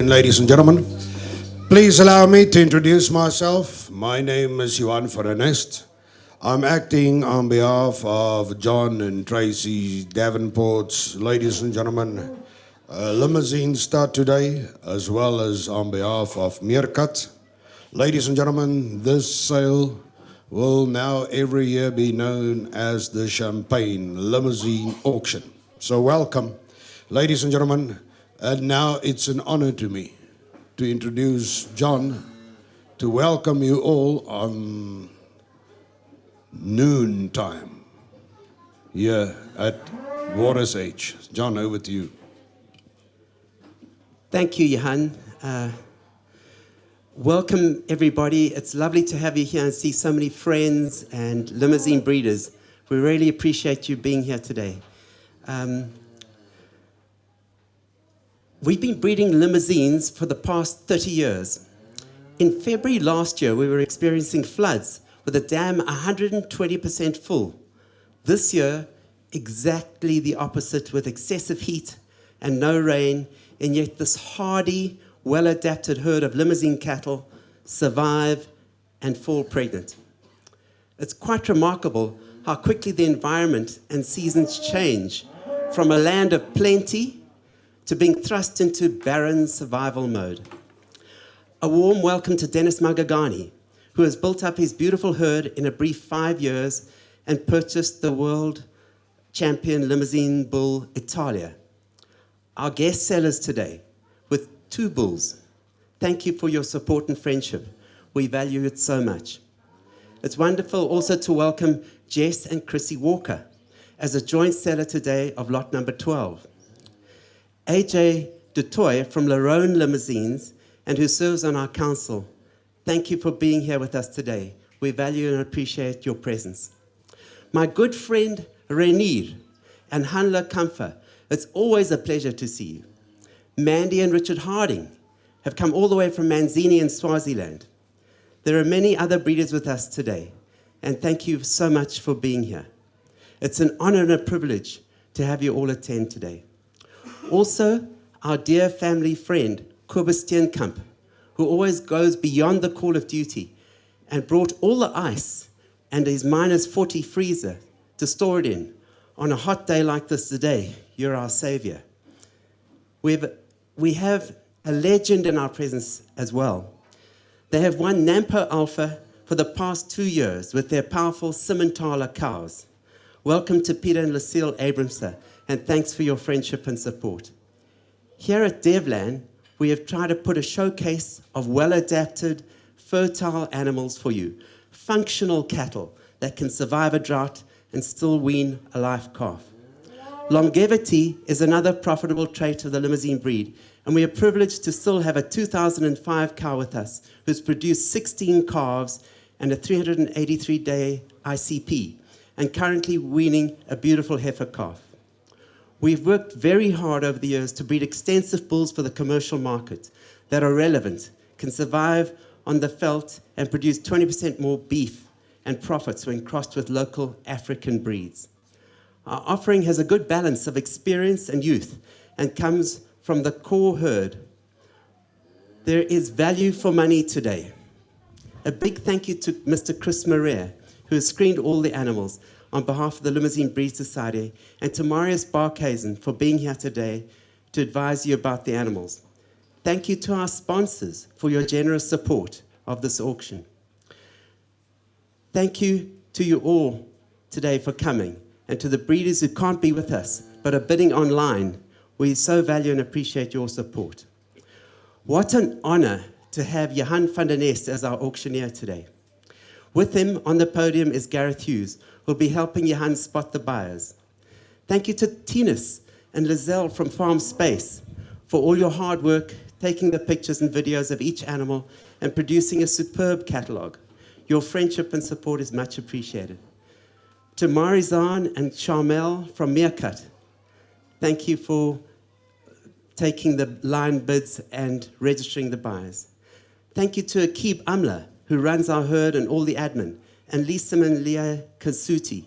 Ladies and gentlemen, please allow me to introduce myself. My name is Johan Verenest. I'm acting on behalf of John and Tracy Davenport's, ladies and gentlemen, Limousins start today, as well as on behalf of Meerkat. Ladies and gentlemen, this sale will now every year be known as the Champagne Limousine Auction. So welcome, ladies and gentlemen, and now it's an honor to me to introduce John to welcome you all on noon time here at Water's Edge. John, over to you. Thank you, Johan. Welcome, everybody. It's lovely to have you here and see so many friends and limousine breeders. We really appreciate you being here today. We've been breeding limousines for the past 30 years. In February last year, we were experiencing floods with the dam 120% full. This year, exactly the opposite, with excessive heat and no rain, and yet this hardy, well-adapted herd of limousine cattle survive and fall pregnant. It's quite remarkable how quickly the environment and seasons change from a land of plenty to being thrust into barren survival mode. A warm welcome to Dennis Magagani, who has built up his beautiful herd in a brief 5 years and purchased the world champion limousine bull Italia. Our guest sellers today, with 2 bulls. Thank you for your support and friendship. We value it so much. It's wonderful also to welcome Jess and Chrissy Walker as a joint seller today of lot number 12. AJ Dutoy from Larone Limousines and who serves on our council. Thank you for being here with us today. We value and appreciate your presence. My good friend Renier and Hanla Kamfer, it's always a pleasure to see you. Mandy and Richard Harding have come all the way from Manzini in Swaziland. There are many other breeders with us today, and thank you so much for being here. It's an honor and a privilege to have you all attend today. Also, our dear family friend, Kobus Steenkamp, who always goes beyond the call of duty and brought all the ice and his -40 freezer to store it in on a hot day like this today. You're our savior. We have a legend in our presence as well. They have won Nampo Alpha for the past 2 years with their powerful Simmentaler cows. Welcome to Peter and Lucille Abramser, and thanks for your friendship and support. Here at Devlan, we have tried to put a showcase of well-adapted, fertile animals for you. Functional cattle that can survive a drought and still wean a live calf. Longevity is another profitable trait of the limousine breed, and we are privileged to still have a 2005 cow with us who's produced 16 calves and a 383-day ICP, and currently weaning a beautiful heifer calf. We've worked very hard over the years to breed extensive bulls for the commercial market that are relevant, can survive on the veldt, and produce 20% more beef and profits when crossed with local African breeds. Our offering has a good balance of experience and youth and comes from the core herd. There is value for money today. A big thank you to Mr. Chris Maria, who has screened all the animals on behalf of the Limousine Breed Society, and to Marius Barkhazen for being here today to advise you about the animals. Thank you to our sponsors for your generous support of this auction. Thank you to you all today for coming, and to the breeders who can't be with us but are bidding online. We so value and appreciate your support. What an honor to have Johan van der Nest as our auctioneer today. With him on the podium is Gareth Hughes, who will be helping Johan spot the buyers. Thank you to Tinas and Lizelle from Farm Space for all your hard work, taking the pictures and videos of each animal and producing a superb catalogue. Your friendship and support is much appreciated. To Marizan and Charmel from Meerkat, thank you for taking the line bids and registering the buyers. Thank you to Akib Amla, who runs our herd and all the admin, and Lisa and Leah Kasuti,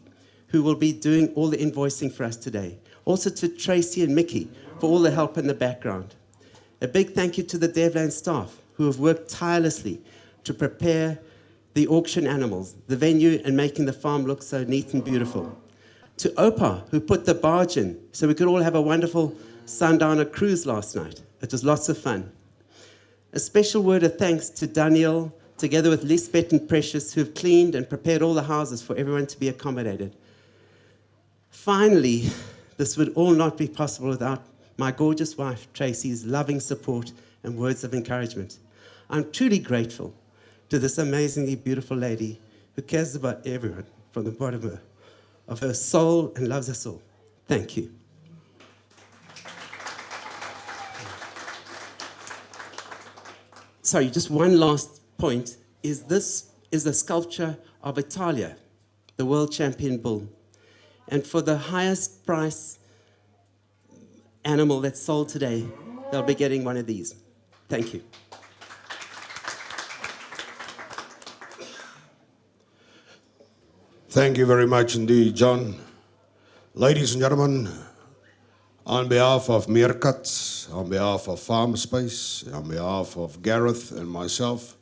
who will be doing all the invoicing for us today. Also to Tracy and Mickey for all the help in the background. A big thank you to the Devlan staff who have worked tirelessly to prepare the auction animals, the venue, and making the farm look so neat and beautiful. To Opa, who put the barge in so we could all have a wonderful sundowner cruise last night. It was lots of fun. A special word of thanks to Daniel, together with Lisbeth and Precious, who have cleaned and prepared all the houses for everyone to be accommodated. Finally, this would all not be possible without my gorgeous wife, Tracy's loving support and words of encouragement. I'm truly grateful to this amazingly beautiful lady who cares about everyone from the bottom of her soul and loves us all. Thank you. Sorry, just one last point. This is a sculpture of Italia, the world champion bull. And for the highest price animal that's sold today, they'll be getting one of these. Thank you. Thank you very much indeed, John. Ladies and gentlemen, on behalf of Meerkat, on behalf of Farm Space, on behalf of Gareth and myself,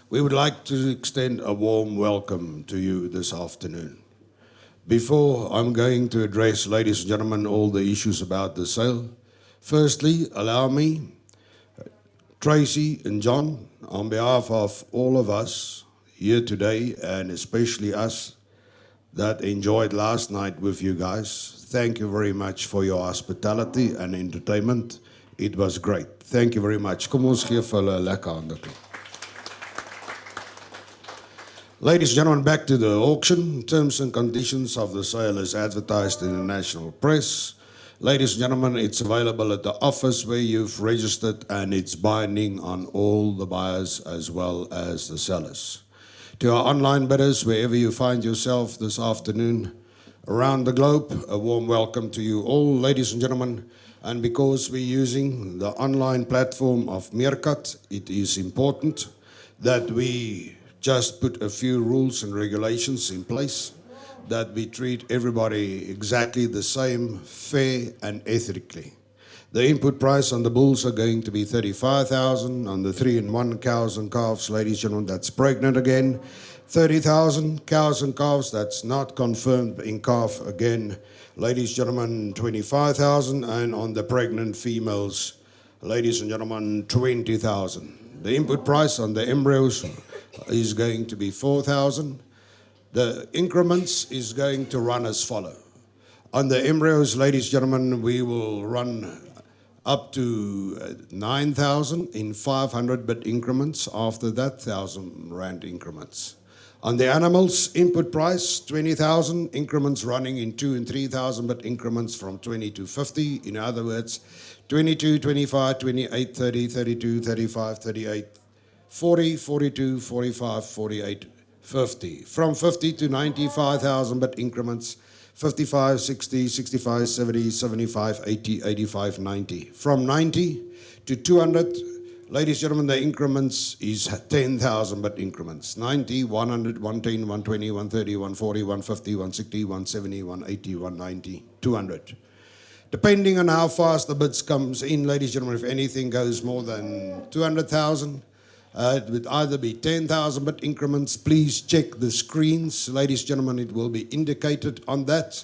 we would like to extend a warm welcome to you this afternoon. Before I'm going to address, ladies and gentlemen, all the issues about the sale, firstly, allow me, Tracy and John, on behalf of all of us here today, and especially us that enjoyed last night with you guys, thank you very much for your hospitality and entertainment. It was great. Thank you very much. Kom ons gee vir hulle 'n lekker hande klop. Ladies and gentlemen, back to the auction. Terms and conditions of the sale is advertised in the national press. Ladies and gentlemen, it's available at the office where you've registered, and it's binding on all the buyers as well as the sellers. To our online bidders, wherever you find yourself this afternoon around the globe, a warm welcome to you all, ladies and gentlemen. And because we're using the online platform of Meerkat, it is important that we just put a few rules and regulations in place, that we treat everybody exactly the same, fair and ethically. The input price on the bulls are going to be 35,000. On the 3-in-1 cows and calves, ladies and gentlemen, that's pregnant again, 30,000. Cows and calves, that's not confirmed in calf again, ladies and gentlemen, 25,000. And on the pregnant females, ladies and gentlemen, 20,000. The input price on the embryos is going to be 4,000. The increments is going to run as follow. On the embryos, ladies and gentlemen, we will run up to 9,000 in 500 bit increments. After that, 1,000 rand increments. On the animals, input price, 20,000, increments running in 2,000 and 3,000 bit increments from 20 to 50. In other words, 22, 25, 28, 30, 32, 35, 38, 40, 42, 45, 48, 50. From 50 to 95,000 bit increments, 55, 60, 65, 70, 75, 80, 85, 90. From 90 to 200, ladies and gentlemen, the increments is 10,000 bit increments. 90, 100, 110, 120, 130, 140, 150, 160, 170, 180, 190, 200. Depending on how fast the bids comes in, ladies and gentlemen, if anything goes more than 200,000, it would either be 10,000 bit increments. Please check the screens. Ladies and gentlemen, it will be indicated on that.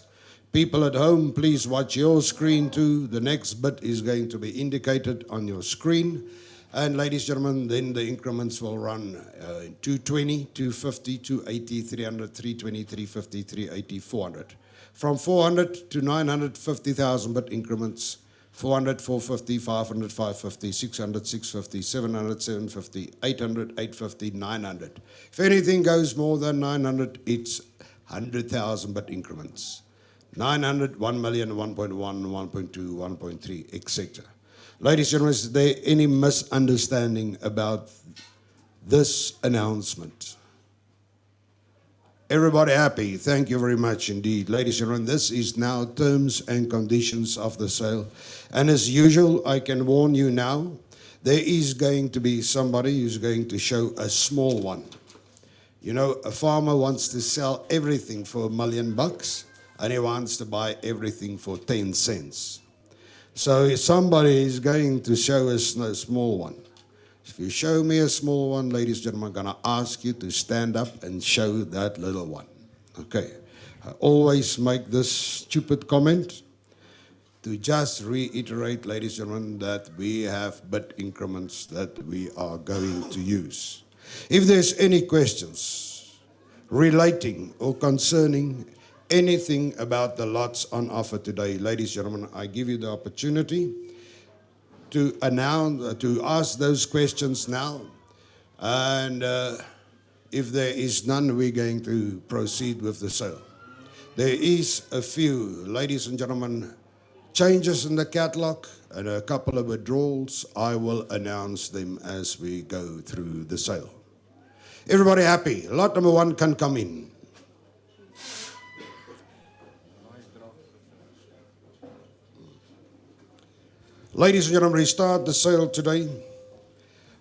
People at home, please watch your screen too. The next bit is going to be indicated on your screen. And ladies and gentlemen, then the increments will run 220, 250, 280, 300, 320, 350, 380, 400. From 400 to 950,000 bit increments, 400, 450, 500, 550, 600, 650, 700, 750, 800, 850, 900. If anything goes more than 900, it's 100,000 bit increments. 900, 1 million, 1.1, 1.2, 1.3, etc. Ladies and gentlemen, is there any misunderstanding about this announcement? Everybody happy? Thank you very much indeed. Ladies and gentlemen, this is now terms and conditions of the sale. And as usual, I can warn you now, there is going to be somebody who's going to show a small one. You know, a farmer wants to sell everything for $1 million, and he wants to buy everything for 10 cents. So if somebody is going to show us a small one. If you show me a small one, ladies and gentlemen, I'm going to ask you to stand up and show that little one. Okay. I always make this stupid comment to just reiterate, ladies and gentlemen, that we have bit increments that we are going to use. If there's any questions relating or concerning anything about the lots on offer today, ladies and gentlemen, I give you the opportunity to announce, to ask those questions now. And if there is none, we're going to proceed with the sale. There is a few, ladies and gentlemen, changes in the catalog and a couple of withdrawals. I will announce them as we go through the sale. Everybody happy? Lot number one can come in. Ladies and gentlemen, we start the sale today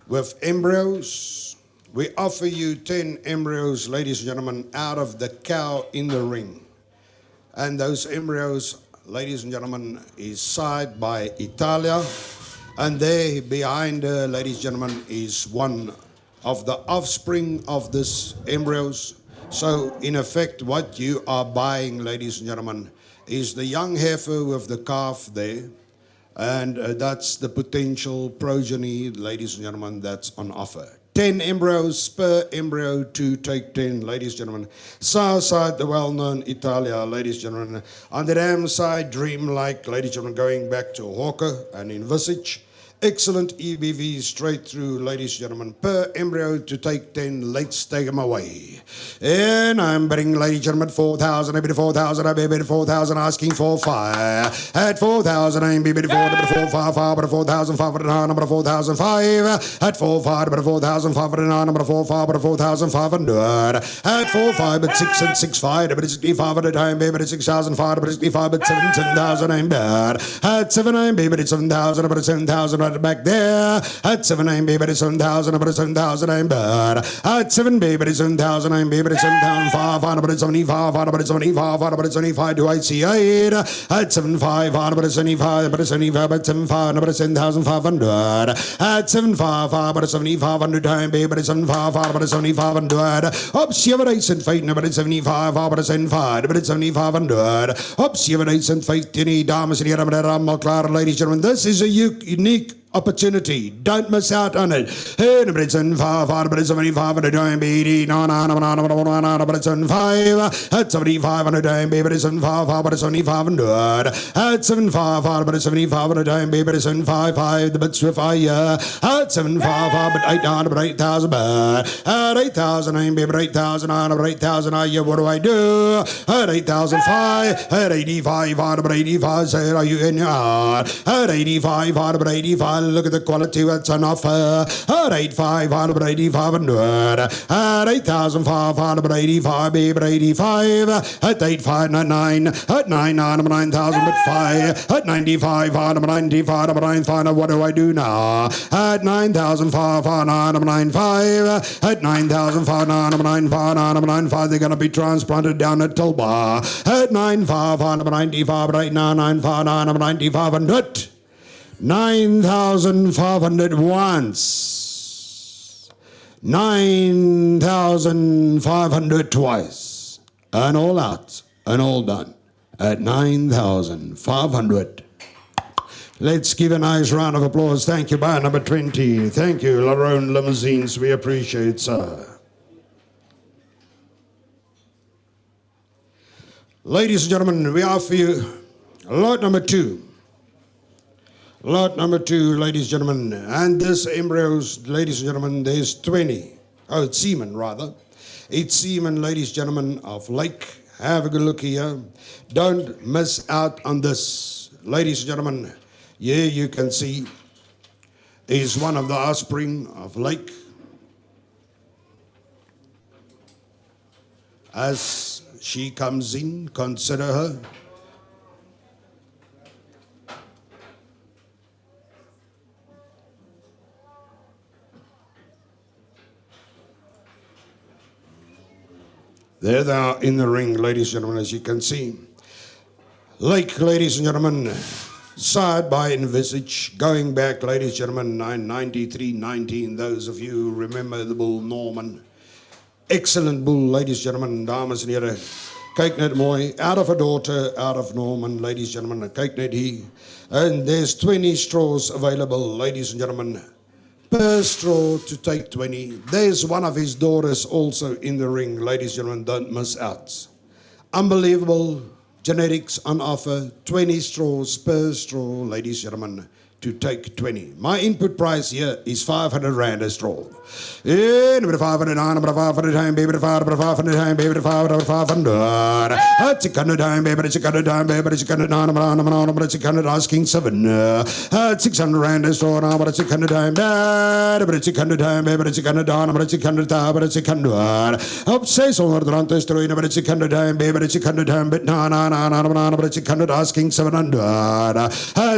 with embryos. We offer you 10 embryos, ladies and gentlemen, out of the cow in the ring. And those embryos, ladies and gentlemen, is signed by Italia. And there behind her, ladies and gentlemen, is one of the offspring of this embryos. So in effect, what you are buying, ladies and gentlemen, is the young heifer with the calf there. And that's the potential progeny, ladies and gentlemen, that's on offer. 10 embryos per embryo to take 10, ladies and gentlemen. South side, the well-known Italia, ladies and gentlemen. On the dam side, Dreamlike, ladies and gentlemen, going back to Hawker and Envisage. Excellent EBV straight through, ladies and gentlemen, per embryo to take 10. Let's take them away. And I'm betting, ladies and gentlemen, 4,000. I bid 4,000. I bid 4,000. Asking for 5. At 4,000, I bid 4. I bid 4, 5, but 4,500. Number 4,005. At 4, 5, but 4,500. Number 4, 5, but 4,500. At 4, 5, but 6 and 6, 5. But 6,500. I bid 6,500. But 65, but 7,000. I'm bad. At 7, I bid 7,000. But 7,000. Back there at 7, I'm baby, it's 7,000, but it's 7,000, I'm bad. At 7, baby, it's 7,000, I'm baby, it's 7,500, but it's 75, but it's 75, but it's 75, do I see 8? At 7,500, but it's 75, but it's 75, but 7,500, but it's 10,500. At 7,500, but it's 7,500, I'm baby, but it's 7,500, but it's 7,500. Up, 7, 8, and 5, but it's 75, but it's 75, but it's 7,500. Up, 7, 8, and 5, any dames and gentlemen, ladies and gentlemen, this is a unique opportunity. Don't miss out on it. Hey, but it's in 5, but it's 75, time baby. No, but it's in 5. At 7,500 time baby, but it's in 5, but it's 7,500. At 7,500, but it's 7,500 time baby, but it's in 5, the bits with fire. At 7,500, but 800, but 8,000, at 8,000 time baby, but 8,000, but 8,000, what do I do? At 8,005, at 85, but 85, say, are you in your heart? At 85, but 85. Look at the quality that's on offer. At 8,500, but 8,500. At 8,500, but 85, baby, but 85. At 8,599. At 9,000, but 5. At 9,500, but 95, but 9,500. What do I do now? At 9,500, but 95. At 9,500, but 95, they're going to be transplanted down at Tulba. At 9,500, but 95, but 8,995, but 9,500. 9,500 once, 9,500 twice, and all out, and all done at 9,500. Let's give a nice round of applause. Thank you, buyer number 20. Thank you, Larone Limousins. We appreciate, sir. Ladies and gentlemen, we offer you lot number 2. Lot number 2, ladies and gentlemen, and this embryos, ladies and gentlemen, there's 20. Oh, it's semen, rather. It's semen, ladies and gentlemen, of Lake. Have a good look here. Don't miss out on this. Ladies and gentlemen, here you can see is one of the offspring of Lake. As she comes in, consider her. There they are in the ring, ladies and gentlemen, as you can see. Lake, ladies and gentlemen, Side by Envisage, going back, ladies and gentlemen, 993-19, those of you who remember the bull Norman. Excellent bull, ladies and gentlemen, dames en heren. Kyk net mooi, out of a daughter, out of Norman, ladies and gentlemen, kyk net hier. And there's 20 straws available, ladies and gentlemen. Per straw to take 20. There's one of his daughters also in the ring, ladies and gentlemen, don't miss out. Unbelievable genetics on offer, 20 straws per straw, ladies and gentlemen, to take 20. My input price here is 500 Rand a straw. Number 500, number 500 time, baby, 500 time, baby, 500. 600 time, baby, 600 time, baby, 600, number 600, asking 7. 600 Rand a straw, number 600 time, baby, 600 time, baby, 600, number 600, number 600. Up 600 Rand a straw, number 600 time, baby, 600 time, but number 600, asking 700.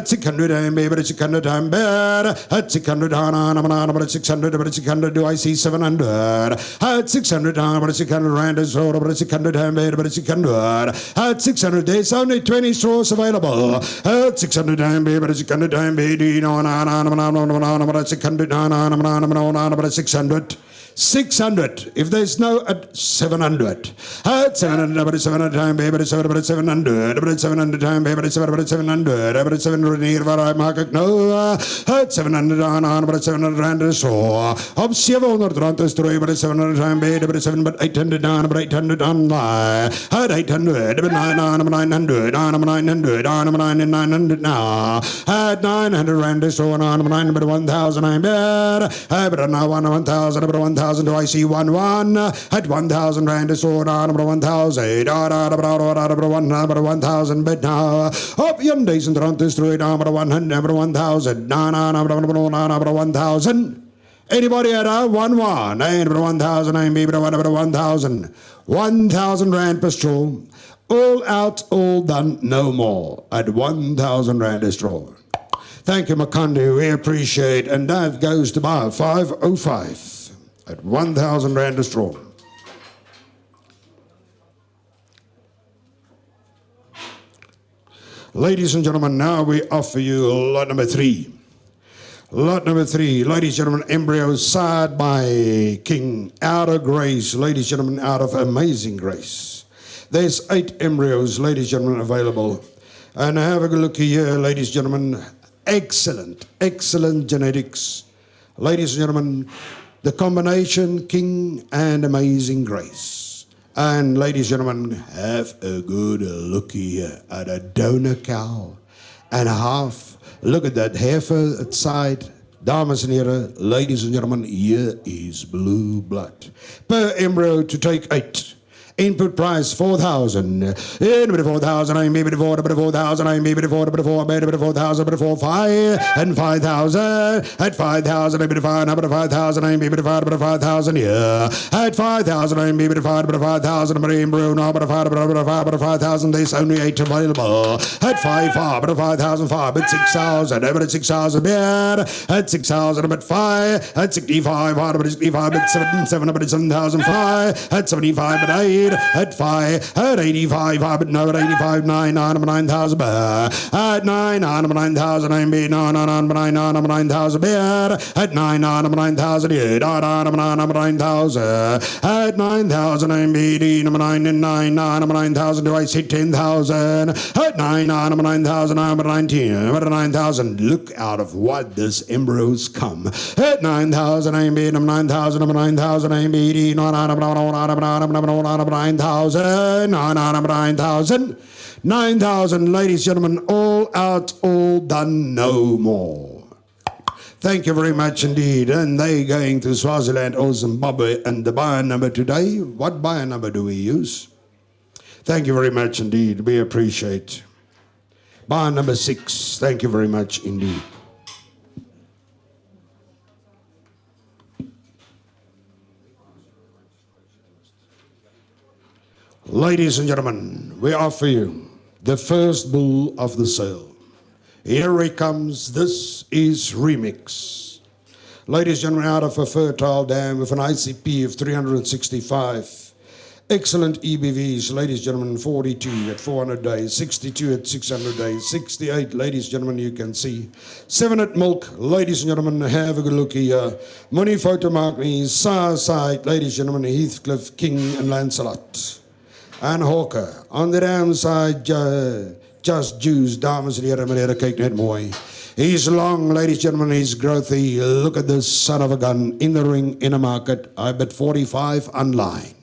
600 time, baby, 600 time bad. At 600 but 600 but 600 do I see 700? At 600 but 600 Rand is road but 600 time bad but 600. At 600 there's only 20 straws available. At 600 time bad but 600 time bad but 600 but 600. 600. If there's no at 700. At 700, but 700 time, baby, but 700, but 700 time, baby, but 700, but 700 near where I mark it. No, at 700 on, but 700 Rand so. Up 700 Rand is three, but 700 time, baby, but 7, but 800 on, but 800 on. At 800, but 9 on, 900, on, 900, on, 900 now. At 900 Rand is so on, 9, but 1,000 I'm bad. But now 1,000, but 1,000. Do I see 1 1 at 1,000 Rand is so on number 1,000 number 1,000 but now up yon days and run this through number 100 number 1,000 number 1,000. Anybody at 1 1 number 1,000 I'm baby number 1,000 1,000 Rand per straw. All out, all done, no more at 1,000 Rand a straw. Thank you, Makandi. We appreciate, and that goes to bar 505. At 1,000 Rand a straw. Ladies and gentlemen, now we offer you lot number 3. Lot number 3, ladies and gentlemen, embryos side by King, out of grace, ladies and gentlemen, out of amazing grace. There's 8 embryos, ladies and gentlemen, available. And have a good look here, ladies and gentlemen. Excellent, excellent genetics. Ladies and gentlemen, the combination King and Amazing Grace. And ladies and gentlemen, have a good look here at a donor cow and a half. Look at that heifer outside. Dames and heren, ladies and gentlemen, here is blue blood. Per embryo to take 8. Input price 4,000. In 4,000, I'm maybe 4,000, I'm maybe 4,000, 5 and 5,000. At 5,000, I'm maybe 5,000, I'm maybe 5,000. Yeah. At 5,000, I'm maybe 5,000. I'm embryo now, but 5,000. There's only 8 available. At 5,000, 5, but 6,000, but 6,000 bad. At 6,000, but 5. At 65, but 65, but 7, but 7,005. At 75, but 8. At 5, at 85, but no, at 85, 9, 9,000, at 9, 9,000, I'm being 9, 9,000, at 9, 9,000, 8, 9,000, at 9,000, I'm being 9, 9,000, do I see 10,000? At 9, 9,000, I'm 19, at 9,000, look out of what this embryos come. At 9,000, I'm being 9,000, I'm being 9,000, 9,000, ladies and gentlemen, all out, all done, no more. Thank you very much indeed. And they going to Swaziland or Zimbabwe. And the buyer number today, what buyer number do we use? Thank you very much indeed. We appreciate. Buyer number 6. Thank you very much indeed. Ladies and gentlemen, we offer you the first bull of the sale. Here he comes. This is Remix. Ladies and gentlemen, out of a fertile dam with an ICP of 365 Excellent EBVs, ladies and gentlemen, 42 at 400 days, 62 at 600 days, 68, ladies and gentlemen, you can see. 7 at milk, ladies and gentlemen, have a good look here. Money photo mark me, side, ladies and gentlemen, Heathcliff, King and Lancelot. And Hawker. On the ram side, just Jews, dames and heren, meneer, kyk net mooi. He's long, ladies and gentlemen, he's growthy. Look at this son of a gun in the ring, in a market. I bet 45 online.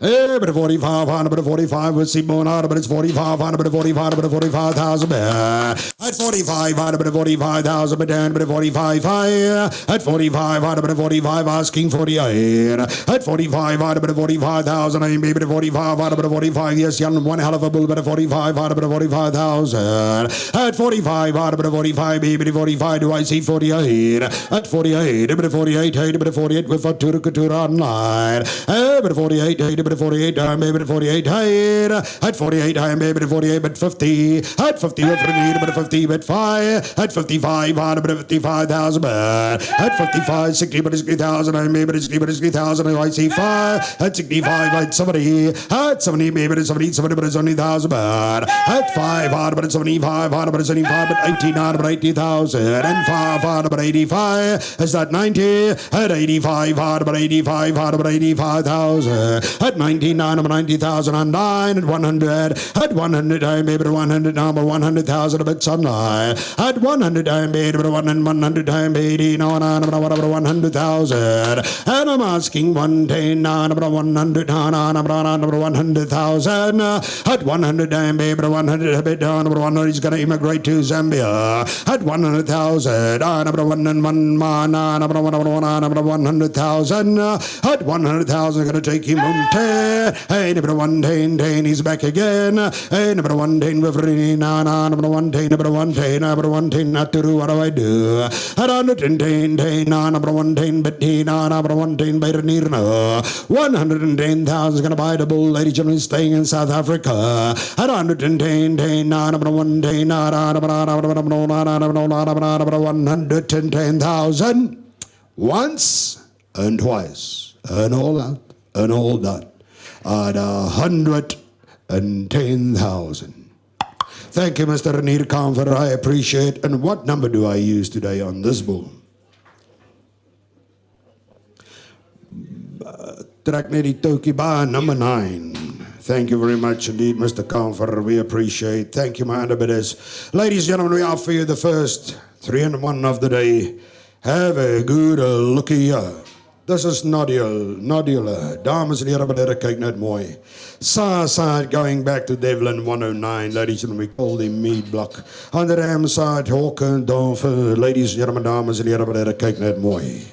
But 45, but 45 with Simon, but it's 45, but 45, but 45,000. At 45, but 45,000, but 45, at 45, but 45, asking 48. At 45, but 45,000, I mean, but 45, but 45, yes, young, one hell of a bull, but 45, but 45,000. At 45, but 45, baby, 45, do I see 48? At 48, but 48, but 48 with Fatura Couture online. But 48, but 48, I'm baby to 48 higher. At 48, I'm baby to 48, but 50. At 50, but 50, but 5. At 55, but 55,000. At 55, 60, but 60,000. I'm baby to 60, but 60,000. I see 5. At 65, at 70. At 70, maybe to 70, 70, but it's only 1,000. At 5, but it's 75, but it's 75, but 18, but 80,000. And 5, but 85. Is that 90? At 85, but 85, but 85,000. At 99, I'm 90,000 and 9 at 100. At 100, I'm able to 100 now, but 100,000 a bit sunlight. At 100, I'm able to 100, I'm 80 now, and I'm about 100,000. And I'm asking 110 now, about 100 now, and I'm about 100,000. At 100, I'm able to 100 a bit down, about 100, he's going to immigrate to Zambia. At 100,000, I'm about 101 man, I'm about 100,000. At 100,000, going to take him home. Hey, number 110, he's back again. Hey, number 110, number 110, number 110, number 110, not to do what do I do? At 110, number 110, but number 110, by the near 110,000 is going to buy the bull, ladies and gentlemen, staying in South Africa. At 110, number 110, number 110,000 once and twice, and all out, and all done. At 110,000. Thank you, Mr. Renier Confer. I appreciate. And what number do I use today on this bull? Track Neri Tokiba, number 9. Thank you very much indeed, Mr. Confer. We appreciate. Thank you, my underbidders. Ladies and gentlemen, we offer you the first 3 and 1 of the day. Have a good looky year. This is nodular. Dames en heren, meneer, kyk net mooi. Side going back to Devlan 109, ladies and gentlemen, we call the meat block. On the ram side, Hawker, Donfer, ladies and gentlemen, dames en heren, meneer, kyk net mooi.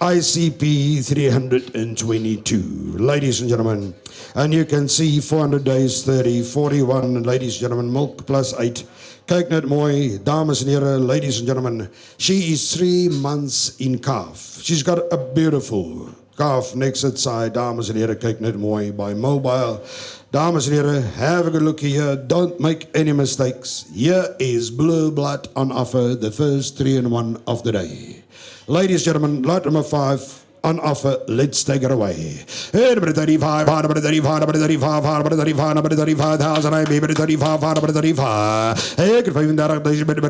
ICP 322, ladies and gentlemen. And you can see 400 days, 30, 41, ladies and gentlemen, milk plus 8. Kyk net mooi, dames en heren, ladies and gentlemen. She is 3 months in calf. She's got a beautiful calf next side, dames en heren, kyk net mooi by mobile. Dames en heren, have a good look here. Don't make any mistakes. Here is blue blood on offer, the first 3 and 1 of the day. Ladies and gentlemen, lot number 5 on offer. Let's take it away. Number 35, number 35, number 35, number 35, number 35,000. I'm able to 35, number 35. Hey, good for you, number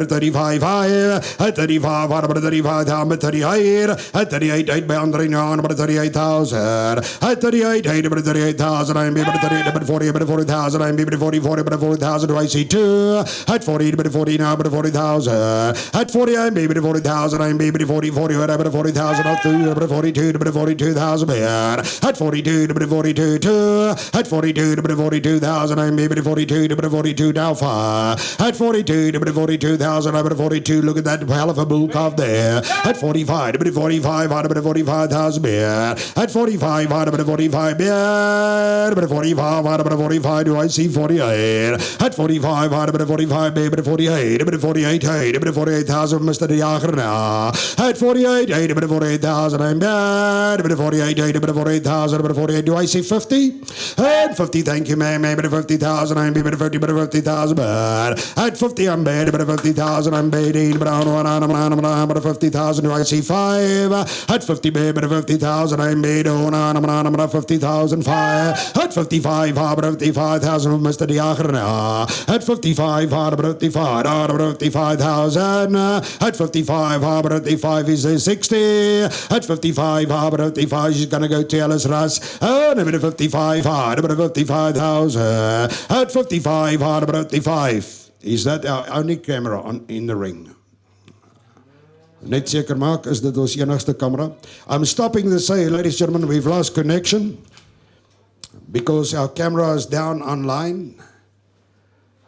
35, at 35, number 35, number 38, at 38, 8 by Andre now, number 38,000. At 38, 8, number 38,000. I'm able to 38, number 40, number 40,000. I'm able to 40, 40, number 40,000. Do I see 2? At 40, number 40 now, number 40,000. At 40, I'm able to 40,000. I'm able to 40, 40, number 40,000. At 2, number 42. Number 42,000 at 42, number 42, 2 at 42, number 42,000. I'm maybe 42, number 42 now far at 42, number 42,000. Number 42. Look at that hell of a bull calf there at 45, number 45, number 45,000 at 45, number 45 number 45, number 45. Do I see 48 at 45, number 45, number 48, number 48, number 48,000, Mr. De Jager now at 48, number 48,000. I'm back. bit of 48, a bit of 48,000, a bit of 48. Do I see 50? At 50, thank you, ma'am. A bit of 50,000, I'm a bit of 50, bit of 50,000. At 50, I'm bad, a bit of 50,000, I'm bad, a bit of 50,000. Do I see 5? At 50, a bit of 50,000, I'm bad, a bit of 50,000. 5. At 55, a bit of 55,000, Mr. Diacher. At 55, a bit of 55, a bit of 55,000. At 55, a bit of 55 is 60. At 55, a bit of 55, she's going to go to Alice Russ. A bit of 55, a bit of 55,000. At 55, a bit of 55. Is that our only camera in the ring? Net seker maak, is dit ons enigste camera? I'm stopping to say, ladies and gentlemen, we've lost connection because our camera is down online.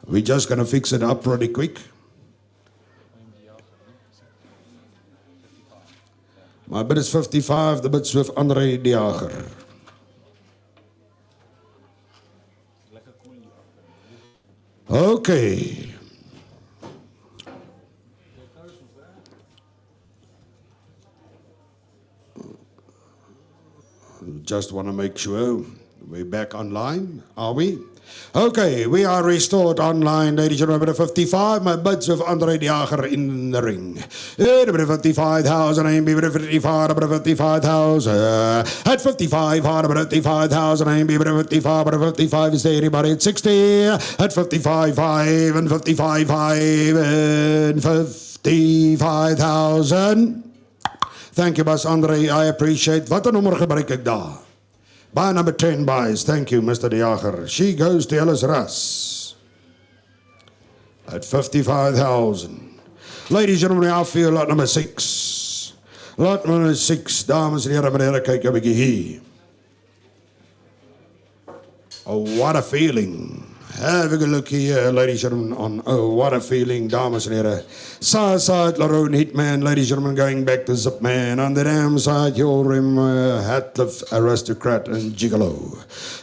We're just going to fix it up pretty quick. My bid is 55, the bid's with Andre Diager. Okay. Just want to make sure we're back online. Are we? Okay, we are restored online, ladies and gentlemen. 55, my bids with Andre Diager in the ring. At 55,000, I'm bid 55, at 55,000. At 55, at 55,000, I'm bid 55, at 55. Is there anybody at 60? At 55, 5, and 55, 5, and 55,000. Thank you, Bas Andre. I appreciate. Wat 'n nommer gebruik ek daar? Buy number 10 buys. Thank you, Mr. Diager. She goes to Ellis Russ at 55,000. Ladies and gentlemen, I feel lot number 6. Lot number 6. Dames en heren, meneer, kyk 'n bietjie hier. Oh, what a feeling. Have a look here, ladies and gentlemen, oh, what a feeling, dames en heren. Side, Larone Hitman, ladies and gentlemen, going back to Zipman. On the damn side, Jorim, Hatliff, Aristocrat, and Gigolo.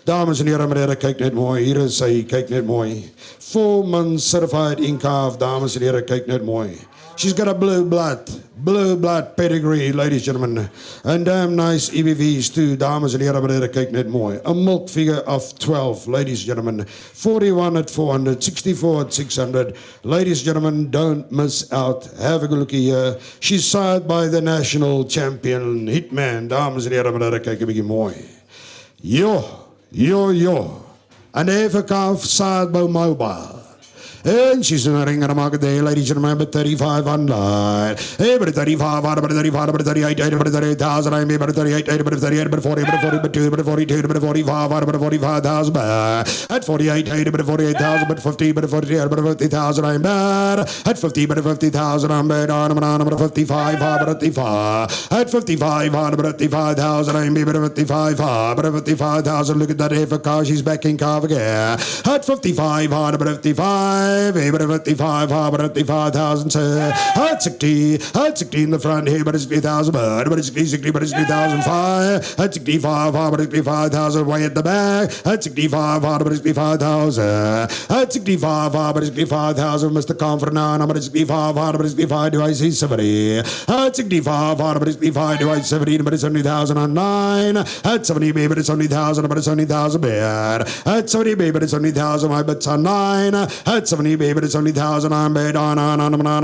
Dames en heren, meneer, kyk net mooi. Hier is hy, kyk net mooi. 4 months certified in calf, dames en heren, kyk net mooi. She's got a blue blood pedigree, ladies and gentlemen. And damn nice EBVs too, dames en heren, meneer, kyk net mooi. A milk figure of 12, ladies and gentlemen. 41 at 400, 64 at 600. Ladies and gentlemen, don't miss out. Have a good look here. She's sired by the national champion, Hitman. Dames en heren, meneer, kyk 'n bietjie mooi. Jo. En even calf sired by Mobile. And she's in the ring at a market day, ladies and gentlemen, 35 online. Hey, but 35, but 35, but 38, but 38,000, I'm but 38, but 38, but 40, but 40, but 2, but 42, but 45, but 45,000, at 48, but 48,000, but 50, but 48, but 50,000, I'm bad. At 50, but 50,000, I'm bad on, but 55, but 55. At 55, but 55,000, I'm but 55, but 55,000. Look at that here for car, she's back in car again. At 55, but 55. 55, 55,000, at 60 in the front here, but it's 60,000, but it's 60, but it's 60,005, at 65, but it's 65,000 way at the back, at 65, but it's 65,000, at 65, but it's 65,000, Mr. Comfort now, but it's 65, but it's 65, do I see somebody? At 65, but it's 65, do I see 17, but it's 70,000 on 9, at 70, but it's 70,000, but it's 70,000 bad, at 70, but it's 70,000, my bet's on 9, at 70, but it's only 1,000, I'm bad on,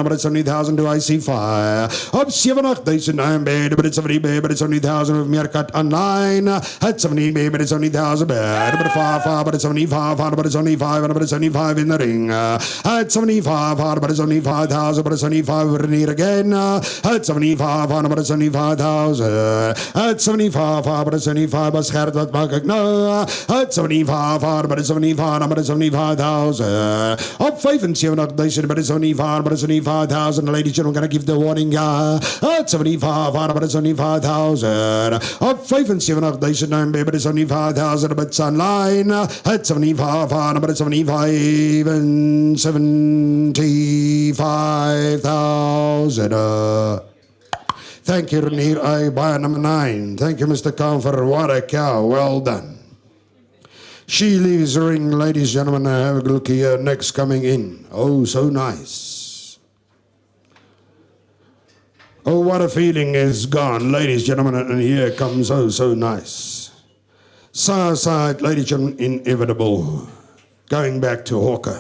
but it's only 1,000, do I see 5? Up 7,000, I'm bad, but it's 70, but it's only 1,000 with Meerkat online. At 70, but it's only 1,000 bad, but 5, but it's only 5, but it's only 5, but it's only 5 in the ring. At 75, but it's only 5,000, but it's only 5 we're near again. At 75, but it's only 5,000. At 75, but it's only 5, but Gerrit, wat maak ek nou? At 75, but it's only 5, but it's only 5,000. Up 75,000, but it's only 5, but it's only 5,000. Ladies and gentlemen, I'm going to give the warning, at 75, but it's only 5,000. Up 75,000, but it's only 5,000, but it's online. At 75, but it's 75, and 75,000. Thank you, Renier. I buy number 9. Thank you, Mr. Comfort. What a cow. Well done. She leaves the ring, ladies and gentlemen. Have a look here. Next coming in. Oh, so nice. Oh, what a feeling is gone, ladies and gentlemen, and here comes oh so nice. Side, ladies and gentlemen, inevitable. Going back to Hawker.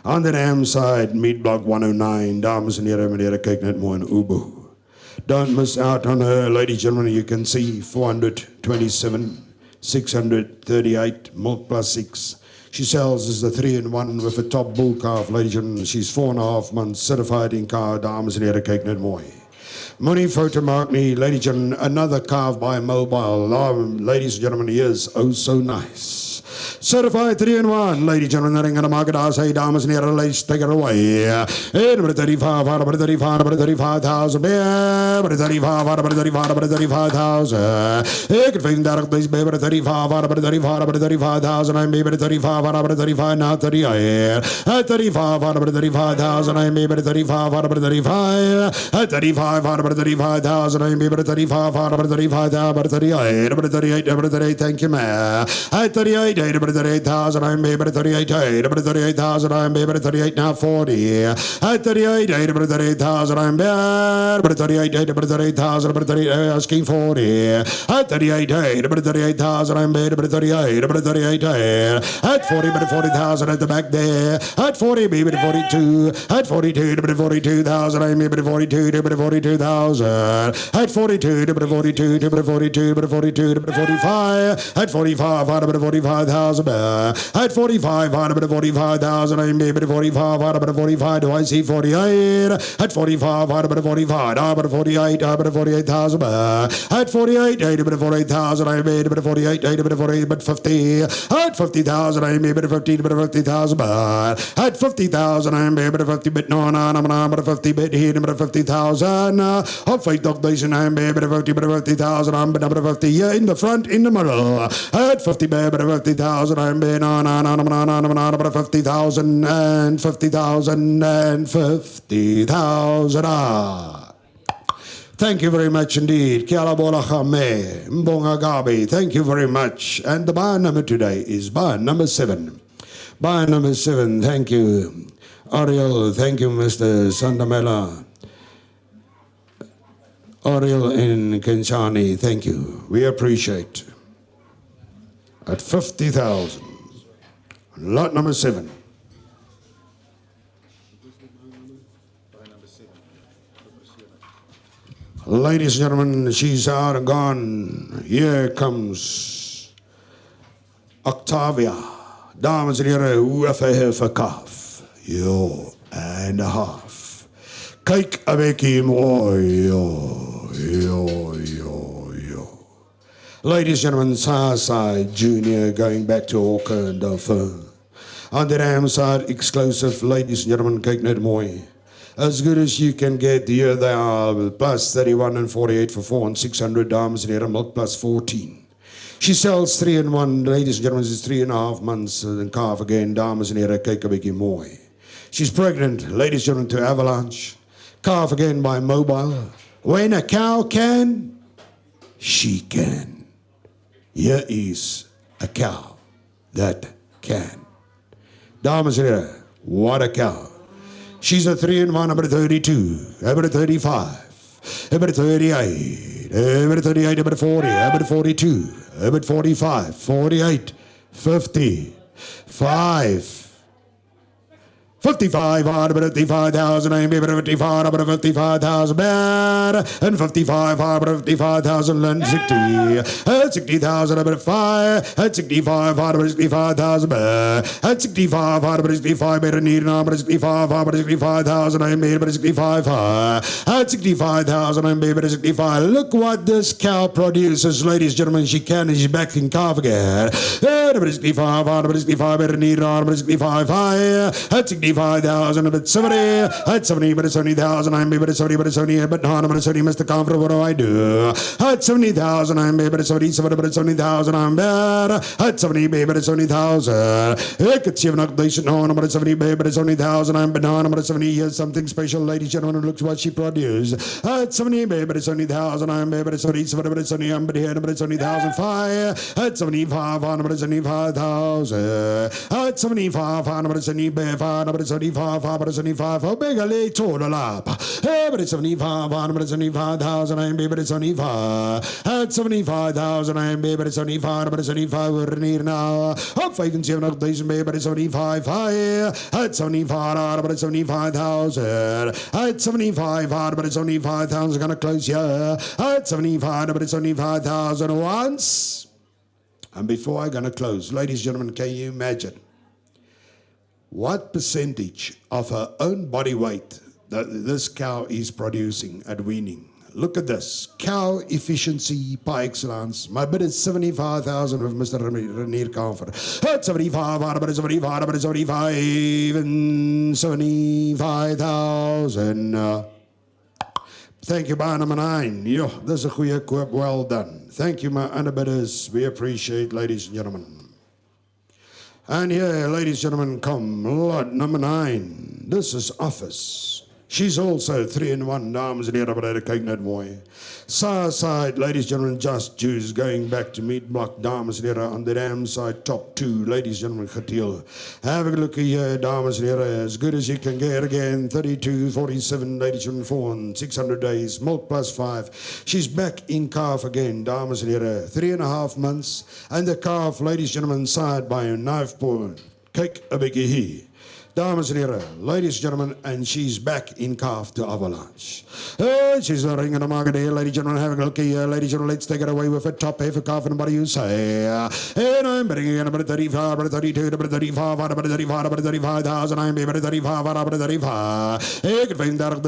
On the dam side, meat block 109, dames and heren, meneer, kyk net mooi in Ubu. Don't miss out on her, ladies and gentlemen. You can see 427, 638, milk plus 6. She sells as the 3-in-1 with a top bull calf, ladies and gentlemen. She's 4.5 months certified in car, dames and heren, kyk net mooi. Money photo mark me, ladies and gentlemen, another calf by mobile. Ladies and gentlemen, he is oh so nice. Certified 3-in-1, ladies and gentlemen, ring on the market. I say, dames and heren, let's take it away. Number 35, number 35, number 35,000. Number 35, number 35, number 35,000. Ik het 35, deze bij 35, number 35, number 35,000. I'm bij 35, number 35, now 38. 35, number 35,000. I'm bij 35, number 35. 35, number 35,000. I'm bij 35, number 35, number 38. Number 38, number 38, thank you, man. 38, number 38,000. I'm bij 38, number 38,000. I'm bij 38, now 40. 38, number 38,000. I'm bij 38, number 38,000. Number 38, asking 40. 38, number 38,000. I'm bij 38, number 38. At 40, number 40,000 at the back there. At 40, maybe 42. At 42, number 42,000. I'm maybe 42, number 42,000. At 42, number 42, number 42, number 42, number 45. At 45, number 45,000. At 45, number 45,000. I'm maybe 45, number 45. Do I see 48? At 45, number 45. Number 48, number 48,000. At 48, number 48,000. I made number 48, number 48, but 50. At 50,000, I made number 50, number 50,000. At 50,000, I made number 50, but no, number 50, but here, number 50,000. Of 5,000, I made number 50, number 50,000. I'm number 50 here in the front, in the middle. At 50, number 50,000, I made number 50,000 and 50,000 and 50,000. Thank you very much indeed. Kialabola Khame, Mbonga Gabi, thank you very much. And the bar number today is bar number 7. Bar number 7, thank you. Ariel, thank you, Mr. Sandamela. Ariel in Kenchani, thank you. We appreciate. At 50,000. Lot number 7. Ladies and gentlemen, she's out and gone. Here comes Octavia. Dames en heren, hoe even vir kalf. Jo, and a half. Kyk 'n bietjie mooi. Jo. Ladies and gentlemen, Side Junior going back to Hawker and Dauphin. On the dam side, exclusive. Ladies and gentlemen, kyk net mooi. As good as you can get, here they are, plus 31 and 48 for 4 and 600 dames and heren, milk plus 14. She sells 3-in-1, ladies and gentlemen, it's 3.5 months and calf again, dames and heren, kyk 'n bietjie mooi. She's pregnant, ladies and gentlemen, to Avalanche. Calf again by mobile. When a cow can, she can. Here is a cow that can. Dames and heren, what a cow. She's a 3-in-1, number 32, number 35, number 38, number 38, number 40, number 42, number 45, 48, 50, 5, 55, number 55,000, I'm number 55, number 55,000, bad, and 55, number 55,000, and 60, 60,000, number 5, and 65, number 65,000, and 65, number 65, better need number 65, number 65,000, I'm number 65, and 65,000, I'm number 65. Look what this cow produces, ladies and gentlemen. She can, and she's back in calf again. Number 65, number 65, better need number 65, and 65,000, but 70, at 70, but it's 70,000, I'm maybe 70, but it's 70, but no, I'm 70, Mr. Comfort, what do I do? At 70,000, I'm maybe 70, but it's 70,000, I'm bad. At 70, baby, it's 70,000. I could see an updation, no, I'm 70, baby, but it's 70,000, I'm banana, I'm 70, here's something special, ladies and gentlemen, look what she produced. At 70, baby, but it's 70,000, I'm baby, but it's 70, but it's 70, I'm but here, but it's 70,000, 5. At 75, I'm 75,000. At 75, I'm 75, but it's 75, but it's 75, oh, big a late total up. But it's 75, but it's 75,000, I'm but it's 75. At 75,000, I'm but it's 75, but it's 75, we're near now. Up 5 and 7,000, but it's 75, high. At 75, but it's 75,000. At 75, but it's 75,000, gonna close here. At 75, but it's 75,000 once. And before I'm gonna close, ladies and gentlemen, can you imagine what percentage of her own body weight that this cow is producing at weaning? Look at this. Cow efficiency par excellence. My bid is 75,000 with Mr. Renier Comfort. At 75, but it's 75, but it's 75, and 75,000. Thank you, bar number 9. Yo, this is a goeie koop. Well done. Thank you, my underbidders. We appreciate, ladies and gentlemen. And here, ladies and gentlemen, come lot number 9. This is Office. She's also 3-in-1, dames en heren, by the kyk net mooi. Side, ladies and gentlemen, Just Juice going back to meat block, dames en heren, on the dam side, top 2, ladies and gentlemen, Geteel. Have a look here, dames en heren, as good as you can get again, 32.47, ladies and gentlemen, 4 and 600 days, milk plus 5. She's back in calf again, dames en heren, 3.5 months, and the calf, ladies and gentlemen, side by a knife point. Kyk a bietjie hier. Dames en heren, ladies and gentlemen, and she's back in calf to Avalanche. She's a ring in the market here, ladies and gentlemen, having a look here, ladies and gentlemen, let's take it away with a top half a calf and body you say. And I'm betting again about 35, about 32, about 35, about 35, about 35,000, I'm about 35, about 35. You can find that I'm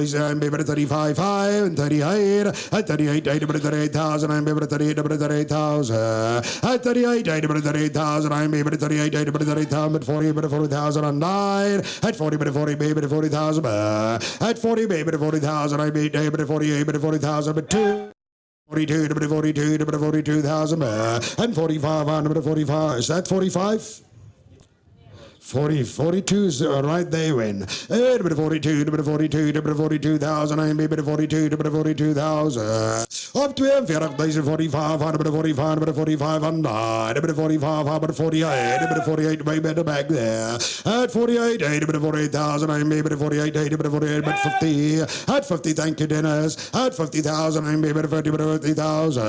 about 35, 5 and 38, at 38, about 38,000, I'm about 38, about 38,000. At 38, about 38,000, I'm about 38, about 38,000, but 40, about 40,000 and 9. At 40, but 40, baby, but 40,000. At 40, baby, but 40,000. I made day, but 48, but 40,000. But 2. 42, but 42, but 42,000. And 45, but 45. Is that 45? 42 is right there when. 42, 42,000. I made 42, 42,000. Up to 45, 45, 45, and 9, 45, 48, 48, way better back there. At 48, 48,000. I made 48, 48, but 50. At 50, thank you, Dennis. At 50,000, I made 50,000.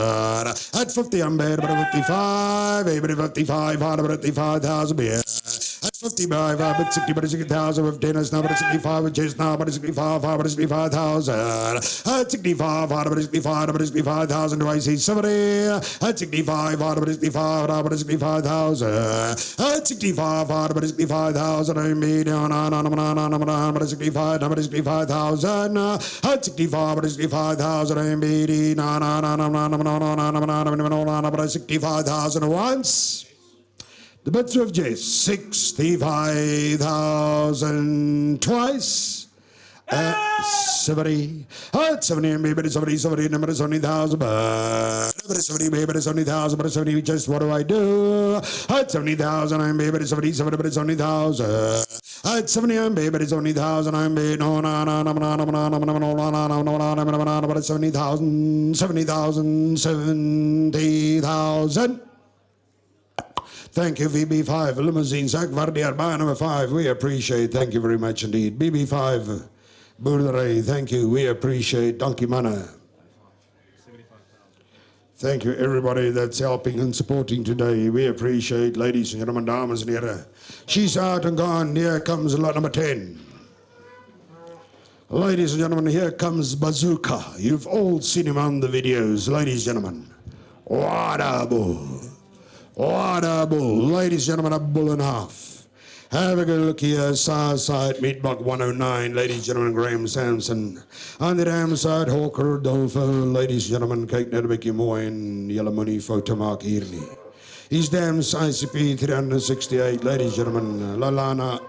At 50, I'm made 55, 55, 55,000 beer. At 55, but 60,000 with Dennis, now but 65 with Jess, now but 65, but 65,000. At 65, but 65, but 65,000, do I see 70? At 65, but 65, but 65,000. At 65, but 65,000, I made but 65, but 65,000. At 65, but 65,000, I made but 65,000 once. The bids of Jess, 65,000 twice. At 70. At 70, maybe it's 70, number 70,000. But 70, maybe it's 70,000, but 70, just what do I do? At 70,000, I'm maybe it's 70, but it's 70,000. At 70, I'm maybe it's 70,000, I'm maybe but it's 70,000, 70,000, 70,000. Thank you, VB5, Limousins, Akvardier, bar number 5. We appreciate, thank you very much indeed. BB5, Boerdery, thank you. We appreciate, Donkey Mana. Thank you, everybody that's helping and supporting today. We appreciate, ladies and gentlemen, dames and heren. She's out and gone. Here comes lot number 10. Ladies and gentlemen, here comes Bazooka. You've all seen him on the videos, ladies and gentlemen. What a bull. What a bull. Ladies and gentlemen, a bull and a half. Have a good look here. Side, Meatbuck 109. Ladies and gentlemen, Graham Sampson. On the dam side, Hawker Dolfo. Ladies and gentlemen, kyk net 'n bietjie mooi en julle moenie foto maak hier nie. His dams ICP 368. Ladies and gentlemen, Lalana.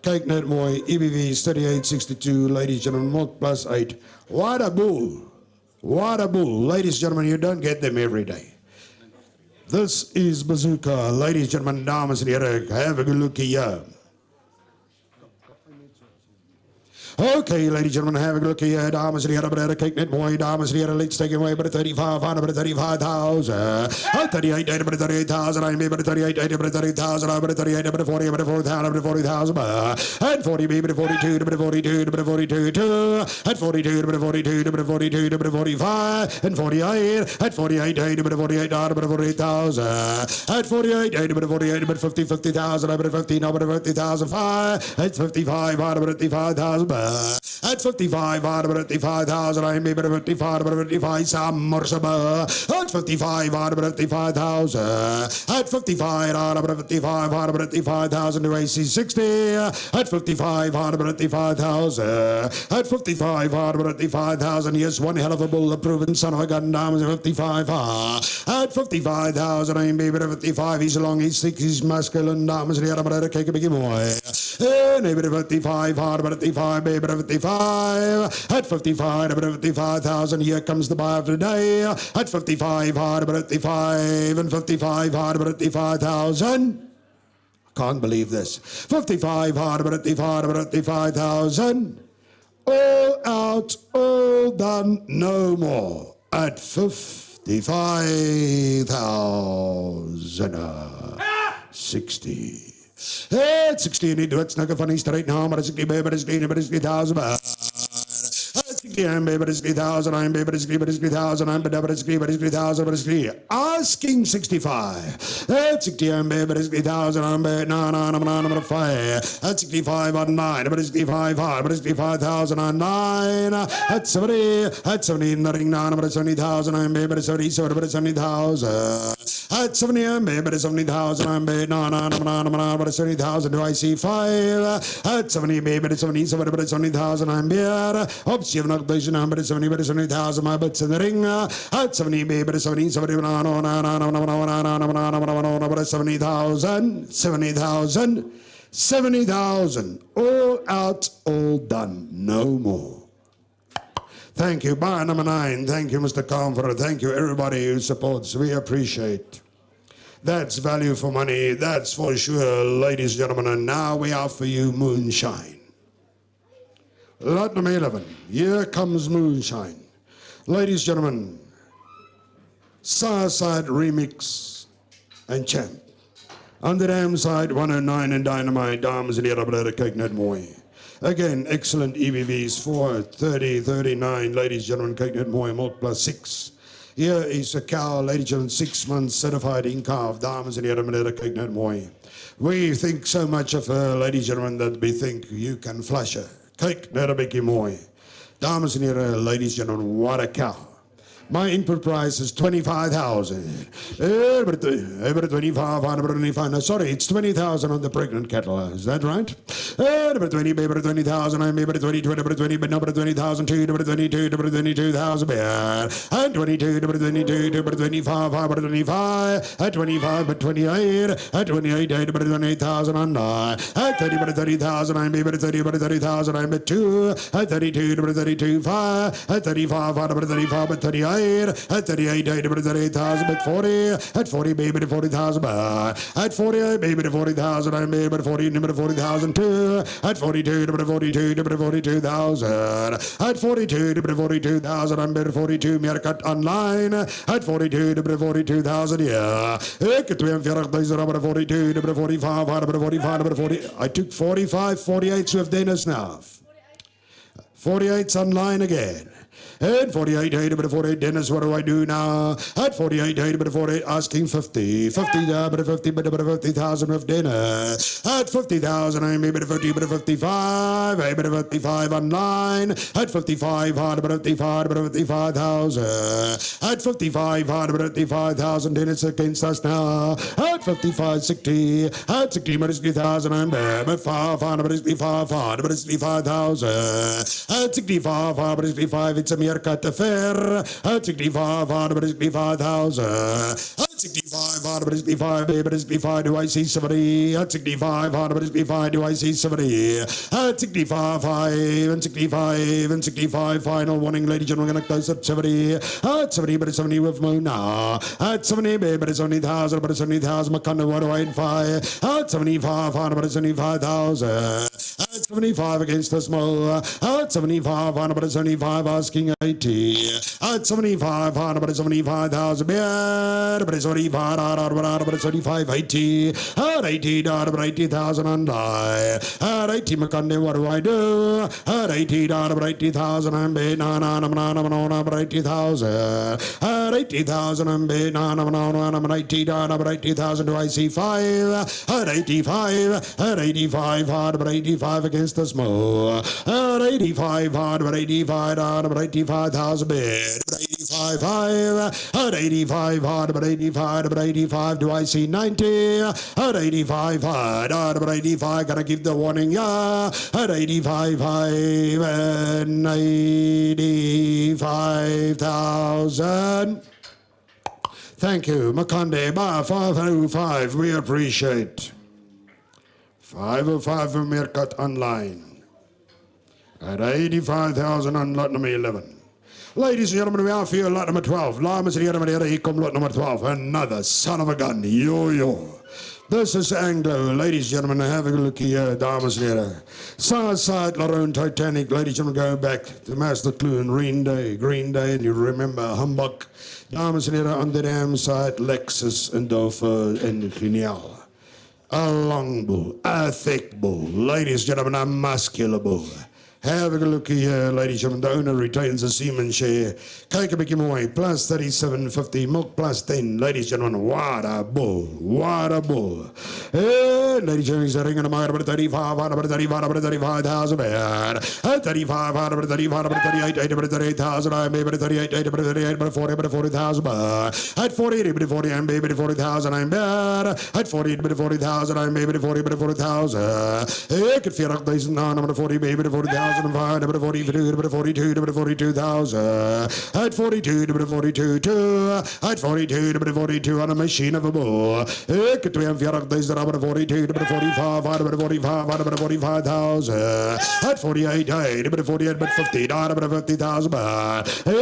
Kyk net mooi. EBV 3862. Ladies and gentlemen, milk plus 8. What a bull. What a bull. Ladies and gentlemen, you don't get them every day. This is Bazooka. Ladies and gentlemen, dames and heren, have a good look here. Okay, ladies and gentlemen, have a look here. Dames en heren, bij de kijk net mooi. Dames en heren, let's take away by the 35, by the 35,000. 38, by the 38,000. I'm by the 38, by the 30,000. By the 38, by the 40, by the 40,000, by the 40,000. And 40, by the 42, by the 42, by the 42, at 42, by the 42, by the 42, by the 45, and 48, at 48, by the 48, by the 48,000. At 48, by the 48, by the 50, 50,000, by the 50, by the 50,005. At 55, by the 55,000. At 55, by the 55,000. I'm by the 55, by the 55, some more. At 55, by the 55,000. At 55, by the 55, by the 55,000 to AC 60. At 55, by the 55,000. At 55, by the 55,000. Yes, one hell of a bulletproof son of a gun. Dames at 55. At 55,000, I'm baby at 55. He's long, he's thick, he's masculine. Dames at the other cake a big boy. Baby at 55, hard at 55, baby at 55. At 55, at 55,000. Here comes the buy of the day. At 55, hard at 55, and 55, hard at 55,000. Can't believe this. 55, hard at 55, at 55,000. All out, all done, no more. At 55,000. 60. At 60, and it's not a funny straight now, but it's 60, but it's 60,000. I'm baby, it's 3,000. I'm baby, it's 3,000. I'm baby, it's 3,000. But it's 3. Asking 65. At 60, I'm baby, it's 3,000. I'm baby, no, 5. At 65 on 9. But it's 65 hard. But it's 65,000 on 9. At 70. At 70 in the ring now. But it's 70,000. I'm baby, it's 70. But it's 70,000. At 70, I'm baby, it's 70,000. I'm baby, no, but it's 70,000. Do I see 5? At 70, baby, it's 70. But it's 70,000. I'm beer. Oops, you have not placed number. It's 70, but it's 70,000. My butts in the ring. At 70, baby, it's 70. But it's 70,000. 70,000. 70,000. All out, all done. No more. Thank you. Bar number 9. Thank you, Mr. Comforter. Thank you, everybody who supports. We appreciate. That's value for money. That's for sure, ladies and gentlemen. And now we offer you moonshine. Lot number 11. Here comes moonshine. Ladies and gentlemen, Southside Remix and Champ. On the damn side, 109 and Dynamite. Dames and the cake net mooi. Again, excellent EBVs for 30, 39. Ladies and gentlemen, cake net mooi, multi plus 6. Here is a cow, ladies and gentlemen, 6 months certified in calf. Dames and the cake net mooi. We think so much of her, ladies and gentlemen, that we think you can flush her. Kyk net 'n bietjie mooi. Dames en here, ladies and gentlemen, what a cow. My input price is 25,000. But 25, no, sorry, it's 20,000 on the pregnant cattle. Is that right? Number 20, baby, 20,000. I'm maybe 20, but number 20,000, 2, number 22, number 22,000, and 22, number 22, number 25, number 25, at 25, but 28, at 28, number 28,000 on 9, at 30, but 30,000. I'm maybe 30, but 30,000. I'm at 2, at 32, number 32, 5, at 35, number 35, but 38. At 38, baby, 38,000, at 40, at 40, baby, 40,000, at 40, baby, 40,000, I'm baby, 40, number 40,000, 2, at 42, number 42, number 42,000, at 42, number 42,000, I'm baby, 42, meer cut online, at 42, number 42,000, yeah, ik het 42,000, number 42, number 45, number 45, number 40, I took 45, 48 with Dennis now, 48's online again. At 48, but 48, Dennis, what do I do now? At 48, but 48, asking 50. 50, but 50, but 50,000 with Dennis. At 50,000, I'm maybe 50, but 55. I'm but 55 online. At 55, hard, but 55, but 55,000. At 55, hard, but 55,000, Dennis against us now. At 55, 60. At 60, but 60,000, I'm there. But 5, but 65, but 65,000. At 65, but 65, it's a mere cut affair. At 65, but 65,000. At 65, but 65, but 65, do I see somebody? At 65, but 65, do I see somebody? At 65, and 65, and 65, final warning, ladies and gentlemen, close at 70. At 70, but it's 70 with Moon now. At 70, but it's 70,000, but it's 70,000, McConnell, what do I find? At 75, but it's 75,000. At 75 against the small. At 75, on about 75, asking 80. At 75, on about 75,000. But it's 75, about 75, 80. At 80, about 80,000 and I. At 80, McCondy, what do I do? At 80, about 80,000 and bid, about 80,000. At 80,000 and bid, I'm 80, about 80,000. Do I see 5? At 85, at 85, hard, about 85 against the small. At 85, hard, about 85, about 85,000 bid. 85, 5. At 85, hard, about 85, about 85. Do I see 90? At 85, hard, about 85. Gotta give the warning, yeah. At 85, 5 and 85,000. Thank you, Makonde, bar 505, we appreciate. 505 from Meerkat Online. At 85,000 on lot number 11. Ladies and gentlemen, we are for you lot number 12. Lamas here, he come lot number 12. Another son of a gun, yo. This is Anglo, ladies and gentlemen, have a look here, dames and heren. Side, Laroon, Titanic, ladies and gentlemen, go back to Master Clue and Green Day, and you remember Humbug. Dames en heren, on the damn side, Lexus and Dover and Genial. A long bull, a thick bull, ladies and gentlemen, a muscular bull. Have a look here, ladies and gentlemen. The owner retains a seaman share. Cake a big away, plus 37.50, milk plus 10. Ladies and gentlemen, what a bull, what a bull. And ladies and gentlemen, he's ringing about 35, about 35, about 35,000 bad. At 35, about 35, about 38, about 38,000, I'm maybe 38, about 38, about 40, about 40,000 bad. At 40, about 40, I'm maybe 40,000, I'm bad. At 40, about 40,000, I'm maybe 40, about 40,000. I could feel like this now, I'm 40, maybe 40,000. At 42, about 42, about 42,000. At 42, about 42, at 42, about 42 on a machine of a bull. Ik het 42 deze about 42, about 45, about 45, about 45,000. At 48, about 48, about 50, about 50,000.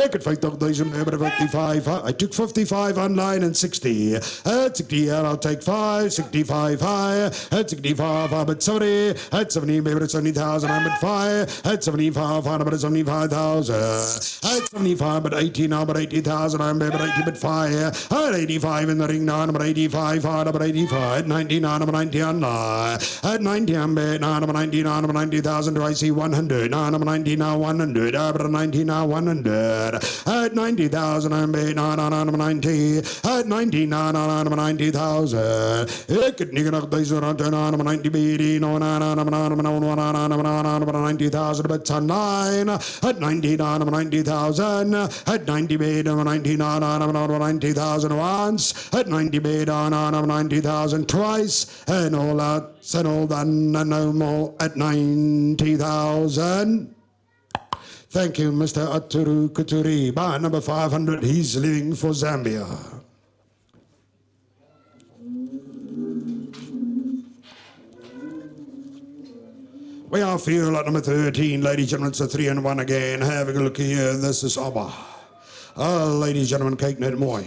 Ik het 50 deze about 55. I took 55 online and 60. At 60, I'll take 5, 65 high. At 65, I'm at 70. At 70, maybe it's 70,000, I'm at 5. At 75, I'm about 75,000. At 75, but 80 now, but 80,000, I'm about 80, but 5. At 85 in the ring now, about 85, hard, about 85. At 90 now, about 90 on At 90, I'm about 90 now, about 90,000. Do I see 100? Now, I'm 90 now, 100. About 90 now, 100. At 90,000, I'm about 90. At 90 now, I'm 90,000. Ik het niet genoeg deze rond en aan, 90 BD, no, 90,000, but online. At 99, 90,000. At 90 bid, 99, 90,000 once. At 90 bid, 90,000 twice. And all that, and all that, and no more at 90,000. Thank you, Mr. Aturu Kuturi. Bar number 500, he's leaving for Zambia. We are for you lot number 13, ladies and gentlemen. It's a 3 and 1 again. Have a look here. This is Abba. Ladies and gentlemen, Cake Net Moy.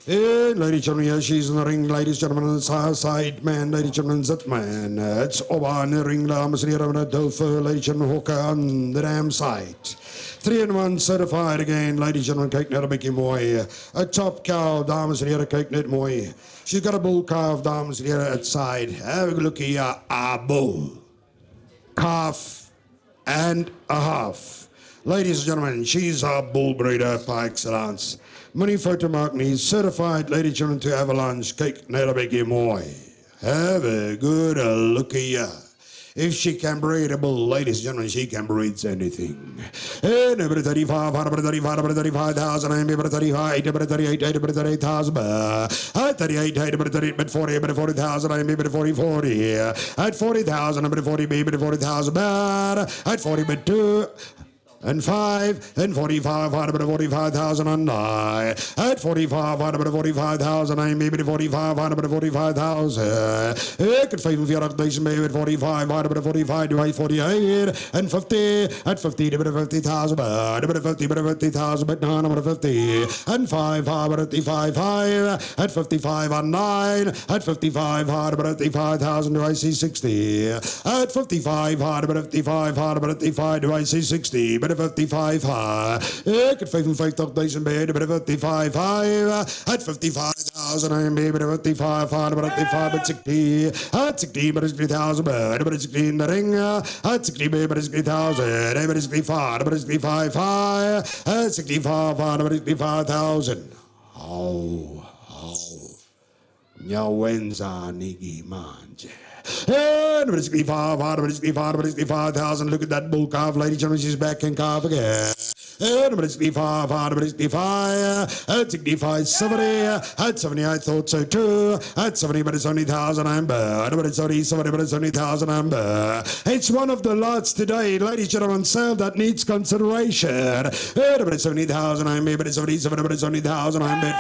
And ladies and gentlemen, here she's in the ring. Ladies and gentlemen, it's our side man. Ladies and gentlemen, Zit man. It's Oba in the ring. Dames and heren, Dofer. Ladies and gentlemen, Hooker on the damn side. 3 and 1 certified again. Ladies and gentlemen, Cake Net Biki Moy. A top cow. Dames and heren, Cake Net Moy. She's got a bull calf. Dames and heren, outside. Have a look here. A bull. Calf and a half. Ladies and gentlemen, she's a bull breeder par excellence. Money photo mark me, certified, ladies and gentlemen, to Avalanche, Cake Nerabegi Moy. Have a good look here. If she can breed a bull, ladies and gentlemen, she can breed anything. And about 35, about 35, about 35,000, I'm about 35, about 38, about 38,000. At 38, about 38, but 40, about 40,000, I'm about 40, 40. At 40,000, about 40, about 40,000. At 40, but 2. and 5, and 45, 45,009. At 45, 45,000, I maybe 45, 45,000. Ik het 45,000 mee met 45, 45, do I 48, and 50, at 50, to 50,000, but 50, 50,000, but 950, and 5, 55, at 55, on 9, at 55, 55,000, do I see 60, at 55, 55, do I see 60, but 55, ik het 55,000 mee, but 55, at 55,000, I am maybe 55, 55, but 60, at 60, but 60,000, but 60 in the ring, at 60, but 60,000, but 65, but 65, at 65, but 65,000. Oh. Nyawenza nigi manje. And 65,000. Look at that bull calf, ladies and gentlemen. She's back and calf again. And 65, at 65, 70, at 70, I thought so too. At 70, but it's only 1,000 amber. But it's only 70, but it's only 1,000 amber. It's one of the lots today, ladies and gentlemen, sale that needs consideration. But it's only 1,000 amber, but it's only 70, but it's only 1,000 amber.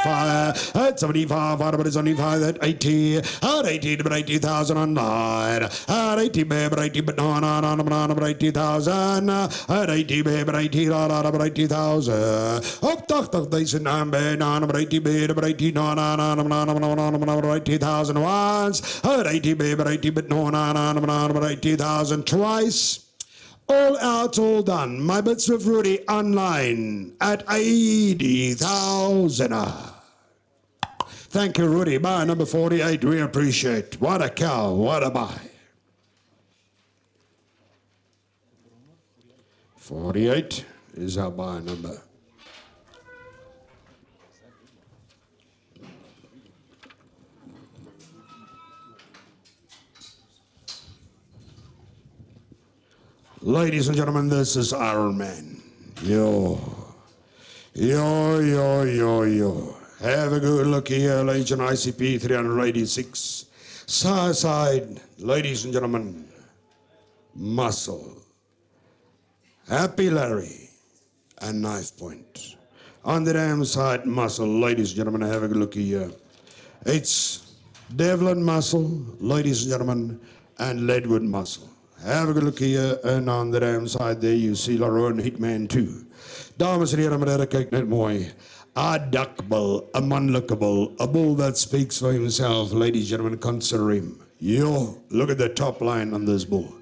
At 75, but it's only 5, at 80, at 80, but 80,000 on 9. At 80, but 80, but no, but 80,000. At 80, but 80, but 80,000. Op 80,000 amber, but 80, but 80, no, but 80,000 once. At 80, but 80, but no, but 80,000 twice. All out, all done. My bits with Rudy online at 80,000. Thank you, Rudy. Buy number 48. We appreciate. What a cow. What a buy. 48 is our buy number. Ladies and gentlemen, this is Iron Man. Yo. Have a good look here, ladies and ICP 386. Side, ladies and gentlemen, muscle. Happy Larry and knife point. On the damn side, muscle, ladies and gentlemen, have a good look here. It's Devlan muscle, ladies and gentlemen, and Leadwood muscle. Have a good look here, and on the damn side there you see Laron Hitman 2. Dames en heren, meneer, kijk net mooi. A duck bull, a manlookable, a bull that speaks for himself. Ladies and gentlemen, consider him. Yo, look at the top line on this bull.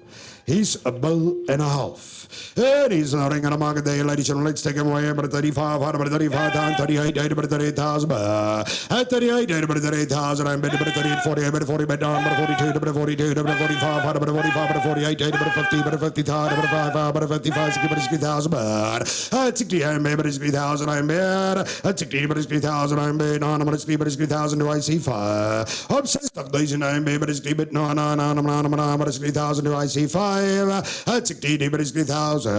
He's a bull and a half. And he's not ring on the market there, ladies and gentlemen. Let's take him away. But 35, but 35, 38, but 38,000. At 38, but 38,000. I'm betting, but 38, 40, but 40, but down, but 42, but 42, but 45, but 45, but 48, but 50, but 50,000, but 55, but 55, 60, but 60,000. At 60, I'm bet, but 60,000. I'm bet. At 60, but 60,000. I'm bet. No, but 60, but 60,000. Do I see 5? Obsessed of these, and I'm bet, but 60, but no, but 60,000. Do I see 5? At 60, but 60,000.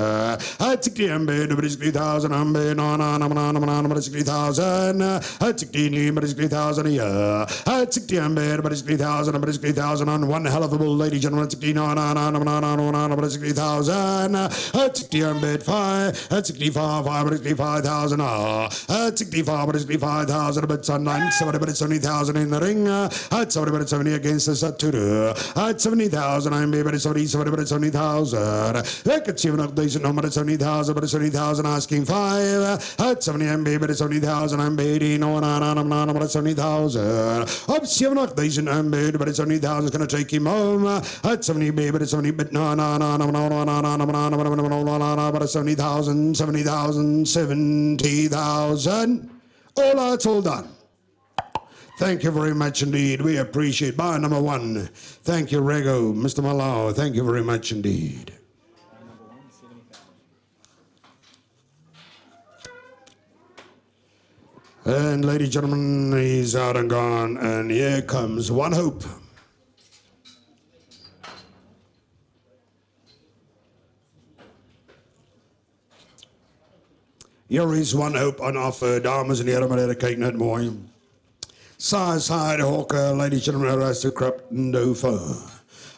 At 60, I'm bet, but 60,000. I'm bet. No, but 60,000. At 60, but 60,000 a year. At 60, I'm bet, but 60,000. But 60,000 on one hell of a bull, ladies and gentlemen. 60, but 60,000. At 60, I'm bet 5. At 65, but 65,000. At 65, but 65,000. But it's on 9, 70, but it's 70,000 in the ring. At 70, but it's 70 against us at 2. At 70,000, I'm bet, but it's 70, but it's 70,000. I could see enough days, no, but it's 70,000, but it's 70,000 asking 5. At 70, I'm bet, but it's 70,000. I'm betting, no, but it's 70,000. Up 7 enough days, I'm bet, but it's 70,000. It's going to take him home. At 70, but it's 70, but no, but it's 70,000, 70,000, 70,000. All that's all done. Thank you very much indeed. We appreciate buy number 1. Thank you, Rego, Mr. Malau. Thank you very much indeed. And ladies and gentlemen, he's out and gone. And here comes One Hope. Here is One Hope on offer. Dames en heren, meneer, kijk net mooi. Side hawker, ladies and gentlemen, aristocrat and dofer.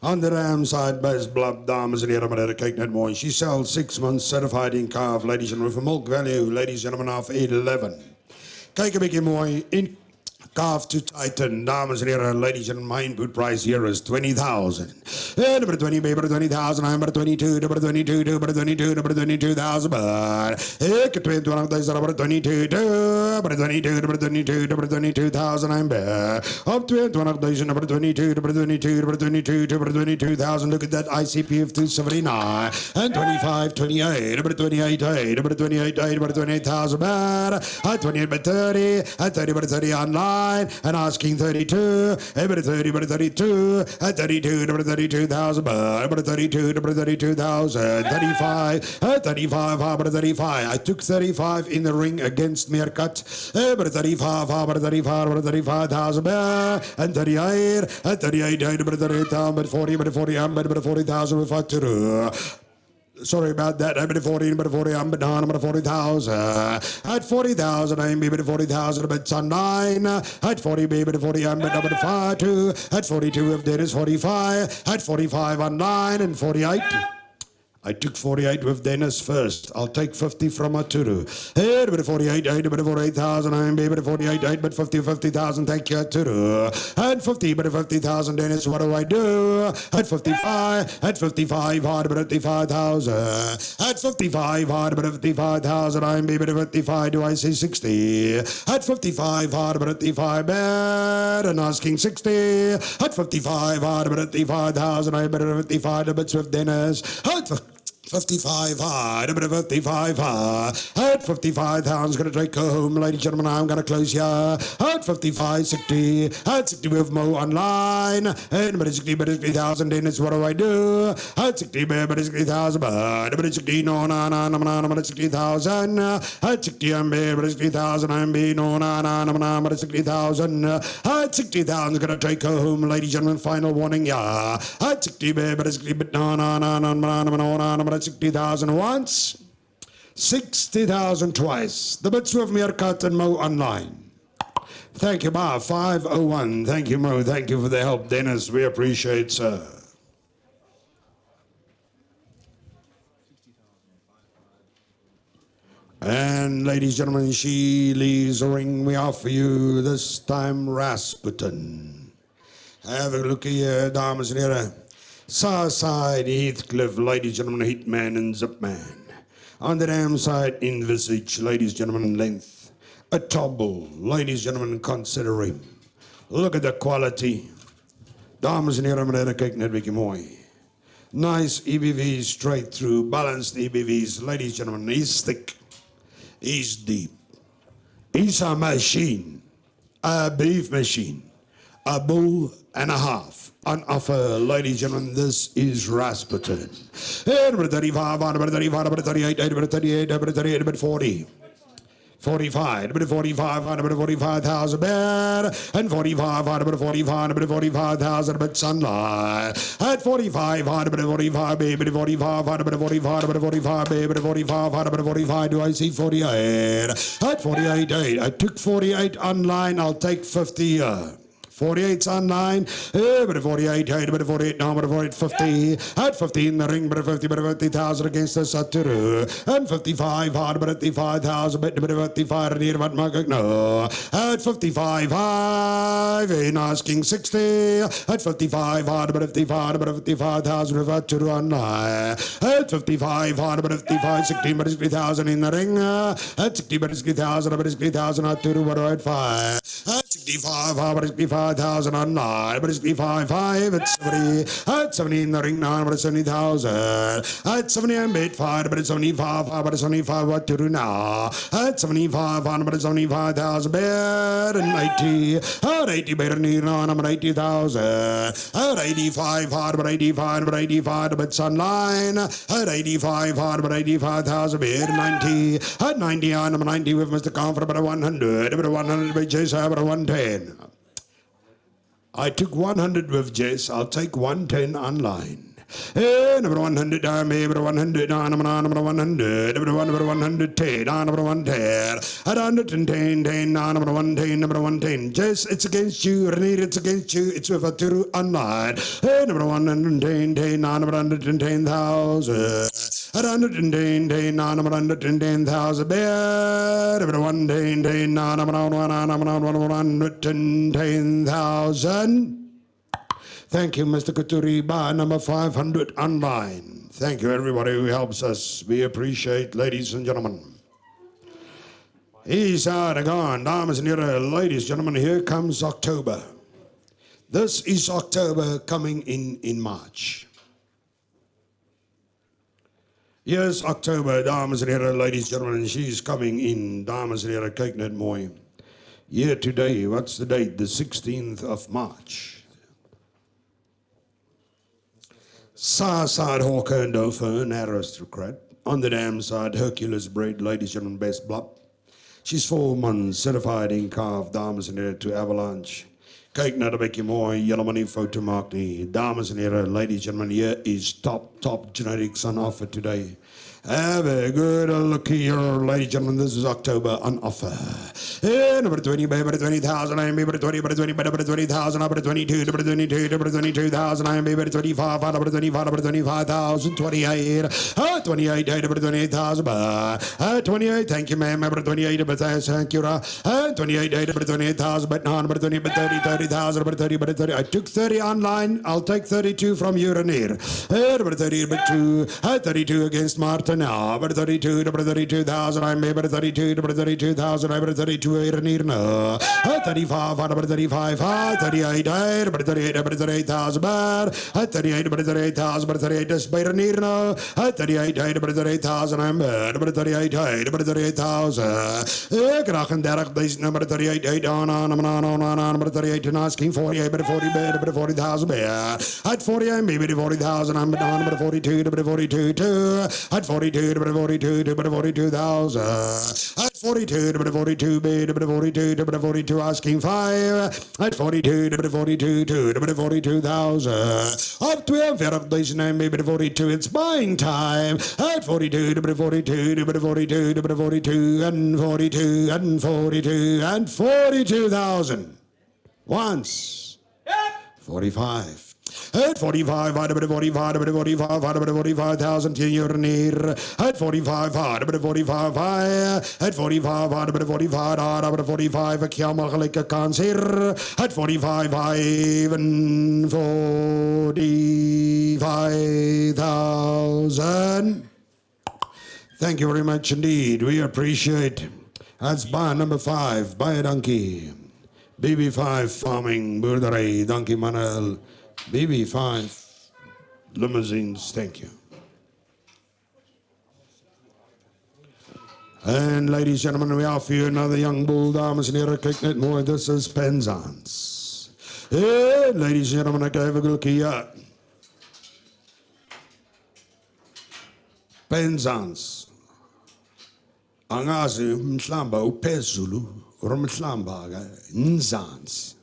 On the ram side, best blub, dames and heren, meneer, kyk net mooi. She sells 6 months certified in calf, ladies and with a milk value, ladies and gentlemen, of 11. Kyk 'n bietjie mooi in calf to Titan, dames and heren, ladies and my input price here is 20,000. Number 20, number 20,000, number 22, number 22, number 22, number 22,000, but ik 22,000, number 22, number 22, number 22, number 22,000, I'm back. Up 22,000, number 22, number 22, number 22, number 22,000, look at that ICP of 279, and 25, 28, number 28, number 28, number 28,000, but 28, but 30, at 30, but 30 online. And asking 32, number 30, number 32, at 32, number 32,000, number 32, number 32,000, 35, at 35, number 35. I took 35 in the ring against Meerkat, number 35, number 35, number 35,000, and 38, at 38, number 38,000, but 40, but 40, number 40,000 with Faturu. Sorry about that. I'm at 40, I'm at 40, I'm at 40,000. At 40,000, I'm at 40,000, but on 9. At 40, baby, at 40, I'm at 42. At 42, if there is 45. At 45 on 9 and 48. I took 48 with Dennis first. I'll take 50 from Aturu. Hey, but 48, 8, but 48,000. I'm baby, 48, 8, but 50,000. Thank you, Aturu. At 50, but 50,000, Dennis, what do I do? At 55, at 55, hard, but 55,000. At 55, hard, but 55,000. I'm baby, 55. Do I say 60? At 55, hard, but 55, bad. And asking 60. At 55, hard, but 55,000. I'm better 55, but with Dennis. At 55 hard, a bit of 55 hard. At 55 pounds, gonna take her home, ladies and gentlemen. I'm gonna close here. At 55, 60. At 60 with Mo online. And but 60, but 60,000. Then it's what do I do? At 60, but 60,000. But 60, no, 60,000. At 60, I'm but 60,000. I'm no, but 60,000. At 60,000, gonna take her home, ladies and gentlemen. Final warning, yeah. At 60, but 60, but no, 60,000 once, 60,000 twice. The bits with Meerkat and Mo online. Thank you, Bar 501. Thank you, Mo. Thank you for the help, Dennis. We appreciate, sir. And ladies and gentlemen, she leaves a ring. We offer you this time Rasputin. Have a look here, dames and heren. Southside, Heathcliff, ladies and gentlemen, Hitman and Zipman. On the dam side, Envisage, ladies and gentlemen, Length. A Tobble, ladies and gentlemen, consider him. Look at the quality. Dames and heren, meneer, kyk net bietjie mooi. Nice EBVs straight through, balanced EBVs, ladies and gentlemen. He's thick, he's deep. He's a machine, a beef machine, a bull and a half. On offer, ladies and gentlemen, this is Rasputin. Number 35, number 35, number 38, number 38, number 38, number 40. 45, number 45, number 45,000 bed, and 45, number 45, number 45,000 but sunlight. At 45, number 45, baby, 45, number 45, number 45, baby, 45, number 45, do I see 48? At 48, 8, I took 48 online, I'll take 50 48's online, but 48, but 48 now, but 48, 50, at 50 in the ring, but 50, but 50,000 against the Saturu, and 55 hard, but 55,000, but 55 and here, but Mark, no, at 55, 5, in asking 60, at 55 hard, but 55, but 55,000 with Saturu online, at 55 hard, but 55, 16, but 60,000 in the ring, at 60, but 60,000, but 60,000 at Turu, but at 5, at 65 hard, but 65. 5,000 online, but it's 55, it's 70, at 70 in the ring now, but it's 70,000, at 70 I'm bid 5, but it's 75, but it's 75, what to do now, at 75, but it's 75,000 bid, and 80, at 80 better need on, I'm at 80,000, at 85, but 85, but 85, but it's online, at 85, but 85,000 bid, 90, at 90 on, I'm 90 with Mr. Comfort, but 100, but 100 by Jason, but 110. I took 100 with Jess. I'll take 110 online. Number 100, number 100, number 100, number 110, number 110, 110, number 110, number 110. Jess, it's against you. Renee, it's against you. It's with a Turu online. Number 110, number 110,000. 110, number 110,000. Number 110, number 110,000. Thank you, Mr. Kuturi. Bar number 500 online. Thank you, everybody who helps us. We appreciate, ladies and gentlemen. He's out gone. Dames and herren, ladies and gentlemen, here comes October. This is October coming in March. Yes, October, dames and herren, ladies and gentlemen, she's coming in. Dames en heren, kyk net mooi. Here today, what's the date? The 16th of March. Side hawker and dauphin, aristocrat. On the dam side, Hercules bred, ladies and gentlemen, best blood. She's 4 months, certified in calf, dames and heren, to avalanche. Kyk na 'n bietjie mooi, julle moet nie foute maak nie. Dames and heren, ladies and gentlemen, here is top genetics on offer today. Have a good look here, ladies and gentlemen. This is October on offer. Number 20, number 20,000, I am number 20, number 20, number 20,000, number 22, number 22, number 22,000, I am number 25, number 25, number 25,000, 28, 28, number 28,000, 28, thank you, ma'am, number 28, number thank you, 28, number 28,000, but now number 20, but 30, 30,000, number 30, number 30. I took 30 online, I'll take 32 from you and here. Number 30, number 2, 32 against Martin now, number 32, number 32,000, I'm number 32, number 32,000, I'm number 32 here and here now. 35, number 35, 38, number 38, number 38,000, 38, number 38,000, number 38, just by here now. 38, number 38,000, I'm number 38, number 38,000. Graag number 38, number 38, and asking 48, number 40, number 40,000, at 40, I'm maybe 40,000, I'm number 42, number 42, at 42, number 42, number 42,000, at 42, number 42, number 42, number 42, asking 5, at 42, number 42, number 42,000, up to 40,000, maybe 42, it's buying time, at 42, number 42, number 42, number 42, and 42, and 42, and 42,000. Once. 45. At 45, number 45, number 45, number 45,000, you're near. At 45, number 45, at 45, number 45, number 45, ek jou maar gelyke kans hier. At 45, even 45,000. Thank you very much indeed. We appreciate. That's bar number 5, baie dankie. BB5 Farming, Boerdery, dankie Manel. BB5 Limousins, thank you. And ladies and gentlemen, we offer you another young bull, dames and heren, kyk net mooi, this is Penzance. Hey, ladies and gentlemen, ek even look hier. Penzance. Angazi mhlamba uphezulu, mhlamba nzansi.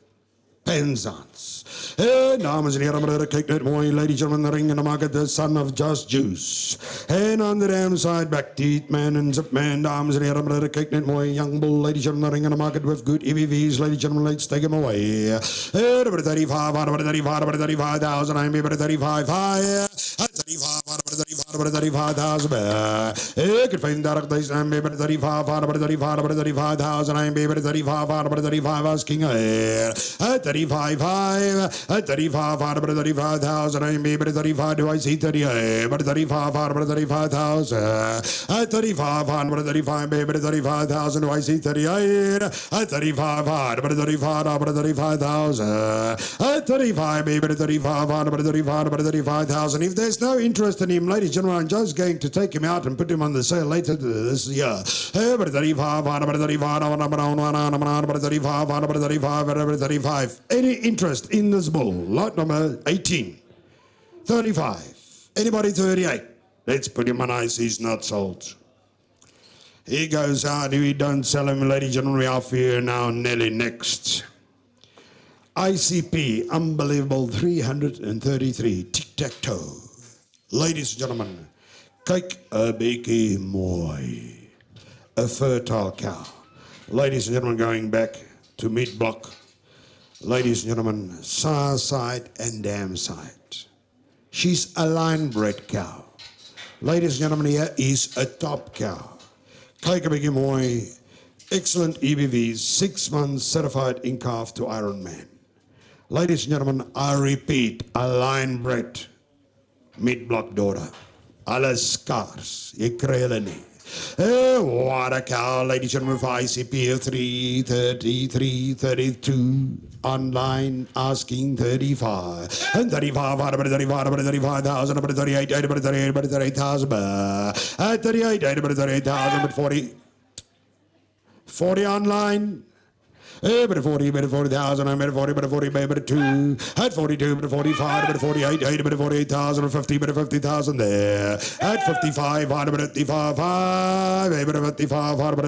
Penzance. Hey, dames and heren, kyk net mooi, ladies and gentlemen, the ring in the market, the son of Just Juice. And on the damn side, back teeth man and zip man, dames and heren, kyk net mooi, young bull, ladies and gentlemen, the ring in the market with good EBVs, ladies and gentlemen, let's take him away. Hey, number 35, number 35, number 35,000, I'm number 35, 35,000. Ik het 35,000, I'm number 35, number 35, number 35,000, I'm number 35, number 35, asking here. 35, 35, number 35,000, I'm number 35, do I see 38, number 35, number 35,000, 35, number 35, number 35,000, do I see 38, 35, number 35, number 35,000, 35, number 35, number 35, number 35,000. If there's no interest in him, ladies and gentlemen, I'm just going to take him out and put him on the sale later this year. Number 35, number 35, number 35, number 35, number 35. Any interest in this bull? Lot number 18. 35. Anybody 38? Let's put him on ice. He's not sold. He goes out. We don't sell him, ladies and gentlemen. We offer you now Nelly next. ICP, unbelievable 333. Tic-tac-toe. Ladies and gentlemen, kyk 'n bietjie mooi. A fertile cow. Ladies and gentlemen, going back to meat block. Ladies and gentlemen, side side and dam side. She's a line bred cow. Ladies and gentlemen, here is a top cow. Kyk 'n bietjie mooi. Excellent EBVs, 6 months certified in calf to Iron Man. Ladies and gentlemen, I repeat, a line bred meat block daughter. Alles skaars. Jy kry hulle nie. What a cow, ladies and gentlemen, for ICP of 33332 online asking 35 and 35 out of 35 about 35,000 about 38 about 38 about 38,000 at 38 about 38,000 but 40 online. But 40, but 40,000, I'm at 40, but 40, but 2, at 42, but 45, but 48, 80, but 48,000, 50, but 50,000 there, at 55, but 55, but 55, but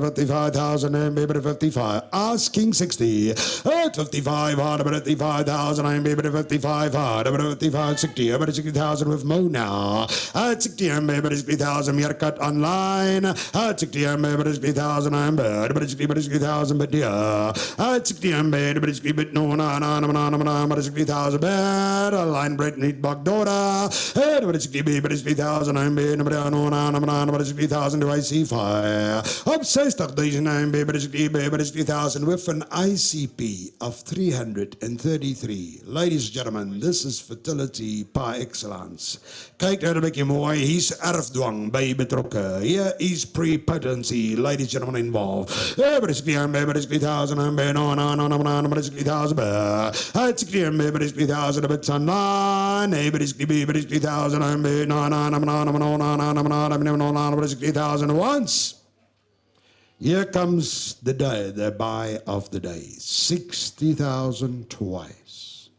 55,000, and but 55, asking 60, at 55, but 55,000, I'm but 55, but 55, 60, but 60,000 with Mo now, at 60, I'm but 60,000, cut online, at 60, I'm but 60,000, I'm but 60,000, but yeah. At 60 I'm bad, but it's but no, but it's 60,000 bad. A line bread need bug daughter. But it's 60,000 I'm bad, but it's 60,000 do I see fire. Obsessed of these nine, but it's 60,000 with an ICP of 333. Ladies and gentlemen, this is fertility par excellence. Kyk nou 'n bietjie mooi, hier's erfdwang by betrokke. Hier is prepotency, ladies and gentlemen involved. But it's 60,000 I'm been on, but it's 60,000 at 60 but it's 60,000 a bit on, but it's 60,000 I'm been on, but it's 60,000 once. Here comes the day, the buy of the day. 60,000 twice.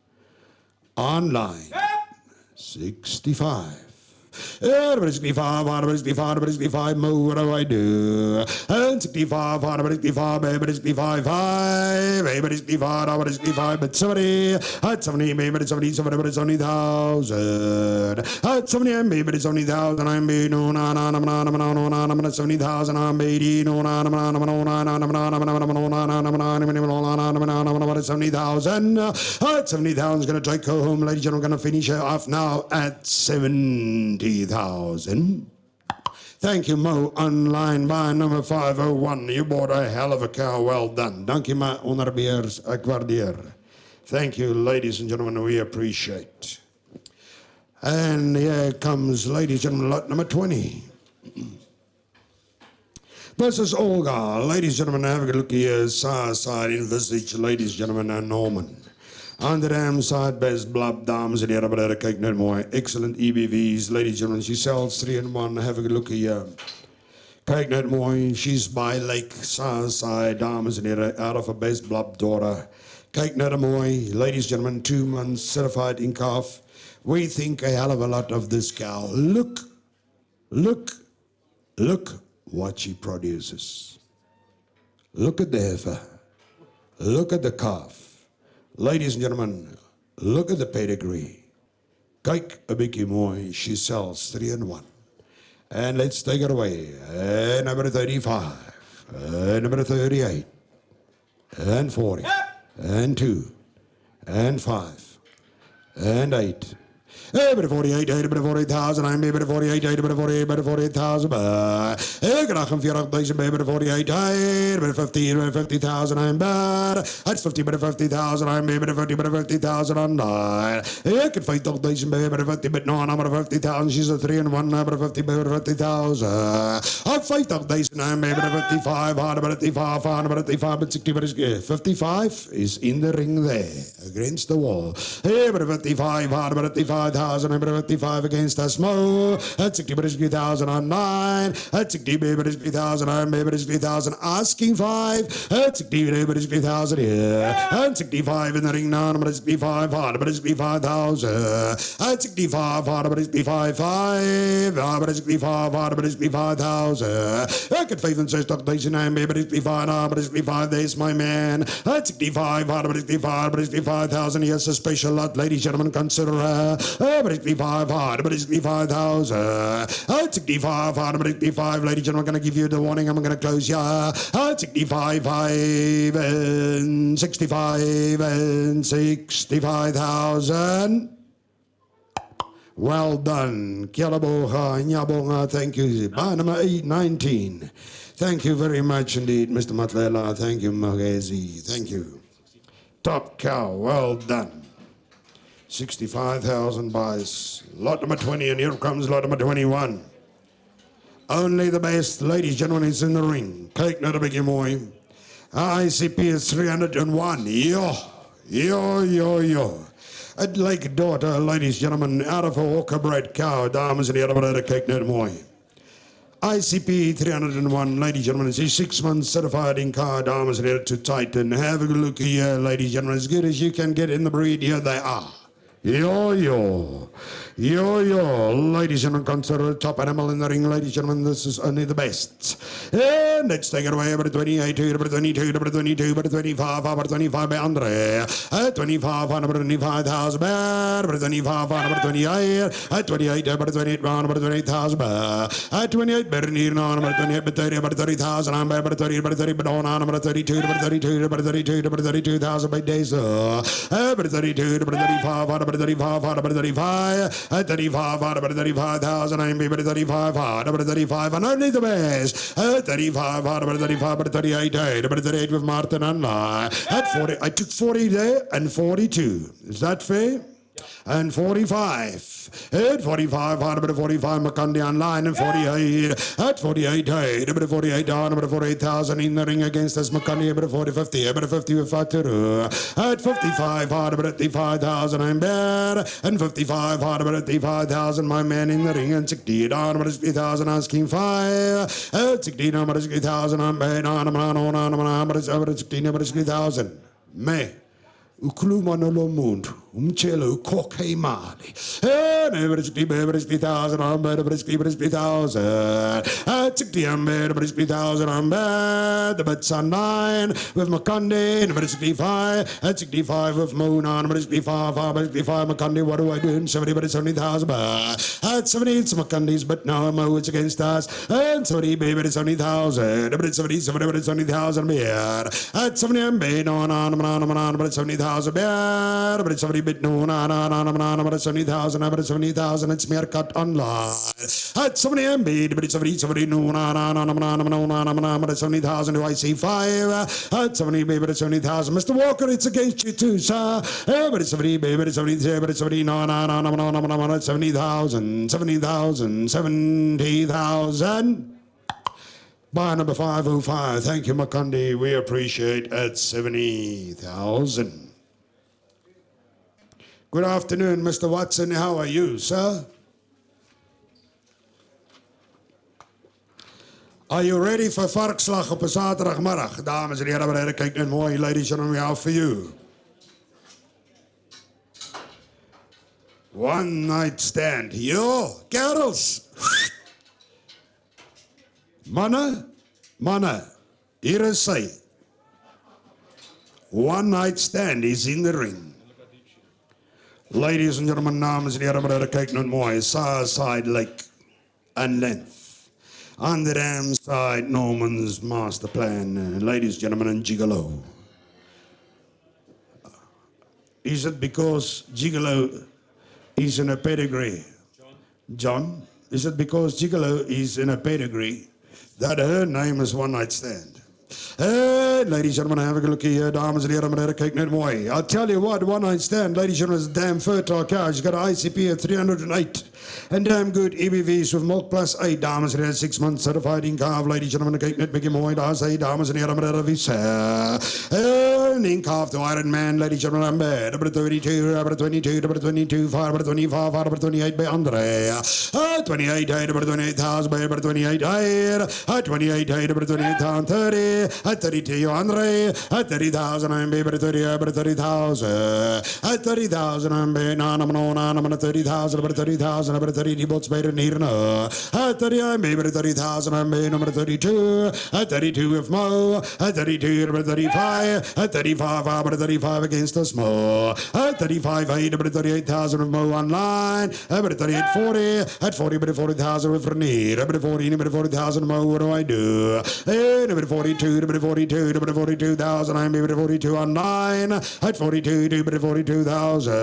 Online. 65. But it's 65, but it's 65, but it's 65, Mo, what do I do? And 65, but it's 65, but it's 65, 5, but it's 65, but it's 65, but 70, at 70, but it's 70, but it's 70,000, at 70, but it's 70,000, I'm being no, 70,000, I'm being no, 70,000, at 70,000 is going to take her home, ladies and gentlemen, going to finish her off now at 70,000. Thank you, Mo. Online by number 501. You bought a hell of a cow. Well done. Dank je, my onderbeheers. Ek waardeer. Thank you, ladies and gentlemen. We appreciate. And here comes, ladies and gentlemen, lot number 20. This is Olga. Ladies and gentlemen, have a good look here. Side envisage, ladies and gentlemen, and Norman. On the dam side, best blab dames en heren, maar kyk net mooi. Excellent EBVs, ladies and gentlemen. She sells 3 in 1. Have a good look here. Kyk net mooi. She's by Lake side, dames en heren, out of a best blab daughter. Kyk net mooi. Ladies and gentlemen, 2 months certified in calf. We think a hell of a lot of this cow. Look what she produces. Look at the heifer. Look at the calf. Ladies and gentlemen, look at the pedigree. Kyk 'n bietjie mooi. She sells 3 in 1. And let's take it away. And number 35. And number 38. And 40. And 2. And 5. And 8. But 48, 8, but 48,000, I'm maybe 48, 8, but 48, but 48,000, but ik krijg hem 40,000, but 48, 8, but 50, but 50,000, I'm bad. That's 50, but 50,000, I'm maybe 50, but 50,000, I'm not. Ik can 50,000, but 50, but no, I'm 50,000, she's a 3 in 1, but 50, but 50,000. I'm 50,000, I'm maybe 55, but 55, but 55, but 60, but 55 is in the ring there, against the wall. But 55, but 55, 55 against us, Mo. At 60, but it's 3,000 on 9. At 60, but it's 3,000 on, but it's 3,000 asking 5. At 60, but it's 3,000 here. At 65 in the ring now, but it's 65, but it's 65,000. At 65, but it's 65, but it's 65, but it's 65,000. I could 65,000, but it's 65, but it's 65, there's my man. At 65, but it's 65, but it's 65,000. Yes, a special lot, ladies and gentlemen, consider her. but 65 hard, but 65,000. 65 hard, but 65. Ladies and gentlemen, I'm going to give you the warning. I'm going to close ya. 65, 5, and 65, and 65,000. Well done. Kialaboha, Nyabonga, thank you. Bar number 819. Thank you very much indeed, Mr. Matlela. Thank you, Magezi. Thank you. Top cow, well done. 65,000 buys. Lot number 20, and here comes lot number 21. Only the best, ladies and gentlemen, is in the ring. Kijk naar de biggie mooi. ICP is 301. Yo, yo, yo, yo. Het like daughter, ladies and gentlemen, out of a walker-bred cow. Dames en heren, kijk naar de mooi. ICP 301, ladies and gentlemen, is 6 months certified in car, dames and heren, to Titan. Have a good look here, ladies and gentlemen, as good as you can get in the breed, here they are. Yo, yo, yo, yo, ladies and gentlemen, consider the top animal in the ring, ladies and gentlemen, this is only the best. And let's take it away, number 28, number 22, number 22, number 25, number 25 by Andre, 25, number 25,000, number 25, number 28, 28, number 28, number 28,000, 28, Bernier, number 28, number 30, number 30,000, number 30, number 30, number 32, number 32, number 32, number 32,000 by days, number 32, number 35, number 35, number 35, 35, number 35,000, I'm number 35, number 35, and only the best, 35, number 35, number 38, number 38 with Martin and at 40, I took 40 there and 42, is that fair? And 45. At 45, number 45, McCundy online, and 48. At 48, number 48, number 48,000 in the ring against us, McCundy, number 40, 50, number 50 with Fataru. At 55, number 55,000, I'm bad. And 55, number 55,000, my man in the ring. And 60, number 60,000, asking 5. At 60, number 60,000, I'm bad. Number 60, number 60,000. Me. Ukuluma no lo mundo, umchelo coque mali. And every 60,000, I'm bad, every 60,000. At 60, I'm bad, every 60,000, I'm bad. The bets are 9 with McCundy, number 65. At 65 with Moon, number 65, number 65, McCundy, what do I do? 70, but it's 70,000. At 70, it's McCundy's, but now Mo, it's against us. And 70, baby, it's 70,000. But it's 70, but it's 70,000. At 70, I'm bad, but it's 70,000. Bad, but it's 70 bit no, but it's 70,000, but it's 70,000, it's mere cut online. At 70 MB, but it's 70, no, but it's 70,000, do I see 5? At 70, baby, but it's 70,000. Mr. Walker, it's against you too, sir. But it's 70, baby, but it's 70, but it's 70, no, it's 70,000, 70,000, 70,000. Bar number 505. Thank you, McCundy. We appreciate at 70,000. Good afternoon, Mr. Watson. How are you, sir? Are you ready for varkslag op een zaterdagmiddag? Dames en heren, kijk net mooi. Ladies and gentlemen, we have for you. One night stand. Yo, kerels. Mannen, hier is sy. One night stand is in the ring. Ladies and gentlemen, dames en heren, kijk net mooi. Side lake and length. On the damn side, Norman's master plan. Ladies and gentlemen, and Gigolo. Is it because Gigolo is in a pedigree? John? Is it because Gigolo is in a pedigree that her name is One Night Stand? Ladies and gentlemen, have a look here, dames en heren, kijk net mooi. I'll tell you what, One Night Stand, ladies and gentlemen, is a damn fertile cow. She's got an ICP of 308 and damn good EBVs with milk plus 8, dames en heren, 6 months certified in calf. Ladies and gentlemen, kijk net biggie mooi, daar sê, dames en heren, visa. And in calf to Iron Man, ladies and gentlemen, bad. Number 32, number 22, number 22, number 25, number 28 by Andre. 28, number 28,000 by number 28, 28, number 28,000, 30. At 32, Andre. At 30,000, I'm baby. 30, but 30,000. At 30,000, I'm baby. No, 30,000, but 30,000, but 30 boats better than here. At 30, I'm baby. 30,000, I'm baby. Number 32. At 32 with Mo. At 32, number 35. At 35. 35, 35 against the small. At 35, 38,000 with Mo online. At 38, 40. At 40, 40,000 with Renier. At 40, 40,000 Mo, what do I do? At 42, 42, 42,000. I'm at 42 online. At 42, 42,000.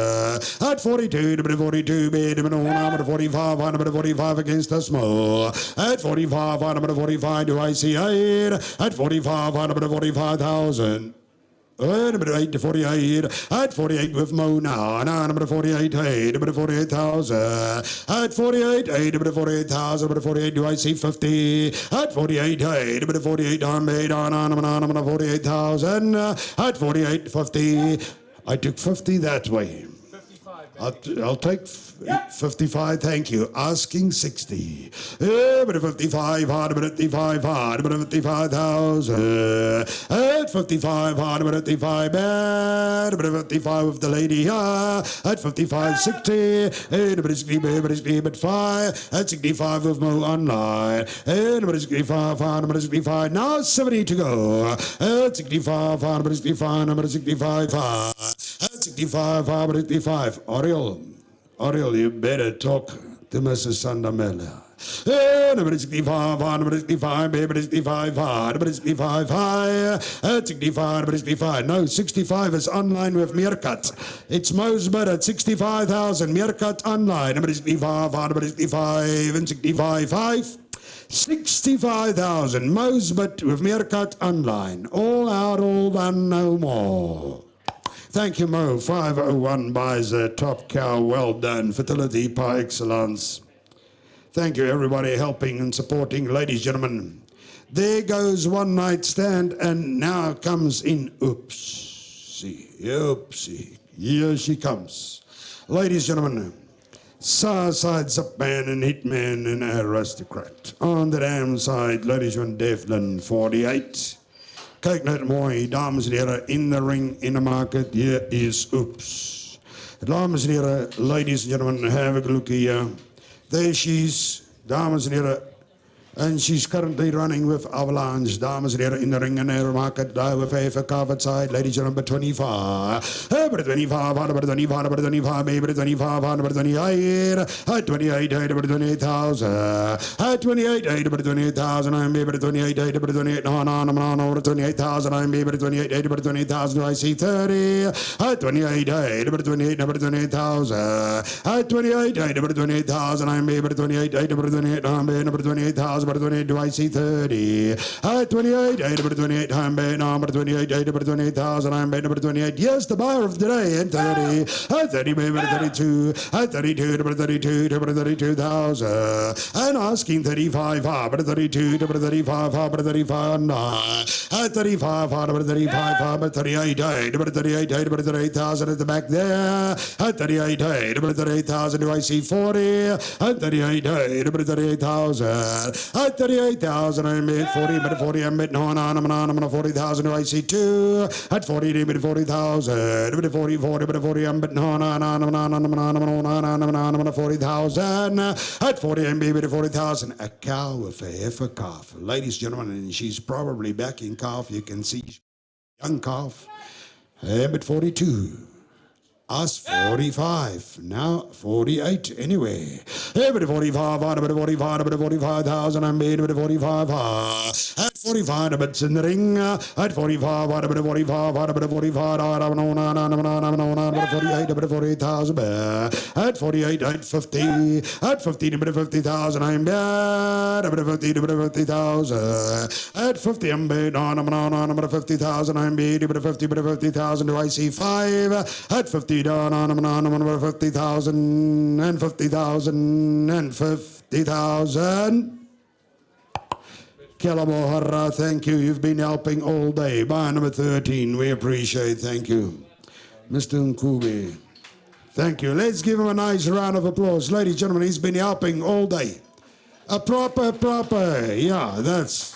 At 42, 42, bid. At 45, 45 against the small. At 45, 45, do I see 8? At 45, 45,000. Number 8 to 48. At 48 with Mo now. Now number 48, 8, number 48,000. At 48, 8, number 48,000. Number 48, do I see 50? At 48, 8, number 48, on made on number 48,000. At 48, 50. I took 50 that way. I'll take 55, thank you. Asking 60. But 55, hard, but 55, hard, but 55,000. At 55, hard, but 55, bad, but 55 with the lady here. At 55, 60. But it's but 5. At 65 with Mo online. But it's 65, hard, but 65. Now 70 to go. At 65, hard, but 65, number 65, 5. At 65, hard, but 65. Oriel, you better talk to Mrs. Sandamela. Number 65, number 65, number 65, number 65, 65, number 65. No, 65 is online with Meerkat. It's Mo's bid at 65,000. Meerkat online. Number 65, number 65, and 65, 5. 65,000. Mo's bid with Meerkat online. All out, all done, no more. Thank you, Mo. 501 buys a top cow. Well done. Fertility par excellence. Thank you, everybody, helping and supporting. Ladies, gentlemen, there goes one night stand, and now comes in Oopsie. Oopsie. Here she comes. Ladies, gentlemen, Southside Zipman and Hitman and Aristocrat. On the damn side, ladies and Devlan, 48. Kyk net mooi, dames en heren, in the ring, in the market, here is Oops. Dames en heren, ladies and gentlemen, have a look here. There she is, dames en heren, and she's currently running with Avalanche. Dames en heren, in the ring and air market, with a covered side, ladies and gentlemen, 25. Number 25, number 25, number 25, maybe 25, number 28, at 28, number 28,000. At 28, number 28,000, I'm maybe 28, number 28, no, 28,000, I'm maybe 28, number 28,000, I see 30. At 28, number 28, number 28,000. At 28, number 28,000, I'm maybe 28, number 28, number 28,000. Number 28, do I see 30? At 28, number 28, I'm bad, number 28, number 28,000, I'm bad, number 28. Yes, the buyer of the day, and 30. At 30, number 32. At 32, number 32, number 32,000. And asking 35, number 32, number 35, number 35, at 35, number 35, number 38, number 38, number 38,000 at the back there. At 38, number 38,000, do I see 40? At 38, number 38,000. At 38,000, I made 40, but 40, I made no, I'm 40,000, I see 2. At 40, but 40,000, but 40, 40, but 40, I'm but no, I'm 40,000. At 40, I'm maybe 40,000. A cow with a heifer calf. Ladies and gentlemen, and she's probably backing calf. You can see young calf. But 42. Us 45, now 48 anyway. But 45, but 45, but 45,000, I'm made but 45. At 45, but it's in the ring. At 45, but 45, but 45, but 48, but 48,000. At 48, at 50, at 50, but 50,000, I'm bad. But 50, but 50,000. At 50, I'm bad. But 50,000, I'm bad. But 50, but 50,000, do I see 5? At 50, down on 50,000 and 50,000 and 50,000. Kelamohara, thank you. You've been helping all day. Buy number 13. We appreciate. Thank you. Mr. Nkubi. Thank you. Let's give him a nice round of applause. Ladies and gentlemen, he's been helping all day. A proper. Yeah, that's.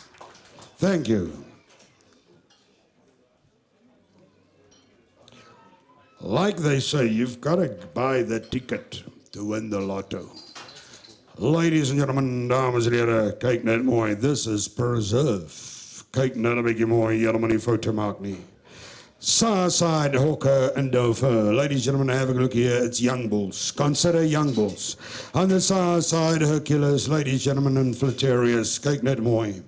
Thank you. Like they say, you've got to buy the ticket to win the lotto. Ladies and gentlemen, dames en heren, kyk net mooi. This is Preserve. Kyk net 'n bietjie mooi, julle moet die foto maak nie. Southside, Hawker and Dover. Ladies and gentlemen, have a look here. It's young bulls. Consider young bulls. On the Southside, Hercules, ladies and gentlemen, and Flaterius. Kyk net mooi.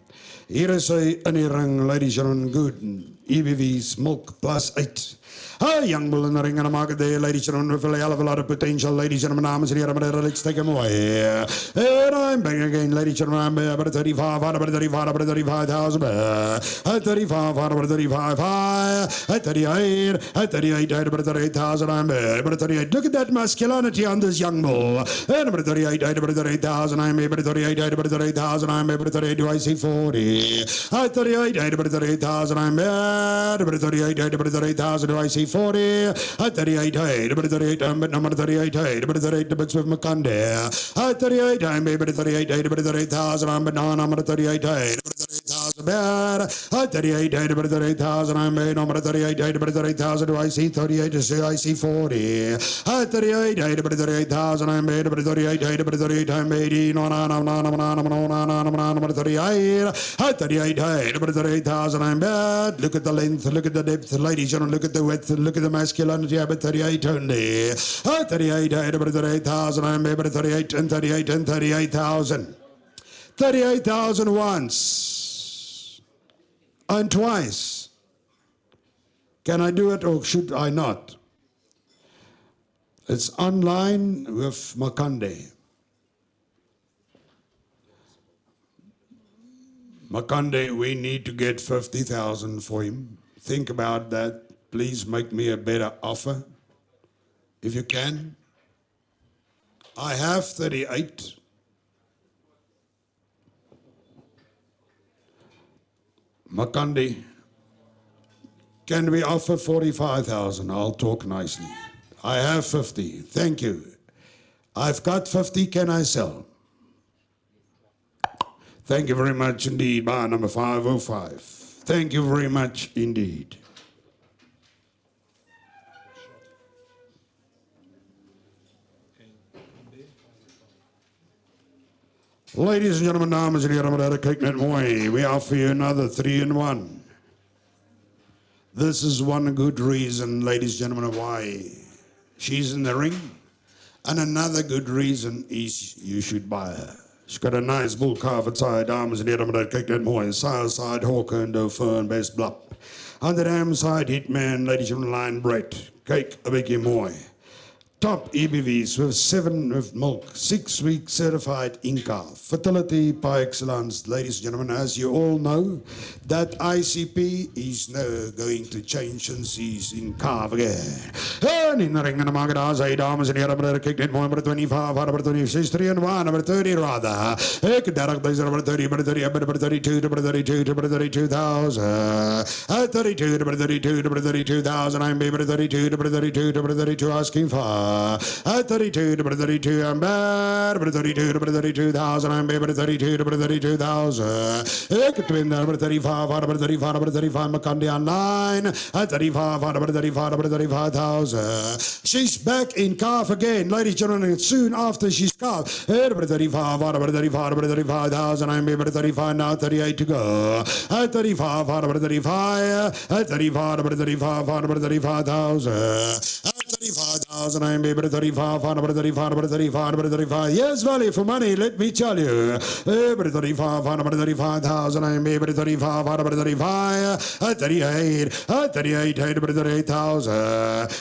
Hier is hy in die ring, ladies and gentlemen, good. EBV's milk plus 8. A young bull in the ring and I market there, ladies and gentlemen, with a hell of a lot of potential, ladies and gentlemen, names here, let's take him away. And I'm back again, ladies and gentlemen, I'm about 35, about 35, about 35,000, at 35, about 35, at 38, at 38, about 38,000, I'm about 38. Look at that masculinity on this young bull. And about 38, about 38,000, I'm about 38, about 38,000, I'm about 38, do I see 40? At 38, about 38,000, I'm about 38, about 38,000, do I see 40? At 38, about 38, I'm at number 38, about 38, the bits with McConde. At 38, I'm about 38, about 38,000, I'm at number 38, about 38,000, bad. At 38, about 38,000, I'm at number 38, about 38,000, do I see 38, do I see 40? At 38, about 38,000, I'm at about 38, about 38, I'm 80, no, number 38. At 38, about 38,000, I'm bad. Look at the length, look at the depth, ladies and look at the width, look at the masculinity, about 38 only. At 38, about 38,000, I'm about 38 and 38 and 38,000. 38,000 once and twice. Can I do it or should I not? It's online with Makande. Makande, we need to get 50,000 for him. Think about that. Please make me a better offer, if you can. I have 38. Makande, can we offer 45,000? I'll talk nicely. I have 50. Thank you. I've got 50. Can I sell? Thank you very much indeed. Bar number 505. Thank you very much indeed. Ladies and gentlemen, dames en heren, met kyk net mooi. We offer you another 3-in-1. This is one good reason, ladies and gentlemen, why she's in the ring. And another good reason is you should buy her. She's got a nice bull calf inside, dames en heren, met kyk net mooi. Southside, Hawker and Dover, best blop. On the dam side, Hitman, ladies and gentlemen, line bread. Kyk, 'n bietjie mooi. Top EBVs with 7 with milk, 6 weeks certified Inca. Fertility by excellence, ladies and gentlemen, as you all know, that ICP is now going to change since he's in calf again. And in the ring in the market, as I dames and heren, number kicked in number 25, number 26, 3-in-1, number 30 rather. Ik direct deze number 30, number 30, number 32, number 32, number 32,000. 32, number 32, number 32,000, I'm number 32, number 32, number 32, asking for. At 32, number 32, I'm bad. Number 32, number 32,000, I'm number 32, number 32,000. Twin number 35, number 35, number 35, McCondy online. At 35, number 35, number 35,000. She's back in calf again, ladies and gentlemen, soon after she's calf. Number 35, number 35, number 35,000, I'm number 35, now 38 to go. At 35, number 35, at 35, number 35, number 35,000. 35,000, I'm able to 35, number 35, number 35, number 35. Yes, value for money, let me tell you. Number 35, number 35,000, I'm able to 35, number 35, at 38, at 38, number 38,000,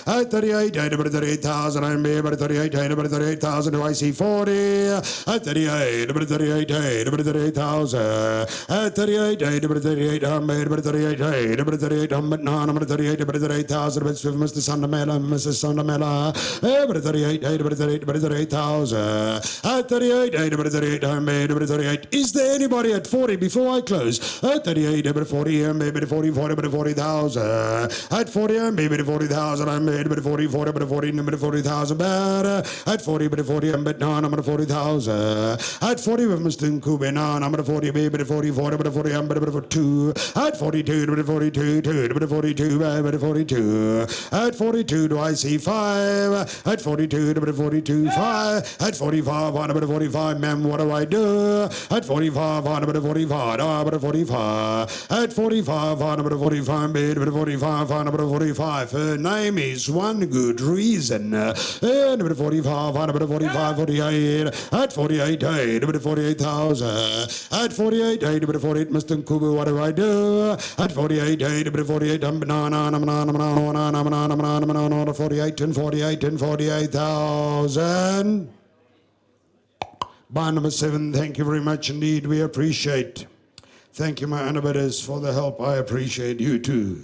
at 38, number 38,000, I'm able to 38, number 38,000, do I see 40? At 38, number 38, number 38,000, at 38, number 38, I'm able to 38, number 38, number 38, number 38,000, Mr. Sandamela, Mrs. Sandamela, 38, 38,000. At 38, 38. Is there anybody at 40 before I close? At 38, 40, maybe 40, 40,000. At 40, maybe 40,000. I'm maybe 40, 40, number 40,000. Bad. At 40, 40, I'm bet now, number 40,000. At 40 with Mr. Kube now, number 40, maybe 40, 40, I'm better for 2. At 42, number 42, number 42, number 42. At 42, do I see 5? At 42, 42, 5. At 45, 45, ma'am, what do I do? At 45, 45, 45. At 45, 45, 45, 45. Her name is One Good Reason. Number 45, 45, 48. At 48, 48,000. At 48, number 48, Mr. Kubu, what do I do? At 48, number 48, I'm 48 and 48 and 48,000. Bar number 7, thank you very much indeed. We appreciate. Thank you, my innovators, for the help. I appreciate you too.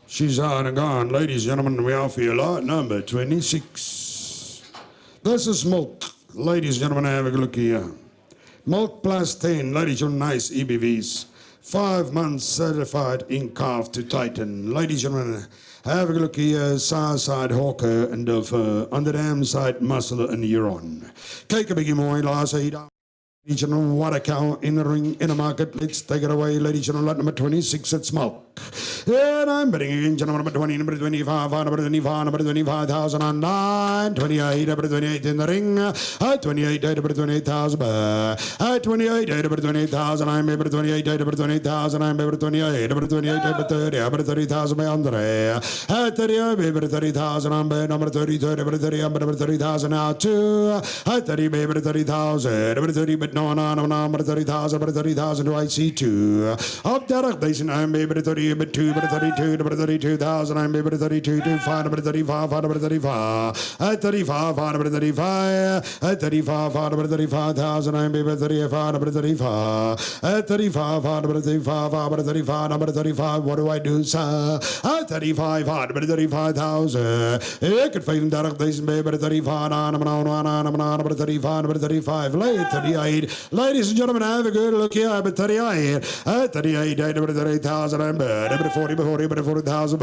She's on and gone. Ladies and gentlemen, we offer you lot number 26. This is milk. Ladies and gentlemen, have a look here. Milk plus 10. Ladies and gentlemen, nice EBVs. 5 months certified in calf to Titan. Ladies and gentlemen, have a look here. Side hawker and of underarm side muscle and neuron. Kijk een beetje mooi, laat ze hier. Ladies and gentlemen, what a cow in the ring, in the market. Let's take it away, ladies and gentlemen. Lot number 26, it's milk. And I'm betting again, gentlemen, number 20, number 25, number 25, number 25,009, 28, number 28 in the ring. 28, number 28,000. 28, number 28,000. I'm number 28, number 28,000. I'm number 28, number 28, number 30, number 30,000 by Andre. 30, number 30,000. I'm number 30, number 30, number 30,000 now too. 30, number 30,000, number 30, but no, number 30,000, number 30,000 do I see two. Up there, I'm number 30, but 2, number 32, number 32,000, I'm number 32, 5, number 35, number 35, at 35, number 35, at 35, number 35,000, I'm number 35, number 35, at 35, number 35, number 35, number 35, what do I do, sir? At 35, number 35,000, ik het 35,000, number 35, number 35, number 35, late 38, ladies and gentlemen, have a good look here, number 38, at 38, number 38,000, I'm number 40, 40,000,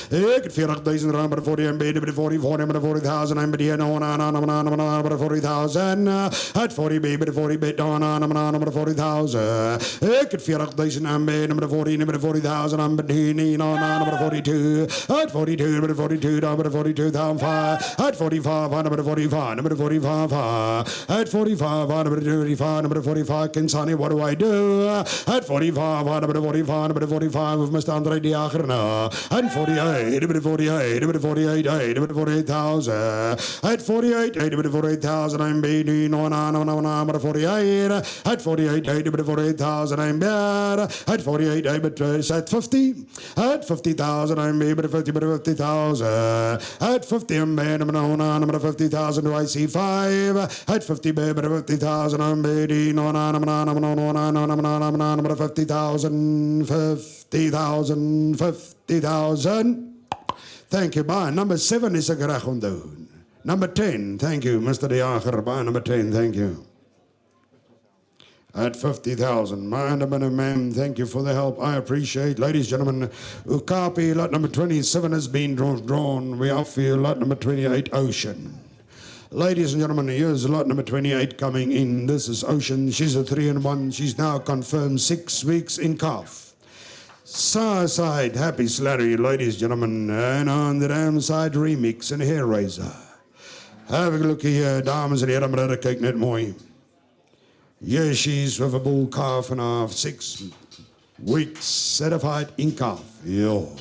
ik het 40,000, number 40, I'm number 40, 40,000, I'm here, number 40,000, at 40, baby, 40, bit, number 40,000, ik het 40,000, I'm number 40, number 40,000, I'm number 42, at 42, number 42, number 42,005, at 45, number 45, number 45, at 45, number 35, number 45, Kinsani, what do I do? At 45, number 45, number 45 of Mr. Andre Diagrana, and 48, number 48, number 48, number 48,000, at 48, number 48,000, I'm beating on number 48, at 48, number 48,000, I'm bad, at 48, at 50, at 50,000, I'm able 50,000, at 50, I'm bad, number 50,000, do I see 5, at 50, baby, 50,000, I'm beating on number 50,000, 50,000, 50,000. Thank you, bye. Number 7 is a graag onthouden. Number 10, thank you, Mr. De Jager. Bye, number 10, thank you. At 50,000. Ma'am, thank you for the help. I appreciate. Ladies and gentlemen, Ukapi, lot number 27 has been drawn. We offer you lot number 28, Ocean. Ladies and gentlemen, here's lot number 28 coming in. This is Ocean. She's a 3-in-1. She's now confirmed 6 weeks in calf. Side, Happy Slattery, ladies and gentlemen. And on the damn side, remix and hair razor. Have a look here, dames en heren, maar dat kijk net mooi. Yes, she's with a bull calf and a half, 6 weeks certified in calf. Yo,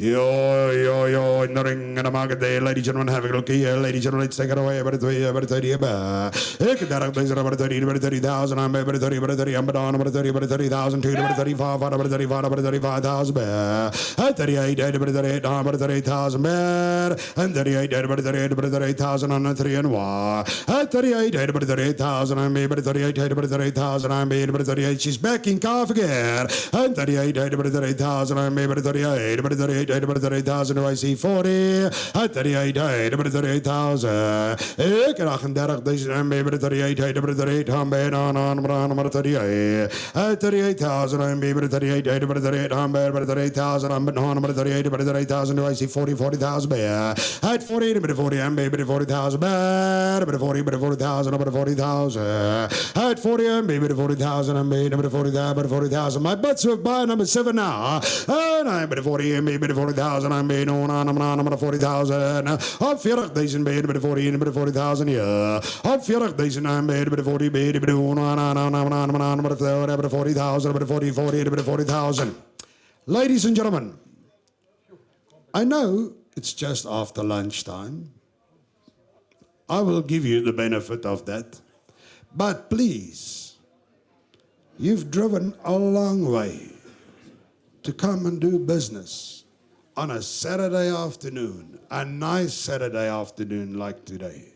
in the ring and the market there. Ladies and gentlemen, have a look here. Ladies and gentlemen, let's take it away. About 30, about 30, about 30,000. I'm about 30, I'm about 30, about 30,000, 2, about 35, about 35, about 35,000, at 38, about 38, about 38,000, and 38, about 38, about 38,000 on a 3-in-1. At 38, about 38,000, I'm about 38, about 38,000, I'm about 38. She's back in calf again. And 38, about 38,000, I'm about 38, about 38. 38,000. Do I see 40? At 38,000. Ik heb 38,000 en baby 38,000 number 38. At 38,000 and baby 38,000 38,000 I'm number 38,000. Do I see 40,000? At 40 and baby 40,000 40,000 number 40,000. At 40 and baby 40,000 and baby number 40,000. My butts with by number 7 now. And I'm 40 and baby 40,000. I'm being on number 40,000. Up 40,000 baby number 40 and number 40,000. Yeah. Up 40,000 I'm baby number 40 baby number 40,000 number 40 number 40,000. Ladies and gentlemen, I know it's just after lunchtime. I will give you the benefit of that. But please, you've driven a long way to come and do business on a Saturday afternoon, a nice Saturday afternoon like today.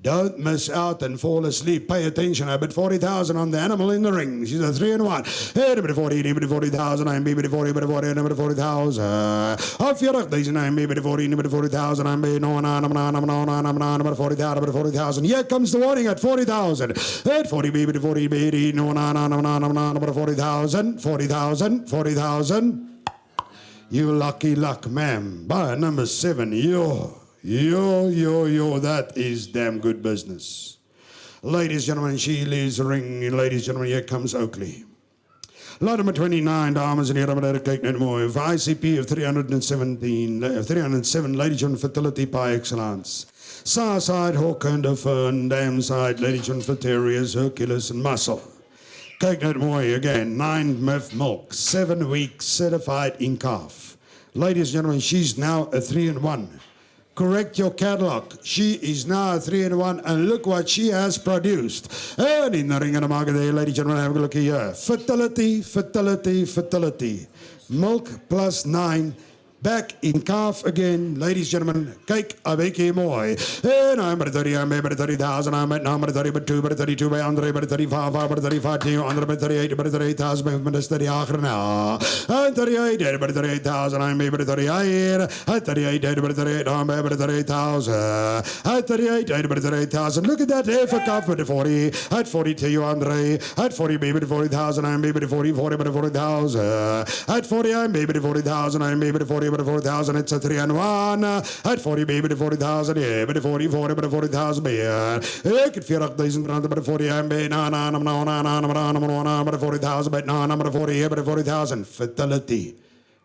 Don't miss out and fall asleep. Pay attention. I bet 40,000 on the animal in the ring. She's a 3-in-1. Hey, number 40, number 40,000. I'm baby 40, number 40, number 40,000. Of your 40,000, I'm baby 40, number 40,000. I'm baby no, number 40,000, number 40,000. Here comes the warning at 40,000. At 40, baby 40, baby no, number 40,000, 40,000, 40,000. You lucky luck, ma'am. By number 7, Yo, that is damn good business. Ladies and gentlemen, she leaves the ring. Ladies and gentlemen, here comes Oakley. Lot number 29, dames en heren, meneer kijk net mooi. For ICP of 307, ladies and gentlemen, fertility by excellence. Southside, Hawk and the Fern, Damside, ladies and gentlemen, Terriers, Hercules and Muscle. Kijk net mooi again, 9 MIF milk, 7 weeks certified in calf. Ladies and gentlemen, she's now a 3-in-1. Correct your catalog. She is now a 3-in-1, and look what she has produced. And in the ring of the market, ladies and gentlemen, have a look here. Fertility, fertility, fertility. Milk plus 9. Back in calf again, ladies and gentlemen. Kijk, een beetje mooi. En I'm at 30, I'm at 30,000, I'm at number 30, but 2, but 32, by Andre, but 35, but 35, 2, Andre, but 38, but 38,000, but 38 now. And 38, but 38,000, I'm maybe 38. At 38, but 38, I'm at 38,000. At 38, but 38,000. Look at that there for calf, but 40. At 42, Andre. At 40, baby, 40,000, I'm maybe 40, but 40,000. At 40, I'm maybe 40,000, I'm maybe 40. 40,000, it's a 3-in-1. At 40, baby, 40,000, yeah, but 40, but 40,000, yeah. Ik het 40,000 rand, but 40, I'm being, but 40,000, but number 40, but 40,000. Fertility,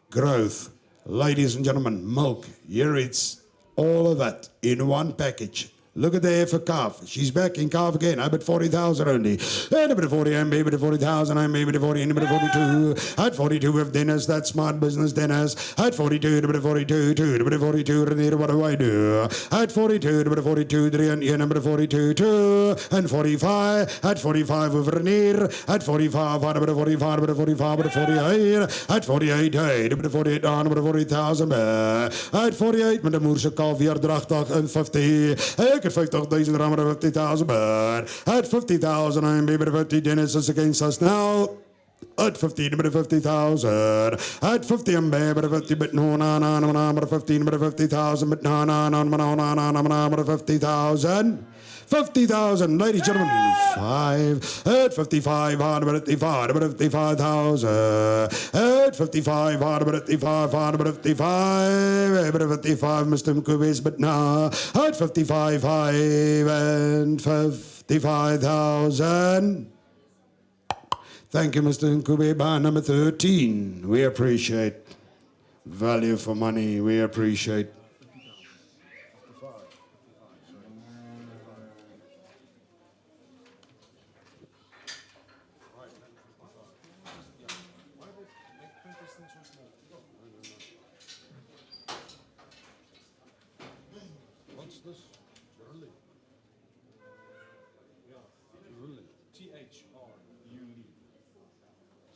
growth, ladies and gentlemen, milk, here it's all of that in one package. Look at there for calf. She's back in calf again. I bet 40,000 only. And about 40, I'm maybe 40,000. I'm maybe 40, and about 42. At 42 with Dennis, that's smart business, Dennis. At 42, about 42, 2, about 42, Renier, what do I do? At 42, about 42, 3, and number 42, 2, and 45. At 45 with Renier. At 45, about 45, about 45, about 48. At 48, hey, about 48, on about 40,000. At 48, met de moerse kalf, hier drachtig, en 50. Ik heb 50,000 rand, 50,000 but at 50,000 I'm baby 50 Dennis is against us now. At 50, but 50,000. At 50, I'm baby 50, but no, 15, but 50,000, but no, 50,000. 50,000, ladies and gentlemen, 5. At 55, hard about 55, about 55,000. At 55, hard about 55, hard about 55, about 55, Mr. Mkubi's, but now. At 55, 5 and 55,000. Thank you, Mr. Nkubi. Bar number 13. We appreciate value for money. We appreciate. What's this? Rulli. Yeah, Rulli. T-H-R-U-L-I.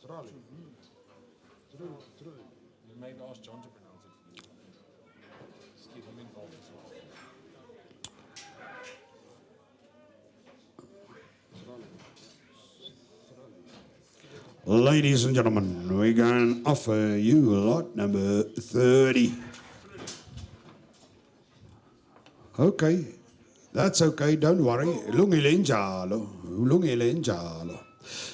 Trulli. Trulli. You maybe ask John to pronounce it for you. Just keep him involved as well. Ladies and gentlemen, we're going to offer you lot number 30. Okay, that's okay, don't worry. Lungi lenjalo, lungi lenjalo.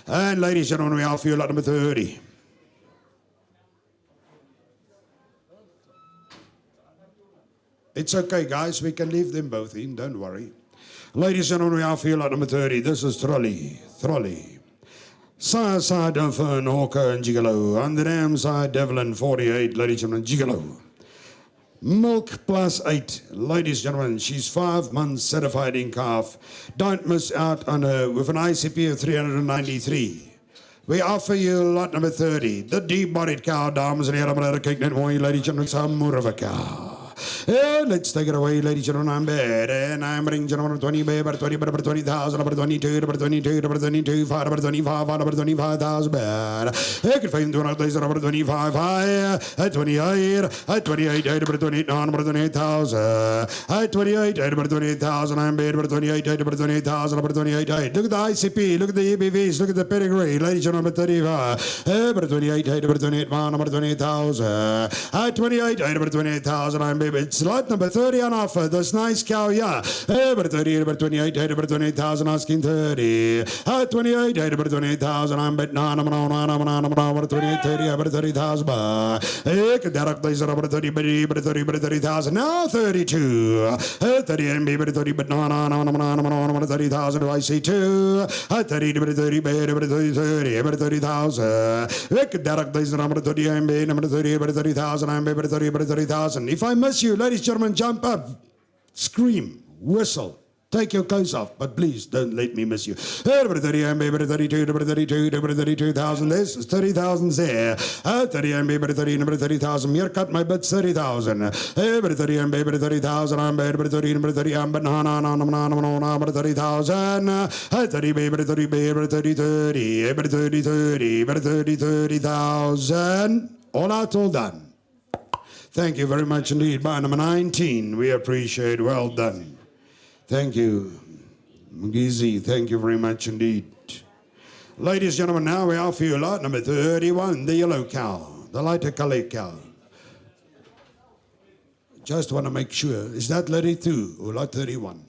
And ladies and gentlemen, we offer you lot number 30. It's okay, guys, we can leave them both in, don't worry. Ladies and gentlemen, we offer you lot number 30. This is Trolley. Side of Hawker and Gigolo. On the damn side, Devlan 48, ladies and gentlemen, Gigolo. Milk plus 8, ladies and gentlemen, she's 5 months certified in calf. Don't miss out on her with an ICP of 393. We offer you lot number 30, the deep-bodied cow, dames and herren, ladies and gentlemen, some more of a cow. And let's take it away, ladies and gentlemen. I'm bad, and I'm bringing gentlemen 20, number 20, number 20,000, number 22, number 22, number 22, number 25, number 25,000 bad. I could find two days number 25, at 28, at 28, number 28, number 28,000, at 28, number 28,000, I'm bad, number 28, number 28,000, number 28. Look at the ICP, look at the EBVs, look at the pedigree, ladies and gentlemen, 35, number 28, number 28, number 28,000, at 28, number 28,000, I'm bad. It's lot number 30 on offer. This nice cow, yeah. Number 30, number 28, number 28,000, asking 30. 28, number 28,000, I'm bet number 28, 30, number 30,000. Direct place number 30, number 30, number 30,000. Now 32. 30 and baby 30, but number 30,000. Do I see 2? 30, number 30, number 30, 30, number 30,000. Direct place number 30 and baby number 30, number 30,000. I'm baby 30, number 30,000. If I miss you, ladies and gentlemen, jump up, scream, whistle, take your clothes off, but please don't let me miss you. Number 30, I'm baby 32, number 32, number 32,000. This is 30,000 there. 30, I'm baby 30, number 30,000. Mere cut my bits 30,000. Number 30, I'm baby 30,000. I'm baby 30, number 30, I'm but number 30,000. 30, baby 30, baby 30, 30, 30, 30, 30, 30,000. All out, all done. Thank you very much indeed. By number 19, we appreciate. Well done. Thank you, Mugizi. Thank you very much indeed. Ladies and gentlemen, now we offer you lot number 31, the yellow cow, the lighter colored cow. Just want to make sure. Is that lot 32 or lot 31?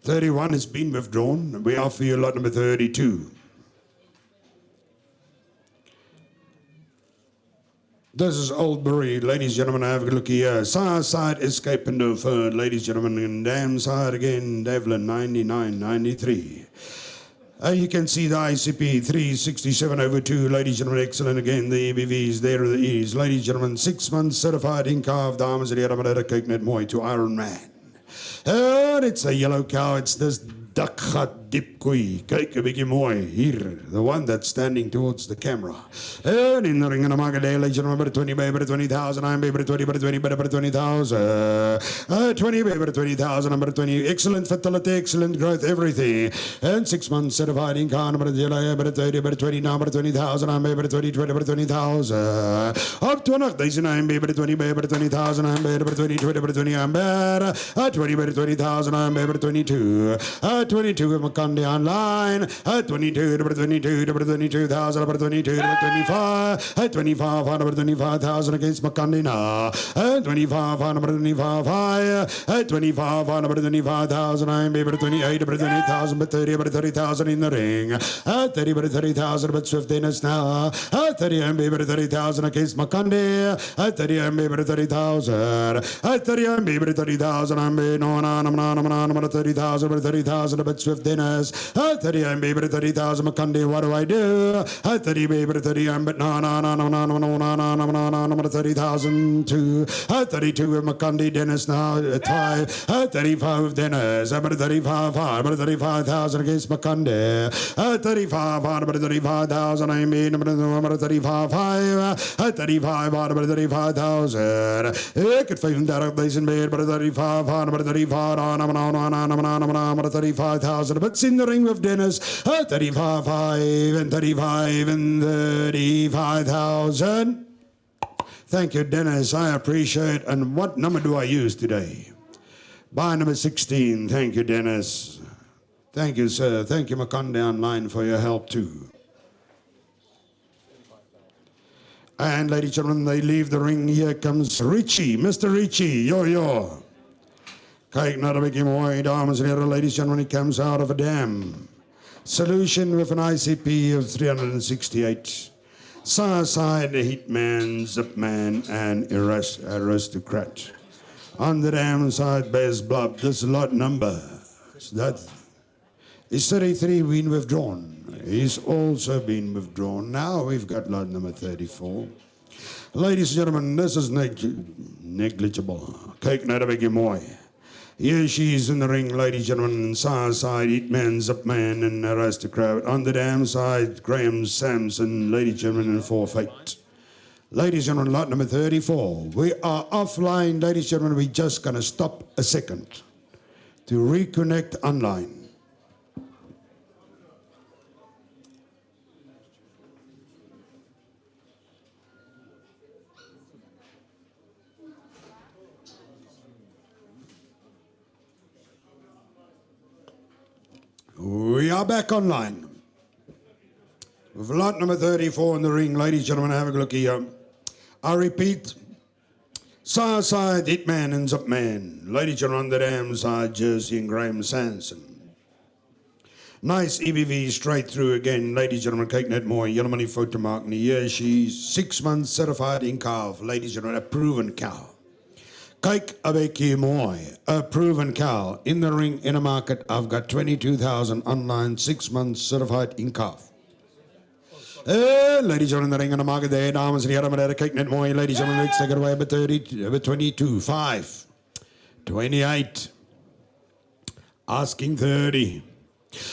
31 has been withdrawn. We offer you lot number 32. This is Oldbury, ladies and gentlemen. Have a look here. Side escape and deferred, ladies and gentlemen. And damn side again, Devlan 99.93. You can see the ICP 367/2, ladies and gentlemen. Excellent again. The EBVs, there are the E's, ladies and gentlemen. 6 months certified in calf, dames and herren, mooi to Iron Man. And it's a yellow cow. It's this dakgat dip koei. Kyk 'n bietjie mooi hier, the one that's standing towards the camera. And in the ring and a market day, ladies and gentlemen, 20 baby 20,000, I'm baby 20, but 20, but 20,000. 20 baby 20,000, number 20. Excellent fertility, excellent growth, everything. And 6 months certified in car, number 30, but 20, number 20,000, I'm baby 20, 20, but 20,000. Up to an occasion, I'm baby 20, baby 20,000, I'm baby 20, 20, but 20, I'm bad. 20, baby 20,000, I'm baby 22. 22 with McCondy online. 22, number 22, number 22,000, number 22, number 25. 25, number 25,000 against McCondy now. 25, number 25. 25, number 25,000. I'm baby 28, number 28,000, but 30, number 30,000 in the ring. 30, number 30,000, but Swift Dennis now. 30, I'm baby 30,000 against McCondy. 30, I'm baby 30,000. 30, I'm baby 30,000. I'm baby no, 30,000, but 30,000. But Swift Dennis, 30, I'm baby 30,000, McCundy, what do I do? 30, baby 30, I'm but no, 30,000 to 32 with McCundy, Dennis now, 35 with Dennis, but 35,000 against McCundy, 35, but 35,000, I mean, number 35, 35, but 35,000. I could find that up place in bed, but 35, but 35, 35,000, but in the ring with Dennis, 35, and 35, and 35,000. Thank you, Dennis. I appreciate. And what number do I use today? By number 16. Thank you, Dennis. Thank you, sir. Thank you, McCondy Online, for your help too. And ladies and gentlemen, they leave the ring. Here comes Richie, Mr. Richie, yo. Kyk na 'n bietjie mooi, dames en here, ladies and gentlemen, he comes out of a dam. Solution with an ICP of 368. Side Hitman, Zipman, and Aristocrat. On the dam side, Bez Blob, this lot number. That is 33 been withdrawn. He's also been withdrawn. Now we've got lot number 34. Ladies and gentlemen, this is negligible. Kyk na 'n bietjie mooi. Here she is in the ring, ladies and gentlemen. Side, Hitman, Zipman, and Aristocrat. On the dam side, Graham Sampson, ladies and gentlemen, in forfeit. Ladies and gentlemen, lot number 34. We are offline, ladies and gentlemen. We're just going to stop a second to reconnect online. We are back online. With lot number 34 in the ring, ladies and gentlemen, have a look here. I repeat, side, Hitman and Zipman. Ladies and gentlemen, on the dam side, Jersey and Graham Sanson. Nice EBV straight through again, ladies and gentlemen, kyk net mooi, julle maar die foto maak nie. Here she's 6 months certified in calf, ladies and gentlemen, a proven cow. Kyk 'n bietjie mooi, a proven cow. In the ring, in a market, I've got 22,000 online, 6 months certified in calf. Ladies and gentlemen, in the ring in the market there, dames en heren, maar kyk net mooi, ladies and gentlemen, let's take it away, number 30, number 22, 5, 28, asking 30.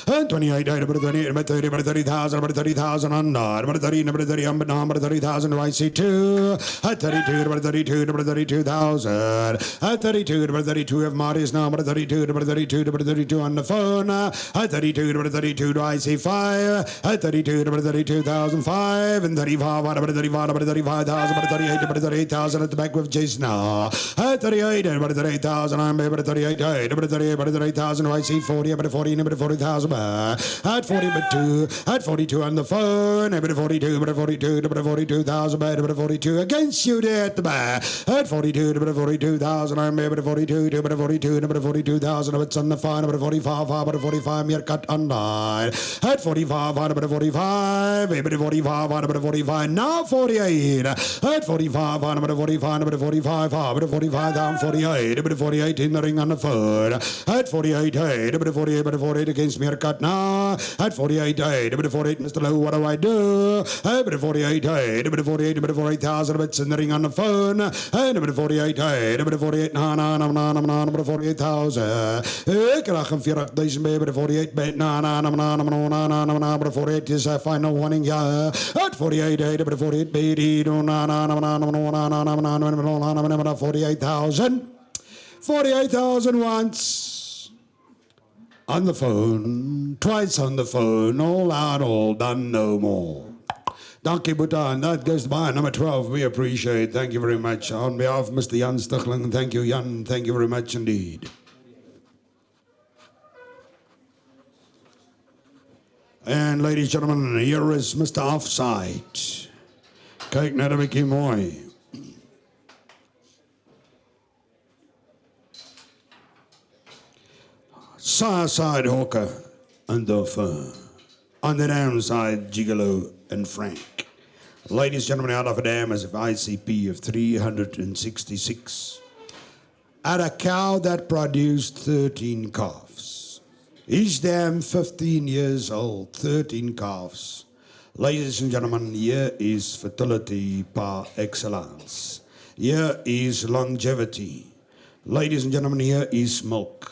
28, number 30, number 30, number 30,000, number 30,000 under, number 30, number 30, number 30,000, do I see 2? 32, number 32, number 32,000. 32, number 32 of Marius now, number 32, number 32, number 32 on the phone. 32, number 32, do I see 5? 32, number 32,005, and 35, number 35, number 35,000, number 38, number 38,000 at the back with Jason now. 38, number 38,000, I'm number 38, number 38, number 38,000, do I see 40, number 40, number 40,000. At 40, but 2, at 42 on the phone, number 42, number 42, number 42,000, number 42 against you there at the back. At 42, number 42,000, I'm number 42, number 42, number 42,000, it's on the phone, number 45, number 45, mere cut online. At 45, number 45, number 45, number 45, now 48. At 45, number 45, number 45, number 45, down 48, number 48 in the ring on the phone. At 48, number 48, number 48 against me cut now. At 48, number 48, Mr. Lowe, what do I do? Number 48, number 48, number 48,000 bits in the ring on the phone. Number 48, number 48, number 48,000. Ik krijg een 40,000 bij number 48, bij number 48 is a final warning, ja. At 48, number 48, baby, number 48,000. 48,000 once. On the phone, twice on the phone, all out, all done, no more. Dankie Boeta, and that goes by number 12. We appreciate. Thank you very much. On behalf of Mr. Jan Stichling, thank you, Jan. Thank you very much indeed. And ladies and gentlemen, here is Mr. Offside. Kyk net 'n bietjie mooi. Side Hawker and the on the dam side, Gigolo and Frank. Ladies and gentlemen, out of a dam is an ICP of 366. At a cow that produced 13 calves. Each dam 15 years old, 13 calves. Ladies and gentlemen, here is fertility par excellence. Here is longevity. Ladies and gentlemen, here is milk.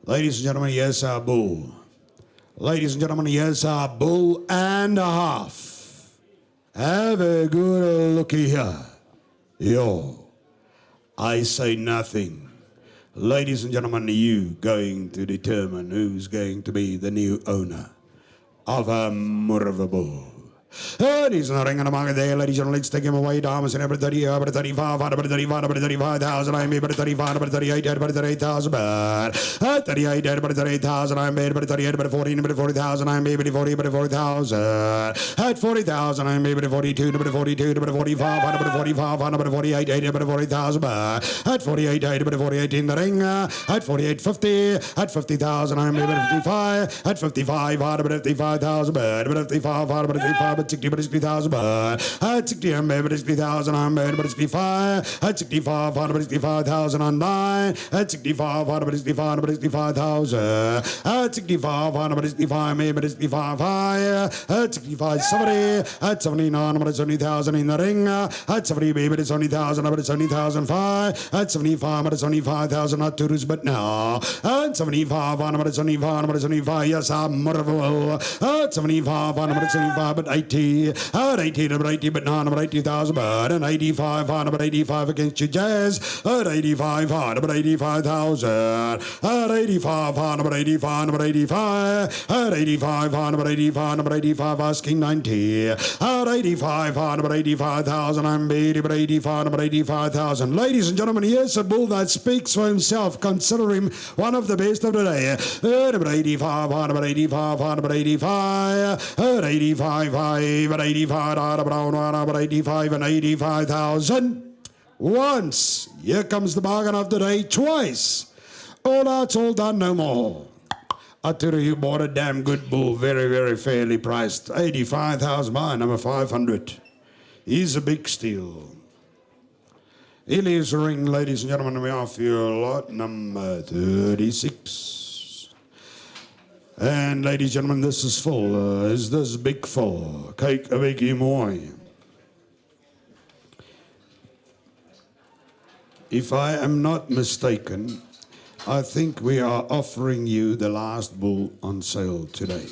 Ladies and gentlemen, here's our bull. Ladies and gentlemen, here's our bull and a half. Have a good look here. Yo, I say nothing. Ladies and gentlemen, you going to determine who's going to be the new owner of a Murva bull. He's in the ring and among there, ladies and gentlemen. Let's take him away, dames and everybody. About 35, about 35, about 35,000. I'm about 35, about 38, about 38,000. At 38, about 38,000. I'm about 38, about 14, about 40,000. I'm about 40, about 40,000. At 40,000, I'm about 42, about 42, about 45, about 45, about 48, about 40,000. At 48, about 48 in the ring. At 48, 50. At 50,000, I'm about 55. At 55, about 55,000. About 55, about 55. At 60, but 60,000. At 60, I'm about 60,000. I'm about 65. At 65, about 65,000 on 9. At 65, about 65, about 65,000. At 65, about 65, maybe 65. At 65, 70. At 79, about 70,000 in the ring. At 70, maybe it's 70,000, about 70,000. At 75, about 75,000, not tourists, but now. At 75, about 75, about 75, yes, I'm marvel. At 75, about 75, but 80. At 80, about 80, but not about 80,000. But at 85, about 85 against your Jazz. At 85, about 85,000. At 85, about 85, about 85. At 85, about 85, about 85, asking 90. At 85, about 85,000. I'm 80, but 85, about 85,000. Ladies and gentlemen, here's a bull that speaks for himself. Consider him one of the best of the day. At about 85, about 85, about 85. At 85, about 85, about 85 and 85,000. Once. Here comes the bargain of the day. Twice. All out's all done, no more. I tell you, bought a damn good bull, very, very fairly priced. 85,000 by number 500. He's a big steal. He leaves the ring, ladies and gentlemen. We offer you lot number 36. And ladies and gentlemen, this is full. Is this big full? Cake a biggie more. If I am not mistaken, I think we are offering you the last bull on sale today.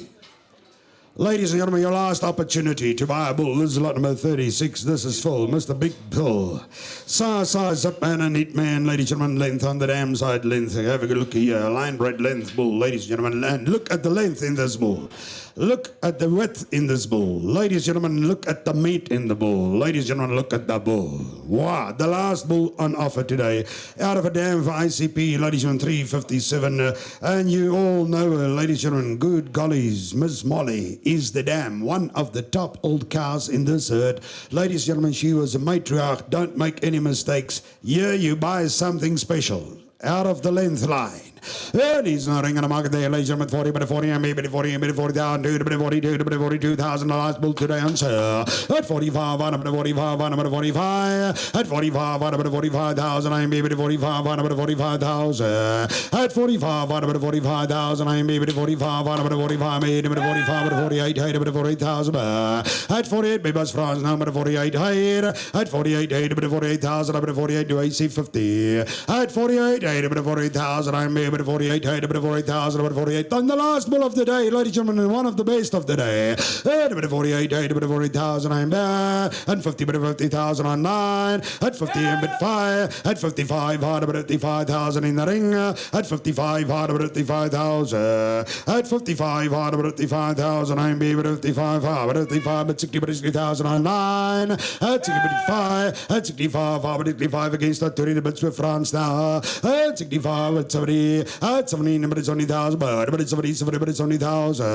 Ladies and gentlemen, your last opportunity to buy a bull. This is lot number 36. This is full. Mr. Big Bill. Size up man and neat man. Ladies and gentlemen, length on the damn side length. Have a good look here. Line bred length bull. Ladies and gentlemen, and look at the length in this bull. Look at the width in this bull. Ladies and gentlemen, look at the meat in the bull. Ladies and gentlemen, look at the bull. Wow, the last bull on offer today. Out of a dam for ICP, ladies and gentlemen, 357. And you all know her, ladies and gentlemen, good gollies, Miss Molly is the dam, one of the top old cows in this herd. Ladies and gentlemen, she was a matriarch. Don't make any mistakes. Here you buy something special. Out of the length line. And he's not ringing the market there, ladies and gentlemen, 40, but 40, and maybe 40, and maybe 40,000, but 42, but 42,000, the last bull today on sale. At 45, on up to 45, on up to 45. At 45, on up to 45,000, I am maybe 45, on up to 45,000. At 45, on up to 45,000, I am maybe 45, on up to 45, maybe 45, but 48, height up to 48,000. At 48, baby, bus France, now, but 48, height. At 48, height up to 48,000, up to 48, to AC 50. At 48, height up to 48,000, I am maybe 48, height up to 48,000, about 48. And the last bull of the day, ladies and gentlemen, one of the best of the day. At 48, height up to 48,000, I'm there. And 50, but 50,000 on 9. At 50, and bit 5. At 55, hard about 55,000 in the ring. At 55, hard about 55,000. At 55, hard about 55,000, I'm be about 55, hard about 55, but 60, but 60,000 on 9. At 60, but 5. At 65, hard about 55 against that 30 bits with France now. At 65, at 70. At 70, but it's only 1,000, but it's 70, but it's only 1,000.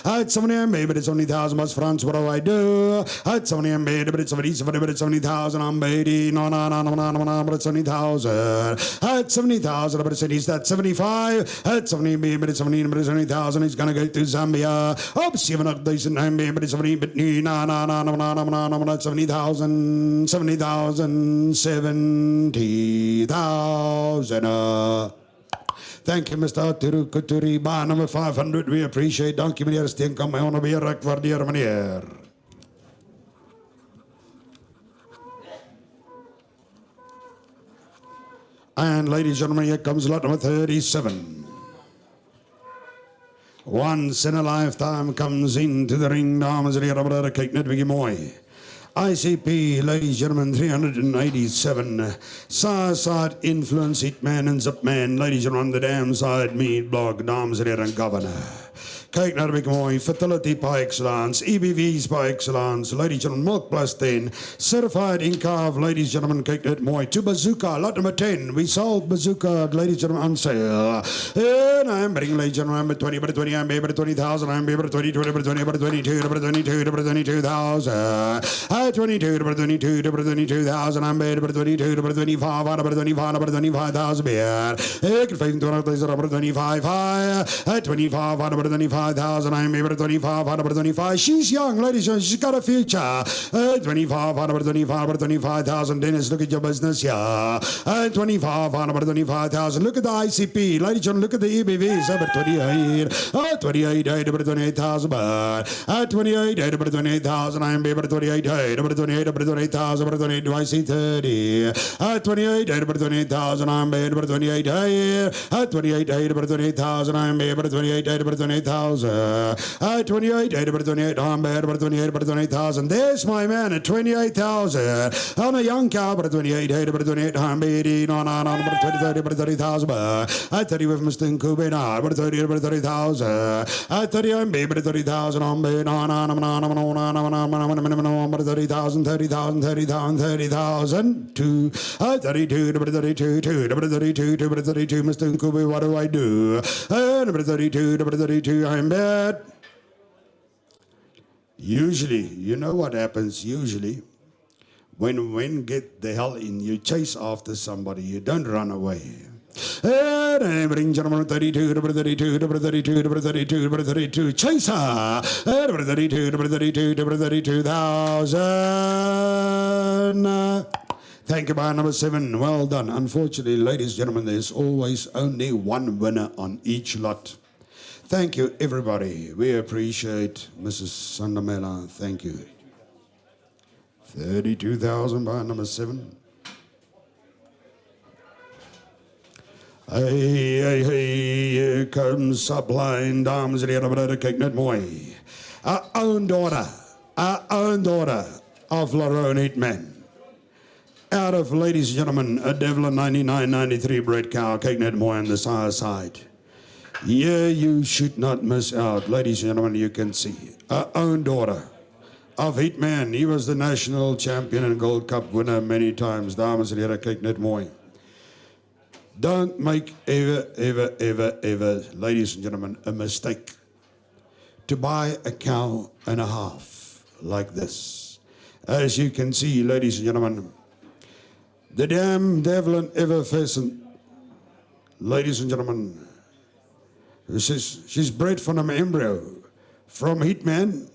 At 70, maybe it's only 1,000, but France, what do I do? At 70, maybe, but it's 70, but it's only 1,000, I'm 80, no, but it's only 1,000. At 70,000, but it's that 75. At 70, maybe, but it's 70, but it's only 1,000, he's gonna go to Zambia. Up 7,000, maybe, but it's 70, but no, 70,000, 70,000, 70,000. Thank you, Mr. Kuturi. Bar nummer 500. We appreciate. Dank je, meneer Steenkamp. Mij onderweer, ik waardeer, meneer. And ladies and gentlemen, here comes lot number 37. Once in a lifetime comes into the ring. Dames en heren, brother, kijk net weer mooi. ICP, ladies and gentlemen, 387. Side influence, hitman and zipman. Ladies and gentlemen, on the damn side, meat block, dames and heren, governor. Kyk na 'n bietjie mooi. Fertility by excellence, EBV's by excellence. Ladies and gentlemen, milk plus 10. Certified in calf, ladies and gentlemen, kyk net mooi. To Bazooka, lot number 10. We sold Bazooka, ladies and gentlemen, on sale. And I'm betting, ladies and gentlemen, number 20, number 20, I'm number 20,000, I'm number 22, number 20, number 22, number 22, number 22,000. 22, number 22, number 22,000, I'm number 22, number 25, number 25, number 25,000 beer. Ik 25,000, number 25, 25, number 25,000, I'm number 25, number 25. She's young, ladies and gentlemen, she's got a future. 25, number 25, number 25,000. Dennis, look at your business here. 25, number 25,000. Look at the ICP, ladies and gentlemen, look at the EBVs. Number 28, 28, number 28,000. 28, number 28,000. I'm number 28, number 28, number 28,000, number 28. Do I see 30? 28, number 28,000. I'm number 28, 28, number 28,000. I'm number 28, number 28,000. 28, number 28. I'm number 28, number 28,000. There's my man at 28,000. I'm a young cow, but 28, number 28. I'm 80, no, number 30, number 30,000. I 30 with Mr. Nkube, number 30, number 30,000. I 30, I'm number 30,000. I'm number 30,000, 30,000, 30,000, 30,000. 2, 32, number 32, 2, number 32, number 32, Mr. Nkube, what do I do? Number 32, number 32, I'm bad. Usually, you know what happens usually? When wind get the hell in, you chase after somebody, you don't run away. Bring gentlemen 32, number 32, number 32, number 32, number 32, chaser! Number 32, number 32, number 32,000. Thank you, bar number 7. Well done. Unfortunately, ladies and gentlemen, there's always only one winner on each lot. Thank you, everybody. We appreciate Mrs. Sandamela. Thank you. 32,000 by number 7. Hey, here comes Subline, dames en heren, kyk net mooi. Our own daughter of Larone Hitman. Out of, ladies and gentlemen, a Devlan 9993 bred cow, kyk net mooi on the side. Yeah, you should not miss out. Ladies and gentlemen, you can see our own daughter of Hitman. He was the national champion and Gold Cup winner many times. Dames and heren, kyk net mooi. Don't make ever, ladies and gentlemen, a mistake to buy a cow and a half like this. As you can see, ladies and gentlemen, the damn Devlan ever pheasant, ladies and gentlemen, she's bred from an embryo from Hitman.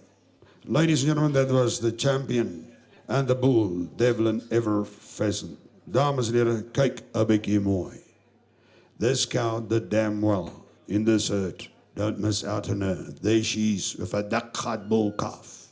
Ladies and gentlemen, that was the champion and the bull, Devlan ever pheasant. Dames en heren, kyk 'n bietjie mooi. This cow did damn well in this herd. Don't miss out on her. There she is with a duck-heart bull calf.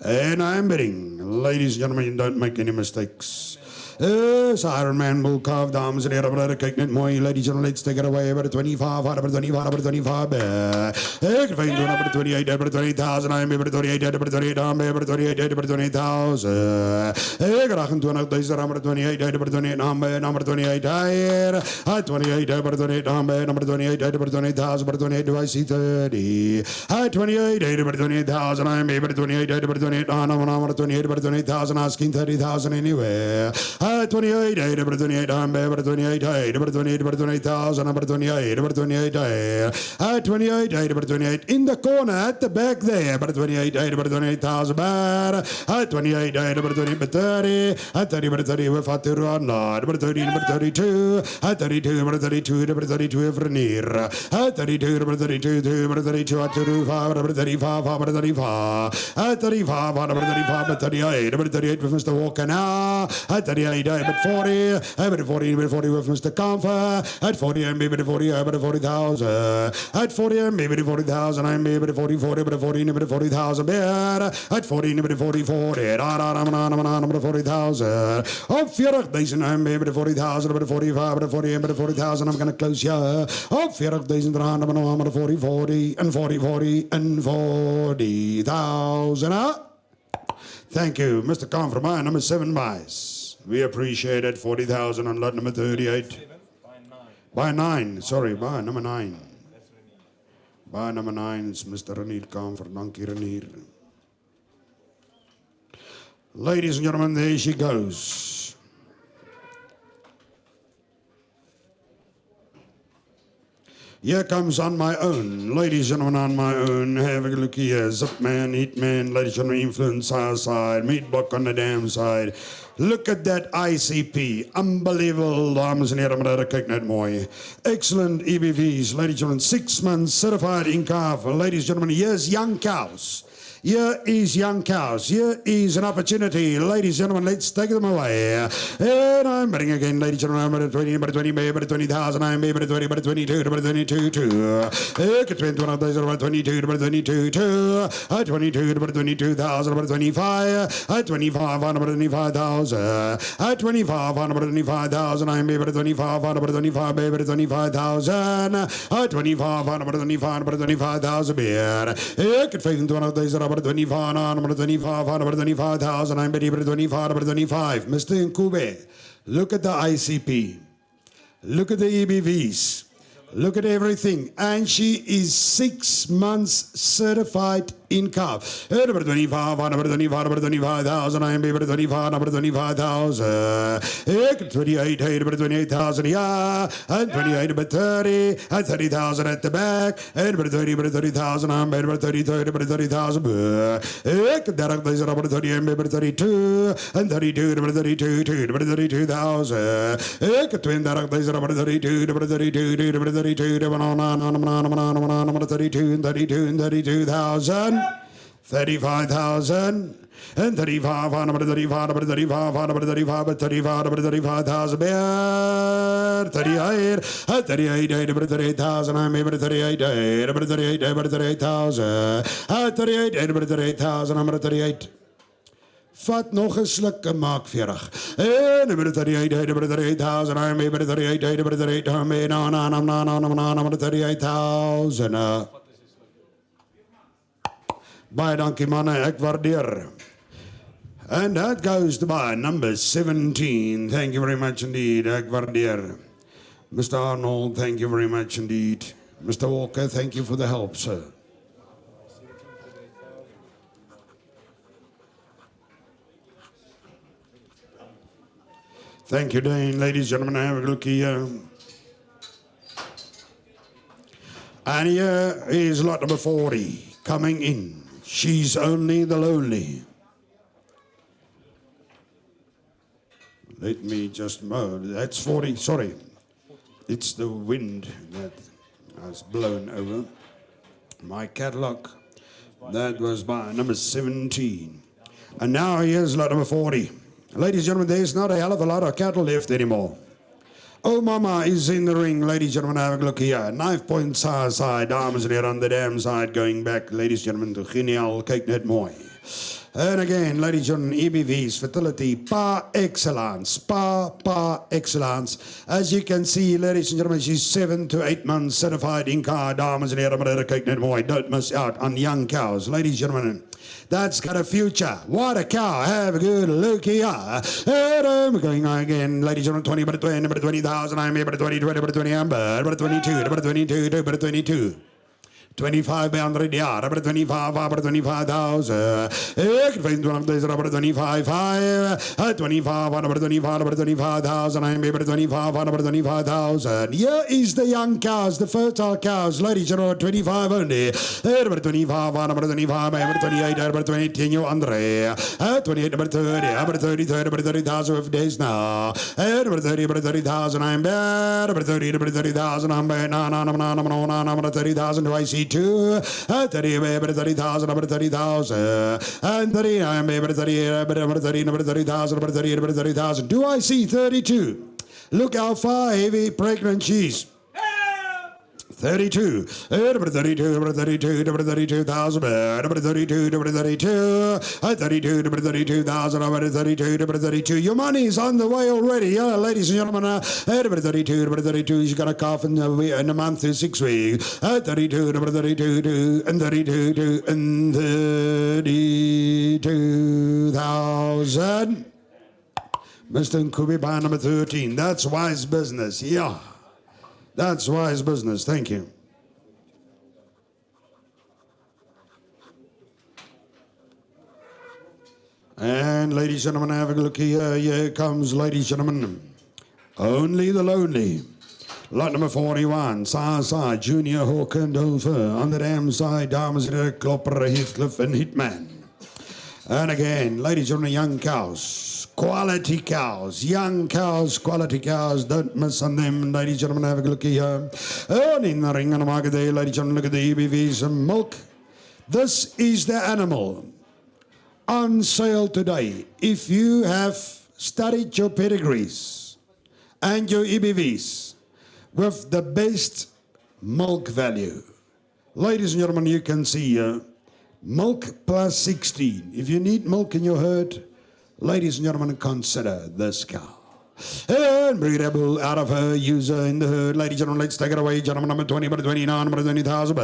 And I'm betting, ladies and gentlemen, don't make any mistakes. Iron Man bull calf, dames and heren, kyk net mooi. Ladies and gentlemen, let's take it away. Number 25, number 25, number 25. Ik vind number 28, number 28,000. I'm number 28, number 28, I'm number 28, number 28,000. Ik 28,000, number 28, number 28, number 28, here. 28, number 28, number 28, number 28,000, number 28, do I see 30? 28, number 28,000, I'm number 28, number 28, number 28, number 28,000, asking 30,000 anywhere. 28, number 28, number 28, number 28, number 28,000, number 28, number 28, 28, number 28, in the corner at the back there, number 28, number 28,000, 28, number 28, 30, 30, number 30, with Fatiru, number 30, number 32, 32, number 32, number 32, Vernier, 32, number 32, number 32, number 35, number 35, 35, number 35, 38, number 38 with Mr. Walker now, 38, number 40, number 40, number 40 with Mr. Comfort, at 40, I'm maybe 40, number 40,000, at 40, I'm maybe 40,000, I'm maybe 40, 40, number 40, number 40,000, bear, at 40, number 40, 40, number 40,000, up 40,000, I'm maybe 40,000, number 45, number 40, number 40,000, I'm going to close here, up 40,000, number 40, 40, and 40, 40, and 40,000, Thank you, Mr. Comfort, number 7 buys. We appreciate it. 40,000 on lot number 38. By 9. By 9. Sorry, by number 9. By number 9 is Mr. Renier Kamfer. Dankie Renier. Ladies and gentlemen, there she goes. Here comes On My Own. Ladies and gentlemen, On My Own. Have a look here. Zip Man, Heat Man, ladies and gentlemen, Influence our side. Meat Block on the damn side. Look at that ICP. Unbelievable, dames en heren, maar kyk net mooi. Excellent EBVs, ladies and gentlemen. 6 months certified in calf. Ladies and gentlemen, here's young cows. Here is young cows. Here is an opportunity. Ladies and gentlemen, let's take them away. And I'm betting again, ladies and gentlemen, I'm 20, but 20, but 20,000, I'm but 20, but 22, but 22, 2. 22, but 22, but 22, 2. 22, but 22,000, but 25. 25, but 25,000. 25, but 25,000, I'm but 25, but 25, but 25,000. 25, but 25, but 25,000 beer. 25, number 25, number 25, number 25,000, I'm betting 25, number 25. Mr. Nkube, look at the ICP. Look at the EBVs. Look at everything. And she is 6 months certified in calf. Number 25, number 25, number 25,000, I'm betting 25, number 25,000. 28, number 28,000, yeah. And 28, number 30, and 30,000 at the back. And number 30, number 30,000, I'm betting 30, 30, number 30,000. Number 30, number 32, and 32, number 32, number 32,000. 32, number 32, number 32, number 32, number 32, and 32, and 32,000. 35,000 and 35, number 35, number 35, number 35, 35, number 35,000, 38, 38, number 38,000, I'm able to 38, number 38, number 38,000, 38, number 38,000, number 38. Vat nog 'n sluk en maak 40. En nummer 38, nummer 38,000, I'm able to 38, nummer 38, number 38,000. Baie dankie manne, ek waardeer. And that goes to by number 17. Thank you very much indeed, ek waardeer. Mr. Arnold, thank you very much indeed. Mr. Walker, thank you for the help, sir. Thank you, Dane. Ladies and gentlemen, have a look here. And here is lot number 40 coming in. She's only the lonely. Let me just move. That's 40. Sorry. It's the wind that has blown over my catalog. That was by number 17. And now here's lot number 40. Ladies and gentlemen, there's not a hell of a lot of cattle left anymore. Oh, Mama is in the ring. Ladies and gentlemen, have a look here. Knife point side, dames en heren on the dam side, going back, ladies and gentlemen, to Genial, kyk net mooi. And again, ladies and gentlemen, EBV's fertility par excellence, par excellence. As you can see, ladies and gentlemen, she's 7 to 8 months certified in car, dames en heren, maar kyk net mooi. Don't miss out on young cows, ladies and gentlemen. That's got a future. What a cow. Have a good look here. And I'm going again, ladies and gentlemen, 20, but 20, but 20,000. I'm here, but 20, 20, but 20, but 22, but 22, but 22. 25 by 100 jaar, aber 25, aber 25,000. Ik vind deze aber 25, 25, aber 25, aber 25,000. I'm able 25, aber 25,000. Here is the young cows, the fertile cows, ladies and gentlemen, 25 only. Aber 25, aber 25, aber 28, aber 20, you Andre. 28, aber 30, aber 30, 30, aber 30,000 of days now. Aber 30, aber 30,000, I'm bad, aber 30, aber 30,000, I'm bad, no, 30,000 do I see? 30, but 30,000, but 30,000, and 30, I'm but 30, but 30, but 30,000, but 30, but 30,000. Do I see 32? Look how far heavy pregnant she's. 32, number 32, number 32, number 32,000, number 32, number 32, 32, number 32,000, number 32, number 32. Your money's on the way already, yeah, ladies and gentlemen. Number 32, number 32, she's got a calf in a month to 6 weeks. 32, number 32, and 32, and 32,000. Mr. Nkubi by number 13. That's wise business, yeah. That's wise business. Thank you. And ladies and gentlemen, have a look here. Here comes, ladies and gentlemen, Only the Lonely. Lot number 41, Sa Junior Hawker and Dover. On the dam side, Dames Klopper, Heathcliff and Hitman. And again, ladies and gentlemen, young cows. Quality cows. Young cows, quality cows. Don't miss on them. Ladies and gentlemen, have a look here. And in the ring on the market there, ladies and gentlemen, look at the EBVs and milk. This is the animal on sale today. If you have studied your pedigrees and your EBVs with the best milk value. Ladies and gentlemen, you can see here, milk plus 16. If you need milk in your herd, ladies and gentlemen, consider this cow. And breedable out of her user in the herd. Ladies and gentlemen, let's take it away. Gentleman number 20, number 29, number 20,000.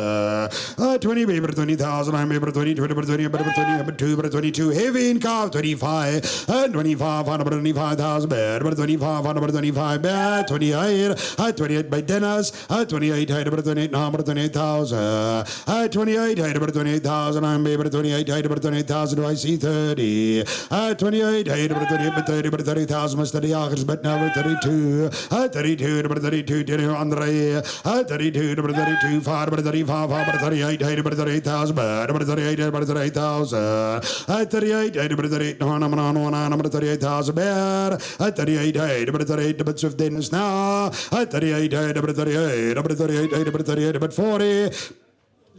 20, number 20,000. I'm number 20, number 20, number 20, number 2, number 22. Heavy in calf, 25. And 25, number 25,000. Number 25, number 25. 28. 28 by Dennis. 28, number 28, number 28,000. 28, number 28,000. I'm number 28, number 28,000. Do I see 30? 28, number 28, 30, number 30,000. Must the August. But now 32, 32, number 32, Andre, 32, number 32, 5, number 35, number 38, number 38,000, number 38, number 38,000, 38, number 38, number 38,000, 38, number 38, number 15 is now, 38, number 38, number 38, number 38, number 40.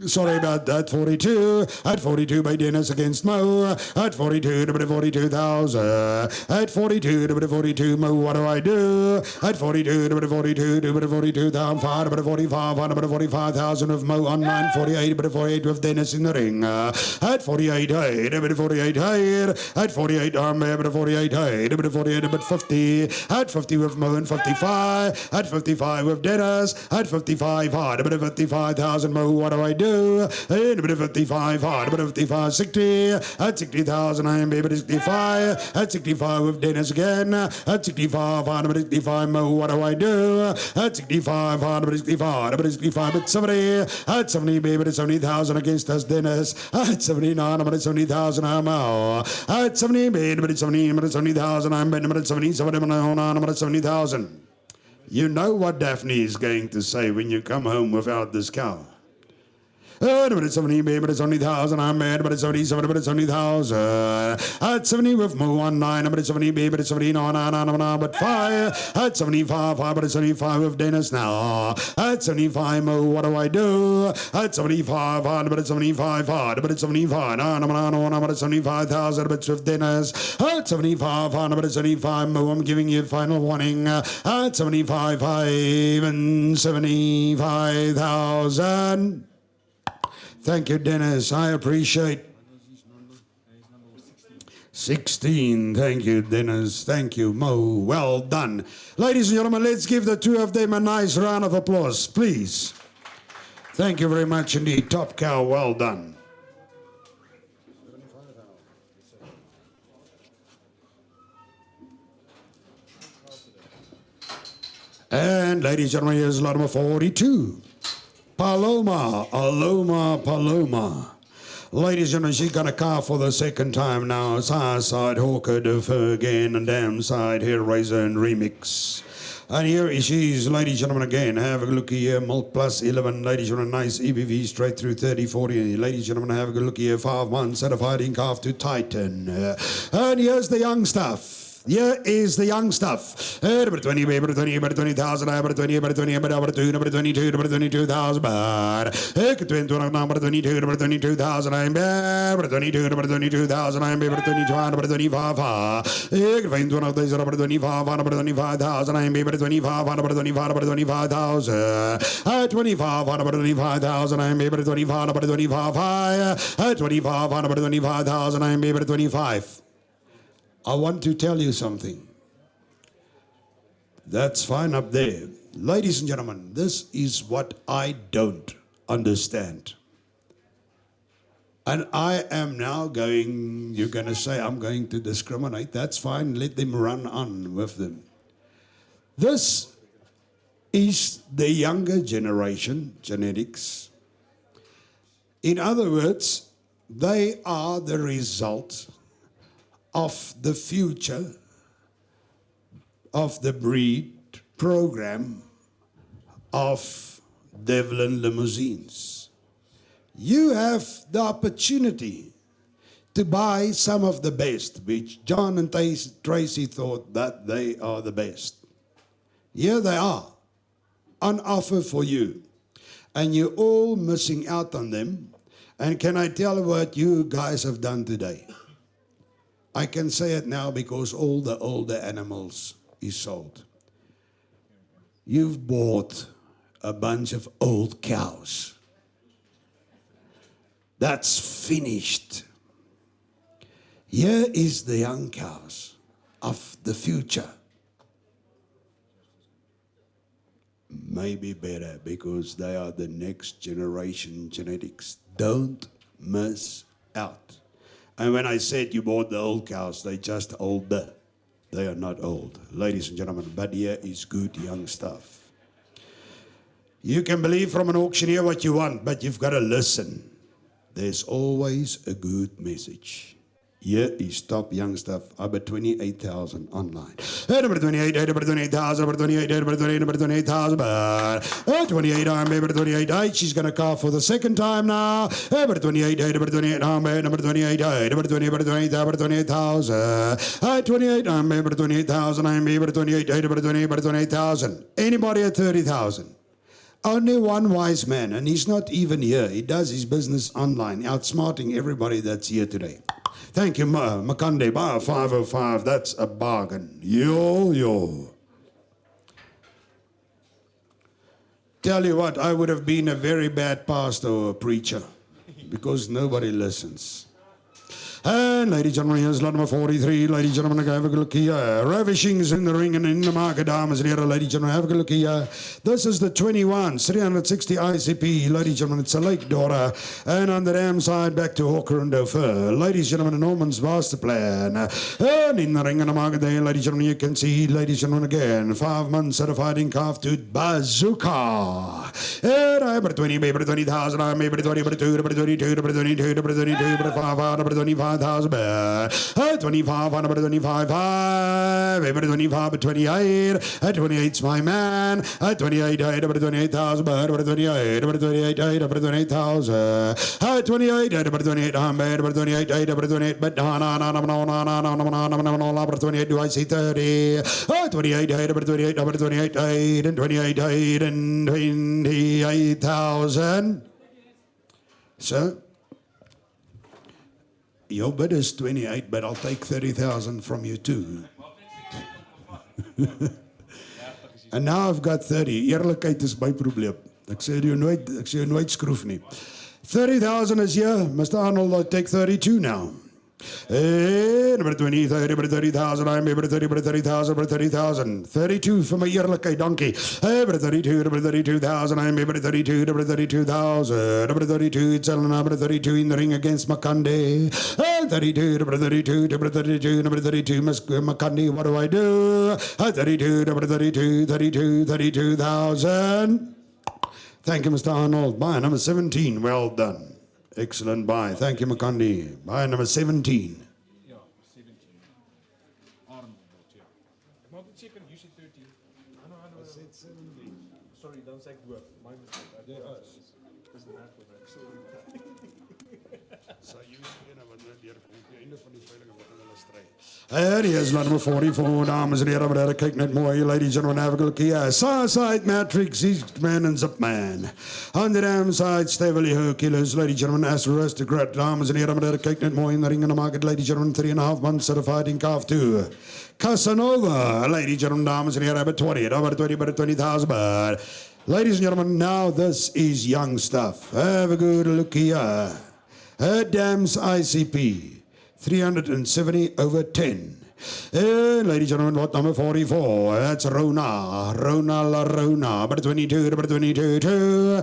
Sorry about that. 42. At 42 by Dennis against Mo. At 42, number 42,000. At 42, number 42, Mo, what do I do? At 42, number 42, number 42,000. Number 45, number 45,000 of Mo on 948, number 48 with Dennis in the ring. At 48, hey, number 48, hey. At 48, number 48, hey. Number 48, number 50. At 50 with Mo and 55. At 55 with Dennis. At 55, number 55,000 Mo, what do I do? Number 55, number 55, 60, at 60,000, I am baby 65, at 65 with Dennis again, at 65, number 65, Mo, what do I do? At 65, number 65, number 65, at 70, at 70, baby 70,000 against us, Dennis, at 79, number 70,000, I'm out, at 70, baby, number 70, number 70,000, I'm number 77, number 70,000. You know what Daphne is going to say when you come home without this cow. But it's 70, baby, it's 70,000. I'm mad, but it's 77, but it's 70,000. At 70 with Mo on 9, but it's 70, baby, it's 70, no, but 5. At 75, but it's 75 with Dennis now. At 75, Mo, what do I do? At 75, but it's 75, but it's 75, no, but it's 75,000, but it's with Dennis. At 75, but it's 75, Mo, I'm giving you final warning. At 75, 5 and 75,000. Thank you, Dennis. I appreciate 16. Thank you, Dennis. Thank you, Mo. Well done. Ladies and gentlemen, let's give the two of them a nice round of applause, please. Thank you very much indeed. Top cow, well done. And ladies and gentlemen, here's lot number 42. Paloma, Paloma. Ladies and gentlemen, she got a car for the second time now. Side Hawker, Defer again, and damn side Hair Razor and Remix. And here she is, ladies and gentlemen, again. Have a look here, Milk Plus 11. Ladies and gentlemen, nice EBV straight through 30, 40. Ladies and gentlemen, have a good look here, 5 months certified in calf to Titan. And here's the young stuff. Here is the young stuff. Number 20, number 20, number 20,000, number 20, number 20, number 2, number 22, number 22,000, number 22, number 22,000, I'm number 22, number 22,000, I'm number 22, number 25, number 25, number 25,000, I'm number 25, number 25, number 25,000, 25, number 25,000, I'm number 25, number 25, 25, number 25,000, I'm number 25. I want to tell you something. That's fine up there. Ladies and gentlemen, this is what I don't understand. And I am now going, you're going to say I'm going to discriminate. That's fine. Let them run on with them. This is the younger generation, genetics. In other words, they are the result of the future of the breed program of Devlan Limousins. You have the opportunity to buy some of the best, which John and Tracy thought that they are the best. Here they are, on offer for you. And you're all missing out on them. And can I tell what you guys have done today? I can say it now because all the older animals is sold. You've bought a bunch of old cows. That's finished. Here is the young cows of the future. Maybe better because they are the next generation genetics. Don't miss out. And when I said you bought the old cows, they're just older. They are not old, ladies and gentlemen, but here is good young stuff. You can believe from an auctioneer what you want, but you've got to listen. There's always a good message. Here is top young stuff, about 28,000 online. Number 28, number 28,000, number 28, number 28, number 28,000, 28, number 28, she's going to call for the second time now. Number 28, number 28, number 28, number 20, number 28, number 28,000. 28, number 28,000, I'm number 28, number 28, number 28,000. Anybody at 30,000? Only one wise man, and he's not even here. He does his business online, outsmarting everybody that's here today. Thank you, Makande. Bar 505. That's a bargain. Yo. Tell you what, I would have been a very bad pastor or preacher because nobody listens. And ladies and gentlemen, here's lot number 43. Ladies and gentlemen, have a look here. Ravishings in the ring and in the market, dames and here. Ladies and gentlemen, have a look here. This is the 21, 360 ICP. Ladies and gentlemen, it's a lake daughter. And on the dam side, back to Hawker and Dofer. Ladies and gentlemen, Norman's master plan. And in the ring and the market there, ladies and gentlemen, you can see, ladies and gentlemen, again, 5 months certified in calf to Bazooka. And I number 20, maybe 20,000, I maybe 20, number 2, number 22, number 22, number 22, number 5, number 25. 25, number 25, 5, number 25, 28, 28's my man, 28, number 28,000, number 28, number 28, number 28,000, 28, number 28, number 28, number 28, but number 28, do I see 30, 28, number 28, number 28, and 28, and 28,000, so. Your bid is 28, but I'll take 30,000 from you too. And now I've got 30. Eerlikheid is my probleem. Ek sê jy nooit skroef nie. 30,000 is here. Mr. Arnold, I'll take 32 now. Hey, number 20, 30, number 30,000, I'm number 30, number 30,000, number 30,000. 32 vir my eerlikheid, dankie. Hey, number 32, number 32,000, I'm number 32, number 32,000. Number 32, it's number 32 in the ring against Makande. Hey, 32, number 32, number 32, number 32, Miss Makande, what do I do? 32, number 32, 32, 32,000. Thank you, Mr. Arnold. Bye, number 17, well done. Excellent buy. Thank you, Makandi. Buy number 17. Ja, 17. Arnold, ja. Ik maak het zeker, you said 13. I said 17. Sorry, dan zeg ik woord. My mistake. Doesn't matter, man. Sorry. So you wat net deur kom, die einde van die veiling wat hulle stry. Here is number 44, dames en heren, maar kyk net mooi, ladies and gentlemen, have a look here. Side Matrix, Eastman and Zipman. On the dam side, Stavely Hercules, ladies and gentlemen, Astro Aristocrat, dames en heren, maar kyk net mooi in the ring in the market, ladies and gentlemen, 3.5 months certified in calf 2. Casanova, ladies and gentlemen, dames en heren, about 20, about 20, about 20,000, but ladies and gentlemen, now this is young stuff. Have a good look here. Her dam's ICP, 370 over 10. Ladies and gentlemen, lot number 44. That's Rona. Rona La Rona. Number 22, number 22,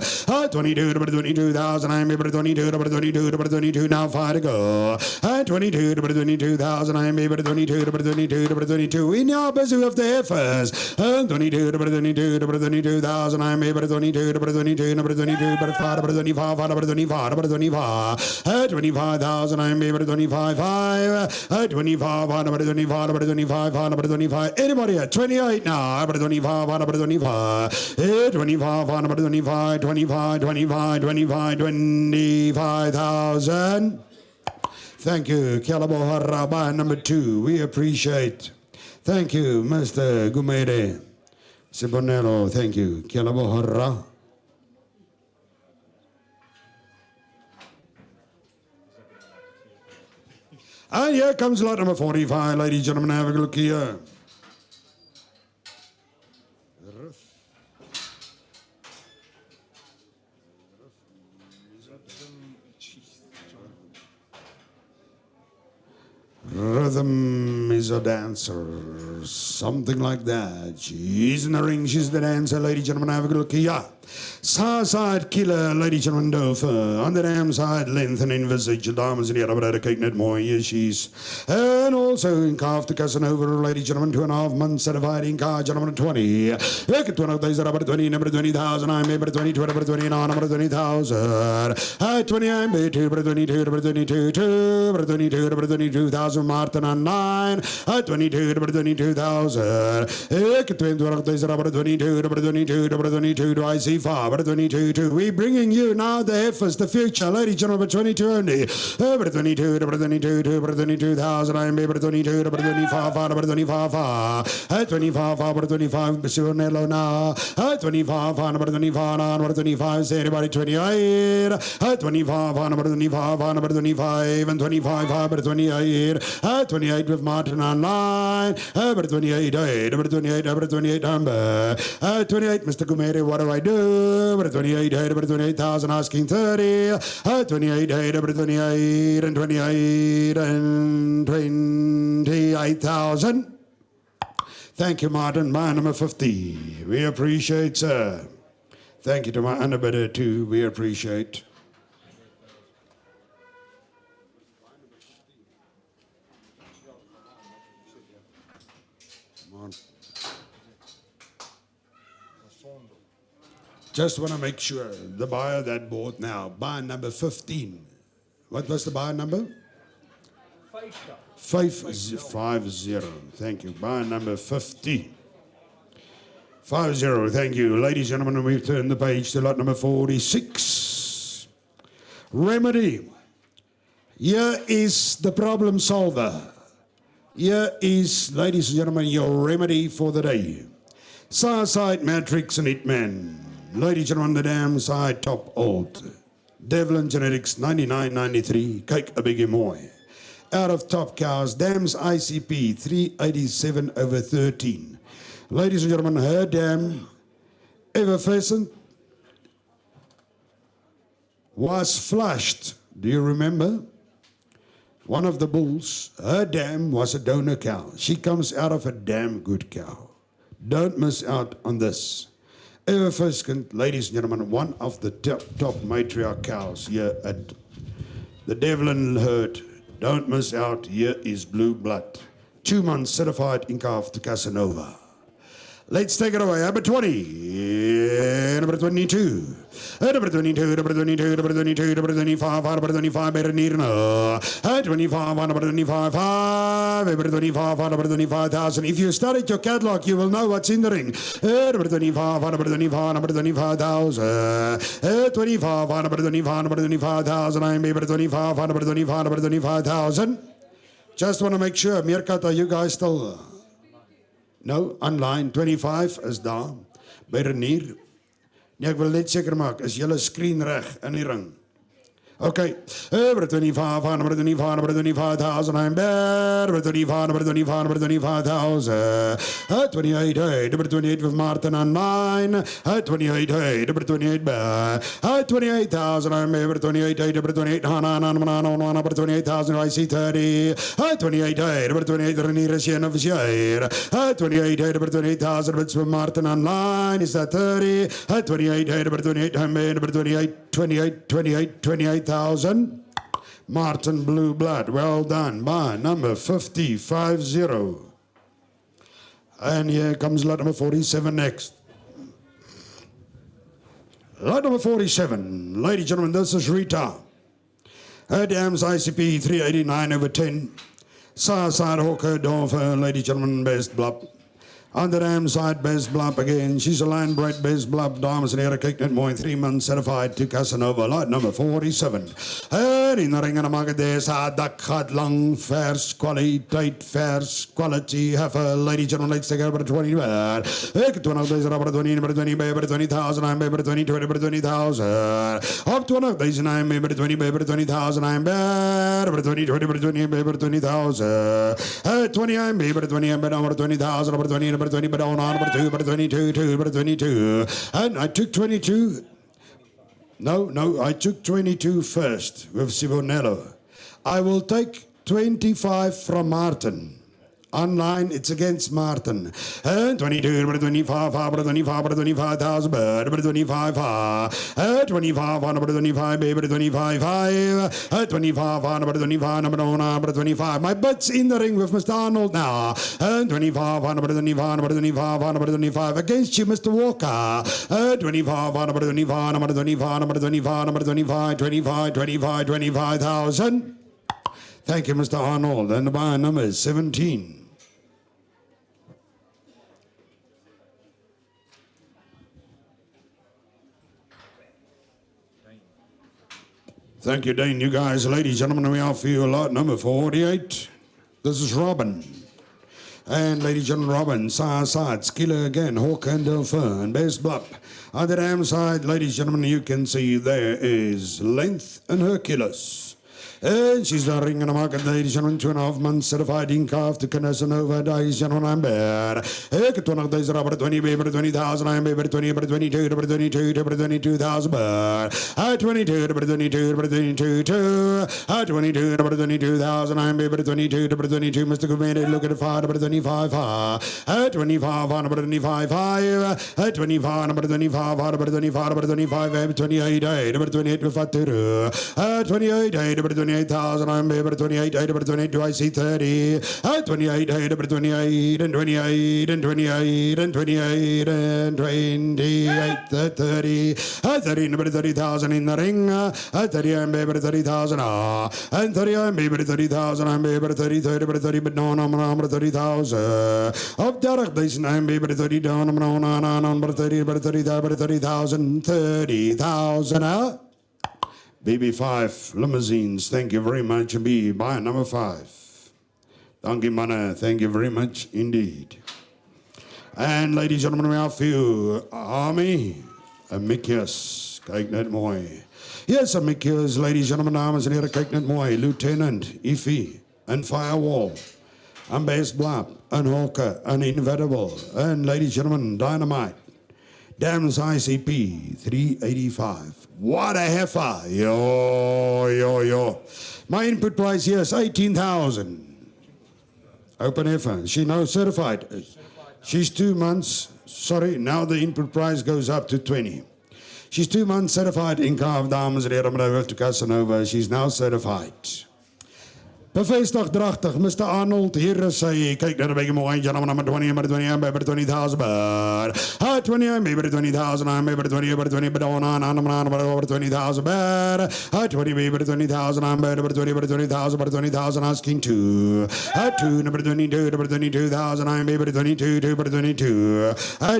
22, number 22,000. I'm number 22, number 22, number 22. Now 5 to go. 22, number 22,000. I'm number 22, number 22, number 22. In your pursuit of the efforts. 22, number 22, number 22,000. I'm number 22, number 22, number 22, number 5, number 25, number 25, number 25. 25,000. I'm number 25, 5. 25, number 25, number 25, number 25. Anybody at 28 now? Number 25, number 25. 25, number 25, 25, 25, 25, 25,000. Thank you, Kialaboharaba, number 2. We appreciate. Thank you, Mr. Gumere. Sibonello, thank you. Kialabohara. And here comes lot number 45, ladies and gentlemen. Have a look here. Rhythm is a dancer, something like that. She's in the ring, she's the dancer, ladies and gentlemen. Have a look here. Side killer, ladies and gentlemen, Dofer. On the damn side, length and envisage, dames and heren, but kyk net mooi, yes, she's. And also in calf to Casanova, ladies and gentlemen, 2.5 months certified in car, gentlemen, 20. Look at 20,000, number 20, number 20,000, I'm number 22, number 29, number 20,000. 20, I'm 22, number 22, number 22, number 22, number 22,000, Martin and 9. 22, number 22,000. Look at 20,000, number 22, number 22, number 22, do I see? Number 22, we're bringing you now the efforts, the future, ladies and gentlemen, 22 only. Number 22, number 22, number 22,000. I'm number 22, number 25, number 25, 25, number 25, Mr. Nello now. 25, number 25, number 25, say anybody 28. 25, number 25, number 25, and 25, number 28. 28 with Martin online. Number 28, number 28, number 28, number 28, Mr. Gumere, what do I do? Number 28, number 28,000, asking 30. 28, number 28, and 28, and 28,000. Thank you, Martin. My number 50. We appreciate, sir. Thank you to my underbidder, too. We appreciate. Just want to make sure the buyer that bought now, buyer number 15. What was the buyer number? 550. Thank you. Buyer number 50. 50. Thank you. Ladies and gentlemen, we've turned the page to lot number 46. Remedy. Here is the problem solver. Here is, ladies and gentlemen, your remedy for the day. Side Matrix and Hitman. Ladies and gentlemen, the damn side top old. Devlan Genetics 9993. Kyk 'n bietjie mooi. Out of top cows, dams ICP 387/13. Ladies and gentlemen, her dam, effervescent, was flushed. Do you remember? One of the bulls, her dam was a donor cow. She comes out of a damn good cow. Don't miss out on this. Effervescent, ladies and gentlemen, one of the top matriarch cows here at the Devlan herd. Don't miss out. Here is blue blood. 2 months certified in calf to Casanova. Let's take it away. Number 20. Number 22. Number 22. Number 22. Number 22. Number 25. Number 25. Better need no. 25. Number 25. 5. Number 25. Number 25,000. If you studied your catalog, you will know what's in the ring. Number 25. Number 25. Number 25,000. 25. Number 25. Number 25,000. I'm number 25. Number 25. Number 25,000. Just want to make sure. Meerkat, are you guys still... No, online 25 is daar by Renier. Nee, ek wil net seker maak, is julle screen reg in die ring? Okay, number 25, number 25, number 25,000, I'm bad. Number 25, number 25, number 25,000. 28, hey, number 28 with Martin on 9. 28, hey, number 28 bad. 28,000, I'm number 28, hey, number 28, number 28,000, I see 30. 28, hey, number 28, Renier Sien of Shire. 28, hey, number 28,000, it's with Martin on 9. Is that 30? 28, hey, number 28, I'm number 28, 28,000. Martin Blue Blood, well done, by number 50. And here comes lot number 47 next. Lot number 47, ladies and gentlemen, this is Rita. Her dam's ICP 389 over 10. Side Hawker, Dorfer, ladies and gentlemen, best blop. On the dam side, best blop again. She's a land-bred best blop. Dames en heren, kijk net mooi. 3 months certified to Casanova. Lot number 47. En in de ringen maken deze dak gaat lang. Vers kwaliteit, vers quality. Heifer, ladies and gentlemen, let's take over 20. Ik 20 deze number 20, number 20, baby 20,000. I'm baby 20, number 20,000. Op 20 deze I'm baby 20, baby 20,000. I'm baby 20, number 20, baby 20,000. 20 I'm baby 20, I'm baby number 20,000, number 20, number 20, but on number 2, number 22, number 22. And I took 22. No, I took 22 first with Sibonello. I will take 25 from Martin. Online, it's against Martin. And 22, number 25, number 25, number 25,000, number 25, 25, number 25, baby, 25, 25, number 25, number 25. My butt's in the ring with Mr. Arnold now. And 25, number 25, number 25, number 25. Against you, Mr. Walker. 25, number 25, number 25, number 25, number 25, 25, 25, 25,000. Thank you, Mr. Arnold. And the buy number is 17. Thank you, Dane. You guys, ladies, gentlemen, we offer you a lot number 48. This is Robin. And ladies, gentlemen, Robin, side, Skiller again, Hawk and Delphine, best blup. On the dam side, ladies, gentlemen, you can see there is Length and Hercules. And she's the ring in the market, ladies and gentlemen, 2.5 months certified in calf to Casanova, ladies and gentlemen, I'm bad. 20 days, rubber 20, baby, 20,000, I'm baby, 20, 22, 22, 22,000, but 22, 22, 22, 22, 22,000, I'm baby, 22, 22, Mr. Gourmet, look at the 5, 25, 25, 25, 5, 25, 25, 25, 28, 28, with 28, 28,000, I'm baby 28, 28, I see 30, 28, 28, and 28, and 28, and 28, and 28, 30, 30, number 30,000 in the ring, 30, I'm baby 30,000, and 30, I'm baby 30,000, I'm baby 30, 30, but no, number 30,000, up direct, I'm baby 30 down, number 30, but 30,000, 30,000, BB5 Limousins, thank you very much. B by number 5. Dankie manne, thank you very much indeed. And ladies and gentlemen, we have you Army, Amikius, kyk net mooi. Yes, Amikius, ladies and gentlemen, dames en heren, kyk net mooi. Lieutenant, Iffy, and Firewall, and Base Blab, and Hawker, and Inevitable, and ladies and gentlemen, Dynamite. Dams ICP 385. What a heifer. Yo. My input price here is 18,000. Open heifer. She now certified. She's 2 months. Sorry, now the input price goes up to 20. She's 2 months certified in calf, dames en heren, over to Casanova. She's now certified. Bevestig drachtig, Mr. Arnold, hier is hy, kyk net 'n bietjie mooi, gentleman, number 20, number 20, I'm baby 20,000, but 20, I'm baby 20,000, I'm baby 20, but on, over 20,000, but 20, baby 20,000, I'm baby 20, but 20,000, but 20,000, asking 2, 2, number 22, number 22,000, I'm baby 22, but 22,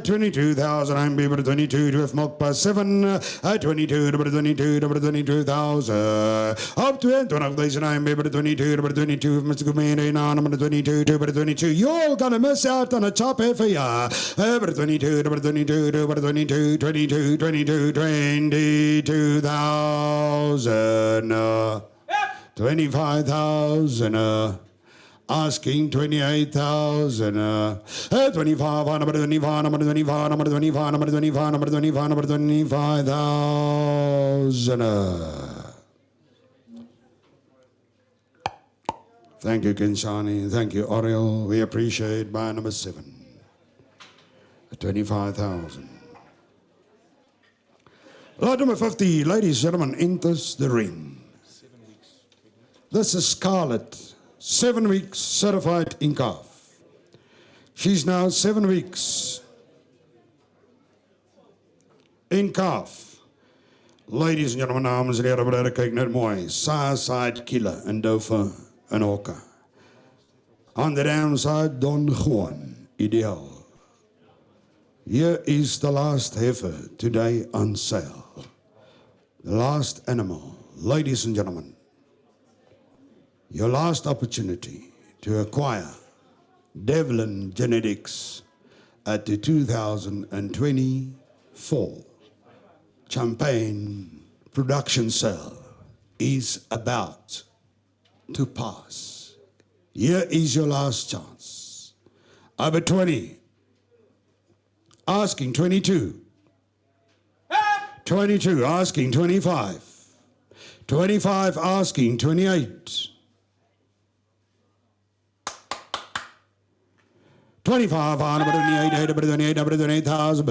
22,000, I'm baby 22, with milk plus 7, 22, number 22, number 22,000, up to 20,000, I'm baby 22, number 22, Mr. Gumini, number 22, number 22. You're gonna miss out on a top for ya. Number 22, number 22, number 22, 22, 22, 22,000. 25,000. Asking 28,000. 25, number 25, number 25, number 25, number 25, number 25, number 25,000. Thank you, Kinshani. Thank you, Oriel. We appreciate buy number 7. 25,000. Lot number 50, ladies and gentlemen, enters the ring. This is Scarlett. 7 weeks certified in calf. She's now 7 weeks in calf. Ladies and gentlemen, dames en heren, brede, kyk net mooi. Side killer en Dover en Orca. On the downside, Don Juan, ideal. Here is the last heifer today on sale. The last animal. Ladies and gentlemen, your last opportunity to acquire Devlan genetics at the 2024 Champagne production sale is about to pass. Here is your last chance. Over 20, asking 22. 22, asking 25. 25, asking 28. 25, number 28, number 28, number 28,000,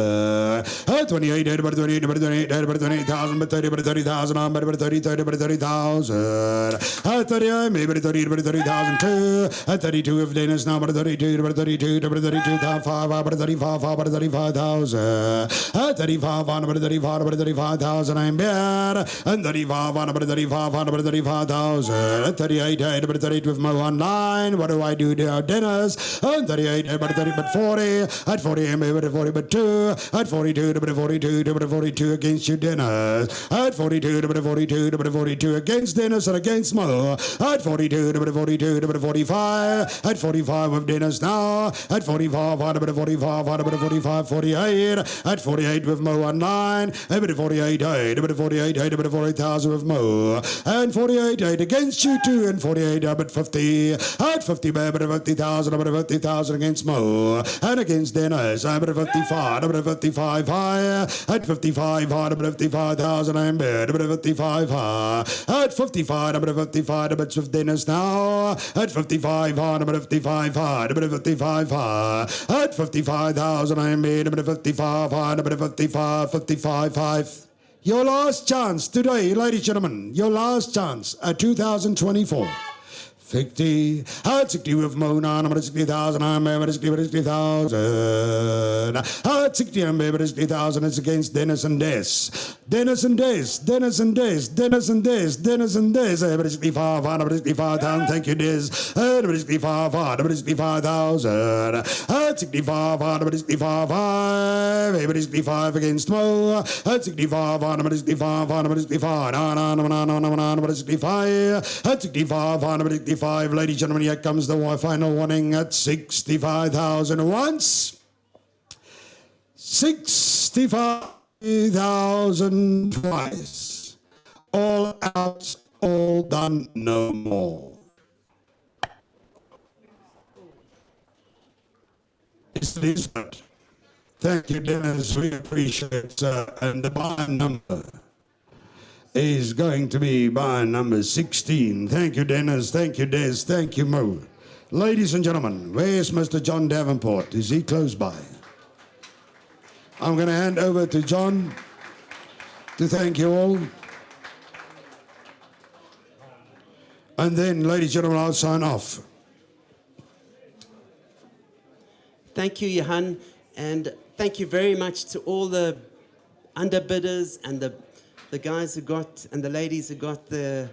28, number 28, number 28, number 28,000, but 30, number 30,000, number 30, 30, number 30,000, 30, maybe 30, number 30,002, 32 of Dennis, number 32, number 32, number 32,500, number 35, number 35,000, 35, number 35, number 35,000, I'm bad, and 35, number 35, number 35,000, 38, number 38 with my online, what do I do there, Dennis, and 38, but 30, but 40, at 40, but 40, but 2, at 42, but 42, but 42 against you, Dennis, at 42, but 42, but 42 against Dennis and against Mo, at 42, but 42, but 45, at 45 of Dennis now, at 45, but 45, but 45, 48, at 48 with Mo online, but 48, but 48, but 48,000 with Mo, and 48, against you too, and 48, but 50, at 50, but 50,000, but 50,000 against Mo, and against Dennis, I'm at 55, I'm at 55 high, at 55 high, I'm at 55,000, I'm at 55 high, at 55, I'm at 55, I'm at Dennis now, at 55 high, I'm at 55 high, I'm at 55 high, at 55,000, I'm at 55 high, I'm at 55, 55 high. Your last chance today, ladies and gentlemen, your last chance at 2024. 50, at 60 with Mona, I'm at 60,000, I'm at 60,000. At 60, I'm at 60,000, it's against Dennis and Des. Dennis and Des, Dennis and Des, Dennis and Des, Dennis and Des. I'm at 65, I'm at 65,000, thank you, Des. I'm at 65, I'm at 65,000. At 65, I'm at 65, I'm at 65 against Mo. At 65, I'm at 65, I'm at 65, I'm at 65. At 65, I'm at 65. Ladies and gentlemen, here comes the final warning at 65,000 once. 65,000 twice. All out, all done, no more. It's this. Thank you, Dennis. We appreciate it. And the buy number is going to be by number 16. Thank you, Dennis. Thank you, Des. Thank you, Mo. Ladies and gentlemen, where's Mr. John Davenport? Is he close by? I'm going to hand over to John to thank you all. And then, ladies and gentlemen, I'll sign off. Thank you, Johan, and thank you very much to all the underbidders and the guys who got and the ladies who got the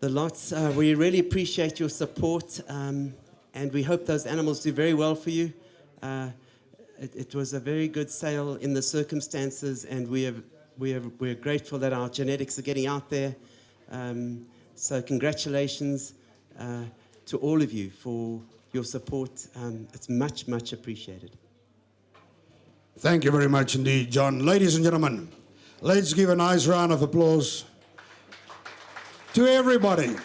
lots. We really appreciate your support, and we hope those animals do very well for you. It was a very good sale in the circumstances, and we're grateful that our genetics are getting out there. So congratulations. to all of you for your support. It's much, much appreciated. Thank you very much indeed, John. Ladies and gentlemen, let's give a nice round of applause to everybody.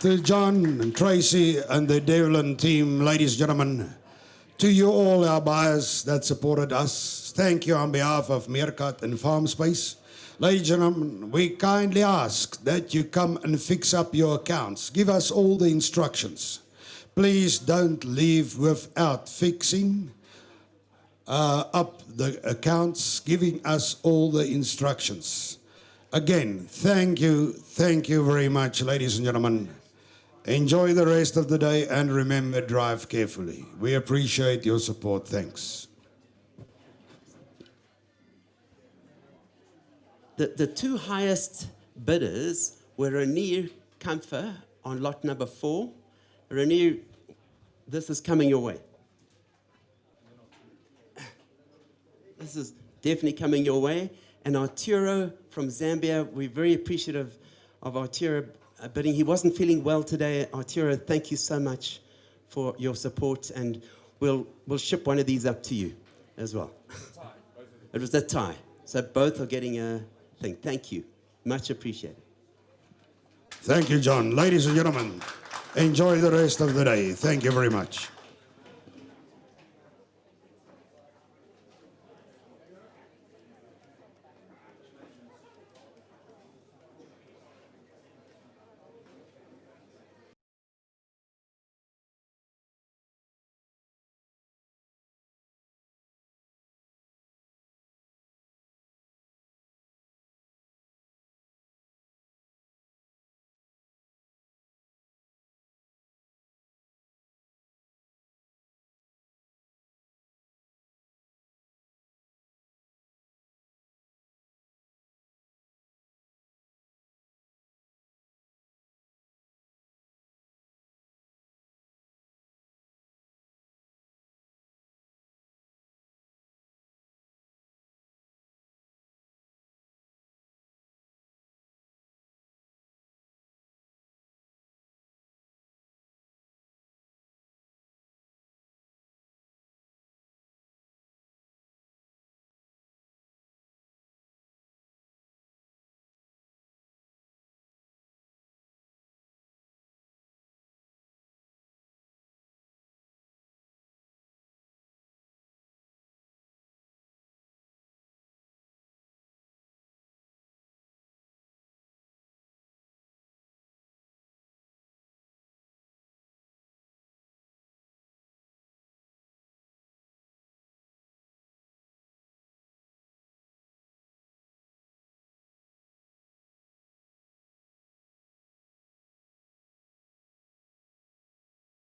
To John and Tracy and the Devlan team, ladies and gentlemen. To you all, our buyers that supported us, thank you on behalf of Meerkat and Farm Space. Ladies and gentlemen, we kindly ask that you come and fix up your accounts. Give us all the instructions. Please don't leave without fixing up the accounts, giving us all the instructions. Again, thank you very much, ladies and gentlemen. Enjoy the rest of the day and remember, drive carefully. We appreciate your support. Thanks. The two highest bidders were Rainier Comfort on lot number 4. Rainier, this is coming your way. This is definitely coming your way. And Arturo from Zambia, we're very appreciative of Arturo bidding. He wasn't feeling well today. Arturo, thank you so much for your support, and we'll ship one of these up to you as well. It was a tie. So both are getting a thing. Thank you. Much appreciated. Thank you, John. Ladies and gentlemen, enjoy the rest of the day. Thank you very much.